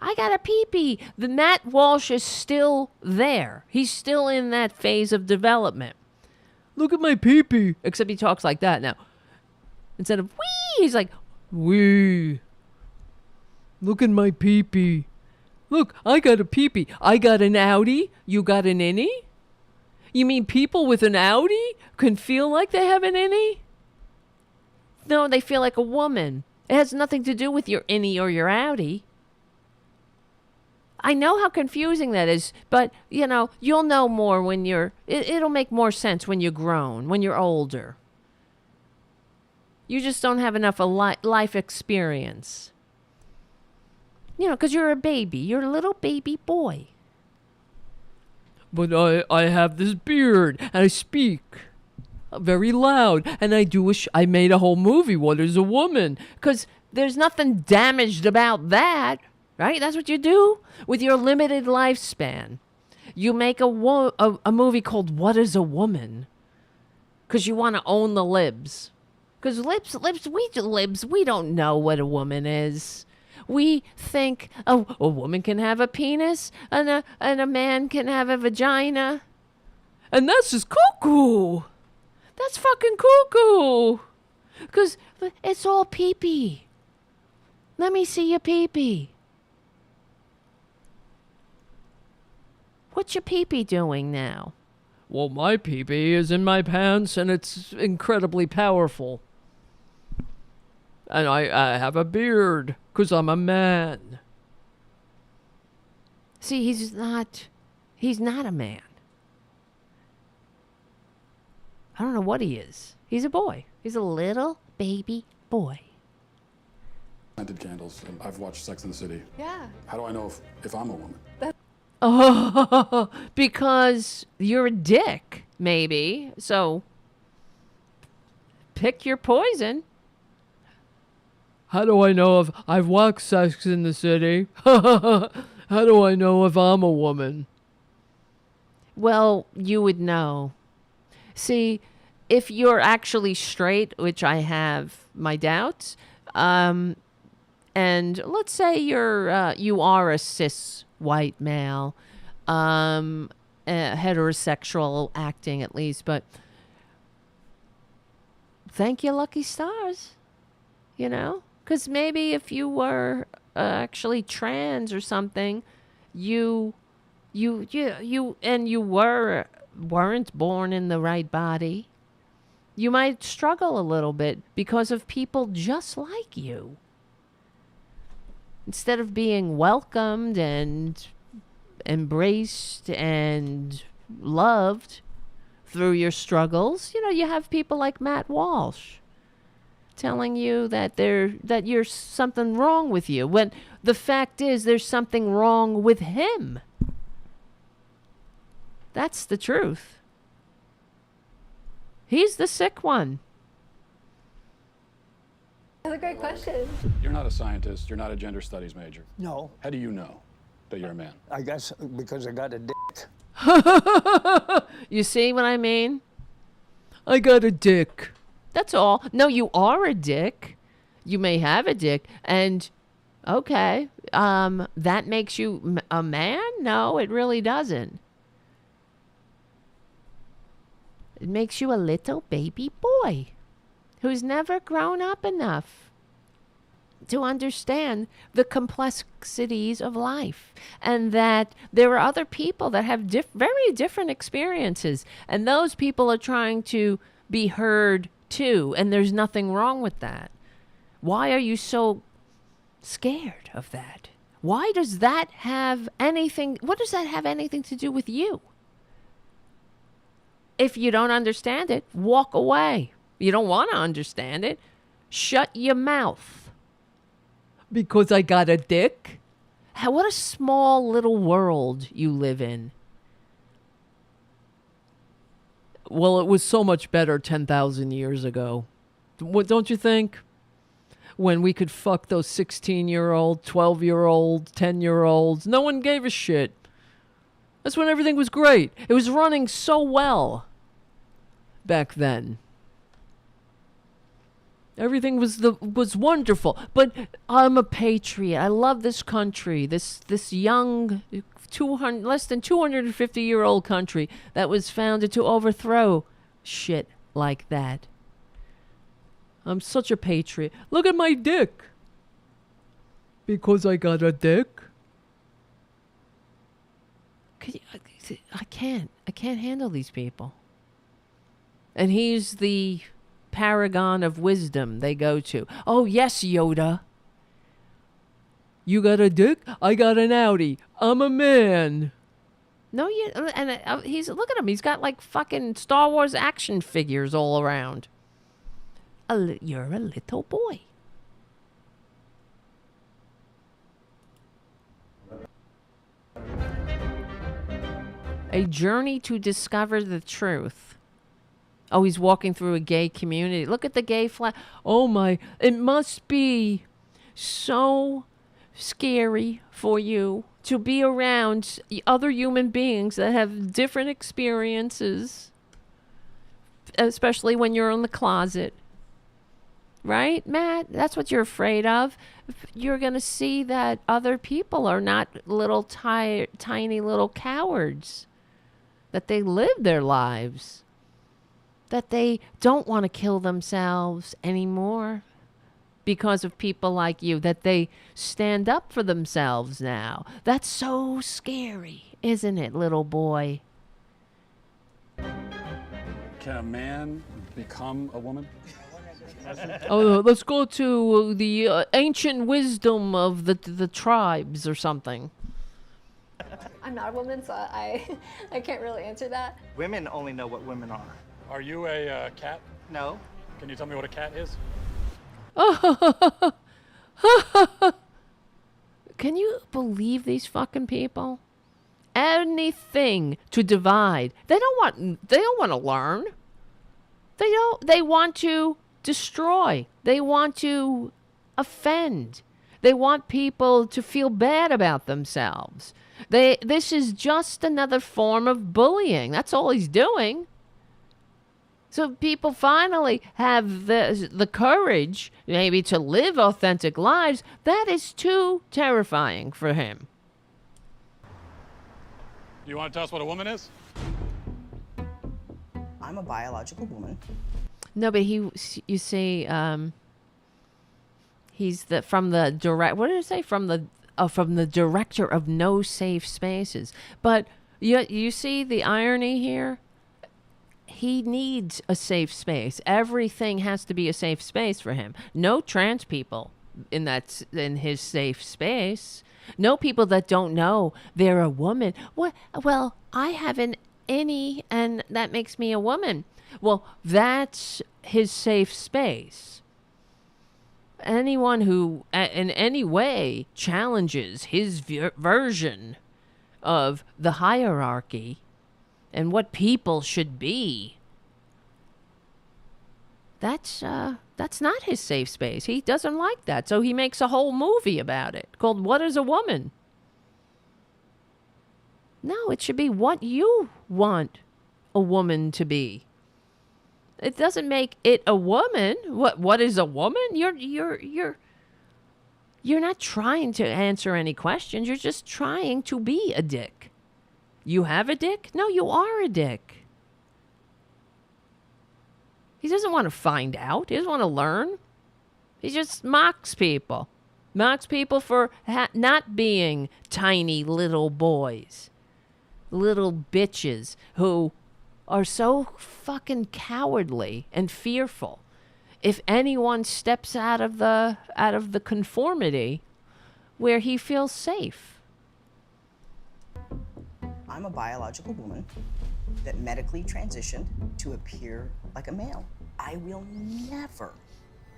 I got a pee-pee. The Matt Walsh is still there. He's still in that phase of development. Look at my pee-pee. Except he talks like that now. Instead of wee, he's like, wee. Look at my pee-pee. Look, I got a pee-pee. I got an outie. You got an innie? You mean people with an outie can feel like they have an innie? No, they feel like a woman. It has nothing to do with your innie or your outie. I know how confusing that is, but, you'll know more when it'll make more sense when you're grown, when you're older. You just don't have enough life experience. Because you're a baby. You're a little baby boy. But I have this beard, and I speak very loud, and I made a whole movie, What is a Woman? Because there's nothing damaged about that, right? That's what you do with your limited lifespan. You make a movie called What is a Woman? Because you want to own the libs. Because we don't know what a woman is. We think a woman can have a penis and a man can have a vagina. And that's just cuckoo. That's fucking cuckoo. Because it's all pee-pee. Let me see your pee-pee. What's your pee-pee doing now? Well, my pee-pee is in my pants and it's incredibly powerful. And I have a beard, 'cause I'm a man. See, he's not a man. I don't know what he is. He's a boy. He's a little baby boy. Scented candles. And I've watched Sex and the City. Yeah. How do I know if I'm a woman? Oh, because you're a dick, maybe. So pick your poison. How do I know if I've watched Sex in the City? How do I know if I'm a woman? Well, you would know. See, if you're actually straight, which I have my doubts, and let's say you are a cis white male, heterosexual acting at least, but thank your lucky stars, because maybe if you were actually trans or something, you weren't born in the right body, you might struggle a little bit because of people just like you. Instead of being welcomed and embraced and loved through your struggles, you have people like Matt Walsh telling you that you're something wrong with you, when the fact is there's something wrong with him. That's the truth. He's the sick one. That's a great question. You're not a scientist. You're not a gender studies major. No. How do you know that you're a man? I guess because I got a dick. You see what I mean? I got a dick. That's all. No, you are a dick. You may have a dick. And, okay, that makes you a man? No, it really doesn't. It makes you a little baby boy who's never grown up enough to understand the complexities of life, and that there are other people that have very different experiences, and those people are trying to be heard too, and there's nothing wrong with that. Why are you so scared of that? Why does that have anything? What does that have anything to do with you? If you don't understand it, walk away. You don't want to understand it, shut your mouth. Because I got a dick? What a small little world you live in. Well, it was so much better 10,000 years ago. What, don't you think? When we could fuck those 16-year-old, 12-year-old, 10-year-olds. No one gave a shit. That's when everything was great. It was running so well back then. Everything was wonderful. But I'm a patriot. I love this country. This young, less than 250-year-old country that was founded to overthrow shit like that. I'm such a patriot. Look at my dick. Because I got a dick. I can't handle these people. And he's the paragon of wisdom they go to. Oh, yes, Yoda. You got a dick? I got an Audi. I'm a man. No, he's look at him. He's got like fucking Star Wars action figures all around. You're a little boy. A journey to discover the truth. Oh, he's walking through a gay community. Look at the gay flag. Oh my, it must be so scary for you to be around other human beings that have different experiences, especially when you're in the closet. Right, Matt? That's what you're afraid of. You're going to see that other people are not little tiny little cowards, that they live their lives, that they don't want to kill themselves anymore because of people like you, that they stand up for themselves now. That's so scary, isn't it, little boy? Can a man become a woman? Oh, let's go to the ancient wisdom of the tribes or something. I'm not a woman, so I can't really answer that. Women only know what women are. Are you a cat? No. Can you tell me what a cat is? Can you believe these fucking people? Anything to divide. They don't want to learn. They want to destroy. They want to offend. They want people to feel bad about themselves. This is just another form of bullying. That's all he's doing. So people finally have the courage maybe to live authentic lives. That is too terrifying for him. You want to tell us what a woman is? I'm a biological woman. No, but you see, he's from the director of No Safe Spaces. But you see the irony here. He needs a safe space. Everything has to be a safe space for him. No trans people in his safe space. No people that don't know they're a woman. What? Well, I have an innie, and that makes me a woman. Well, that's his safe space. Anyone who in any way challenges his version of the hierarchy and what people should be, that's not his safe space. He doesn't like that. So he makes a whole movie about it called What is a Woman? No, it should be what you want a woman to be. It doesn't make it a woman. What is a woman? You're not trying to answer any questions. You're just trying to be a dick. You have a dick? No, you are a dick. He doesn't want to find out. He doesn't want to learn. He just mocks people. Mocks people for not being tiny little boys. Little bitches who are so fucking cowardly and fearful. If anyone steps out of the conformity where he feels safe. I'm a biological woman that medically transitioned to appear like a male. I will never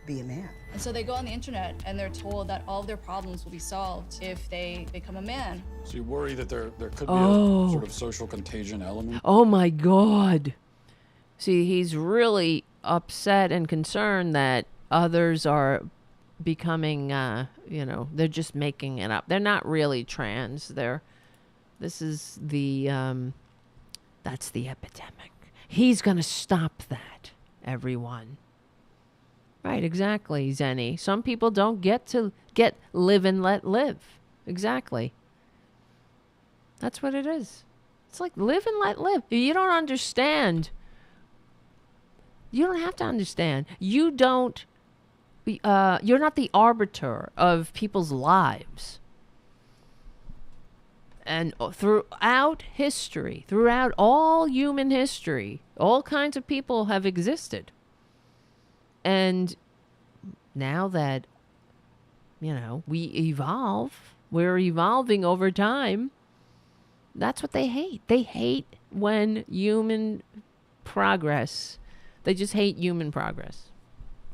be a man. And so they go on the internet and they're told that all of their problems will be solved if they become a man. So you worry that there could be a sort of social contagion element? Oh my God. See, he's really upset and concerned that others are becoming, they're just making it up. They're not really trans. This is that's the epidemic. He's going to stop that, everyone. Right, exactly, Zenny. Some people don't get live and let live. Exactly. That's what it is. It's like live and let live. You don't understand. You don't have to understand. You're not the arbiter of people's lives. And throughout history, throughout all human history, all kinds of people have existed. And now that we evolve. We're evolving over time. That's what they hate. They hate when human progress. They just hate human progress.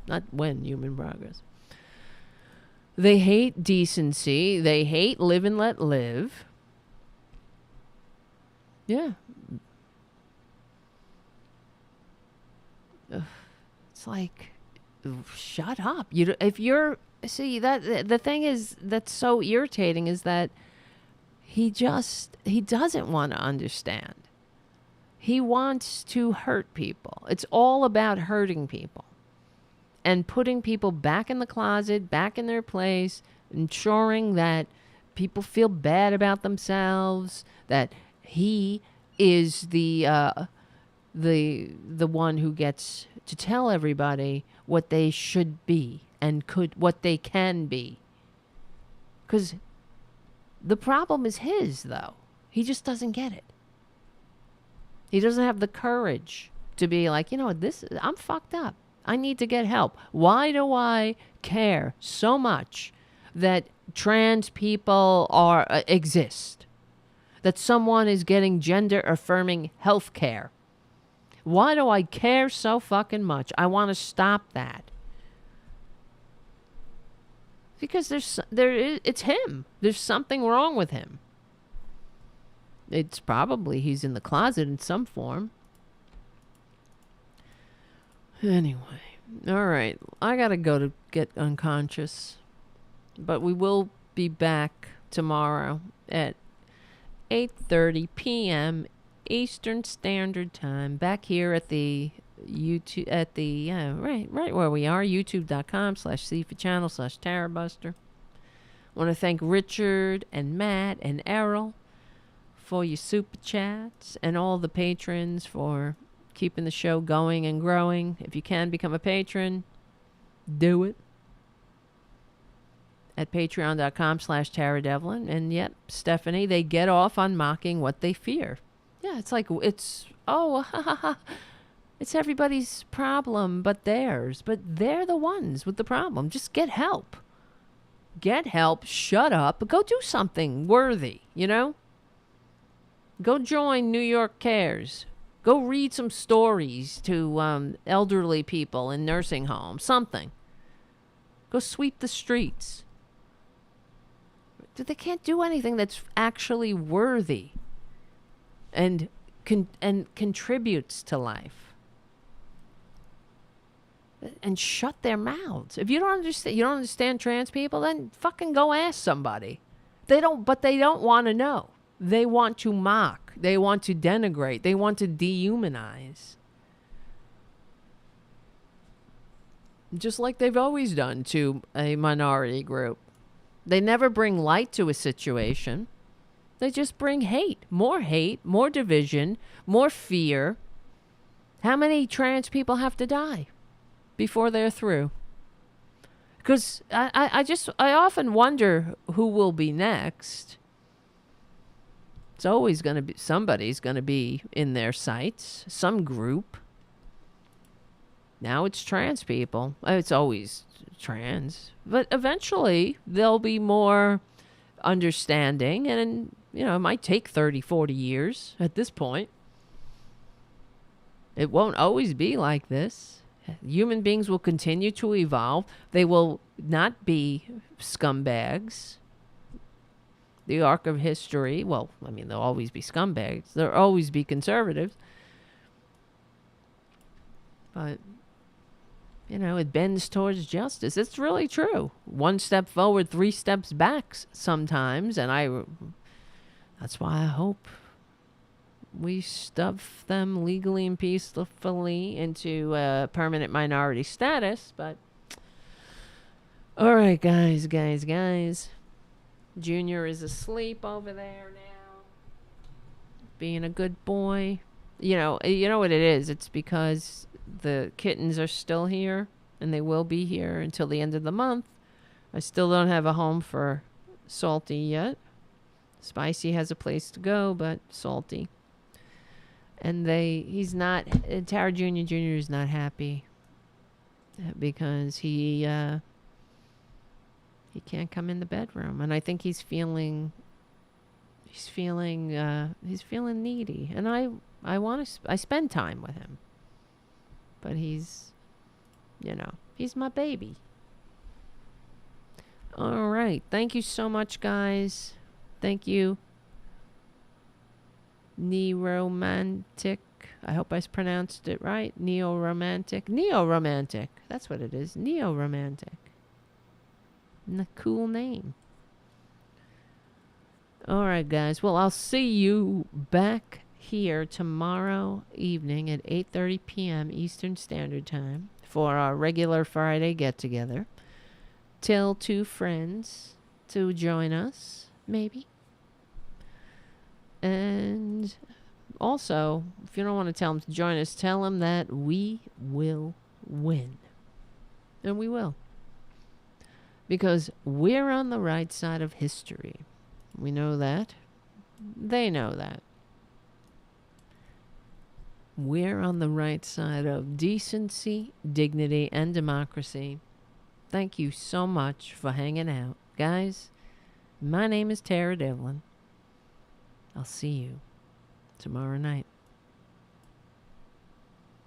Not when human progress. They hate decency. They hate live and let live. Yeah. Ugh. It's like, shut up. If you're, see, that the thing is that's so irritating is that he doesn't want to understand. He wants to hurt people. It's all about hurting people and putting people back in the closet, back in their place, ensuring that people feel bad about themselves, that he is the one who gets to tell everybody what they should be and what they can be. Because the problem is his, though. He just doesn't get it. He doesn't have the courage to be like, I'm fucked up. I need to get help. Why do I care so much that trans people exist? That someone is getting gender-affirming health care? Why do I care so fucking much? I want to stop that. Because it's him. There's something wrong with him. It's probably he's in the closet in some form. Anyway, all right. I gotta go to get unconscious. But we will be back tomorrow at 8:30 p.m. Eastern Standard Time. Back here at the YouTube, at the right where we are, youtube.com/see-for-channel/Tarabuster. Want to thank Richard and Matt and Errol for your super chats and all the patrons for keeping the show going and growing. If you can become a patron, do it at patreon.com/TaraDevlin. And yet, Stephanie, they get off on mocking what they fear. Yeah, it's like, it's everybody's problem but theirs. But they're the ones with the problem. Just get help. Get help, shut up, go do something worthy, Go join New York Cares. Go read some stories to elderly people in nursing homes, something. Go sweep the streets. They can't do anything that's actually worthy and contributes to life. And shut their mouths. If you don't understand trans people, then fucking go ask somebody. They don't want to know. They want to mock. They want to denigrate. They want to dehumanize. Just like they've always done to a minority group. They never bring light to a situation. They just bring hate, more division, more fear. How many trans people have to die before they're through? Because I often wonder who will be next. It's always going to be, somebody's going to be in their sights, some group. Now it's trans people. It's always trans. But eventually there'll be more understanding, and it might take 30, 40 years at this point. It won't always be like this. Human beings will continue to evolve. They will not be scumbags. The arc of history, they'll always be scumbags. There'll always be conservatives. But, it bends towards justice. It's really true. 1 step forward, 3 steps back sometimes. And that's why I hope we stuff them legally and peacefully into permanent minority status. But, all right, guys. Junior is asleep over there now, being a good boy. You know what it is? It's because the kittens are still here, and they will be here until the end of the month. I still don't have a home for Salty yet. Spicy has a place to go, but Salty. And Tara Jr. is not happy because he He can't come in the bedroom, and I think he's feeling needy. And I spend time with him, but he's my baby. All right, thank you so much, guys. Thank you, Neoromantic. I hope I pronounced it right. Neo-romantic. That's what it is. Neo-romantic. A cool name. All right, guys. Well, I'll see you back here tomorrow evening at 8:30 p.m. Eastern Standard Time for our regular Friday get-together. Tell 2 friends to join us, maybe. And also, if you don't want to tell them to join us, tell them that we will win. And we will. Because we're on the right side of history. We know that. They know that. We're on the right side of decency, dignity, and democracy. Thank you so much for hanging out. Guys, my name is Tara Devlin. I'll see you tomorrow night.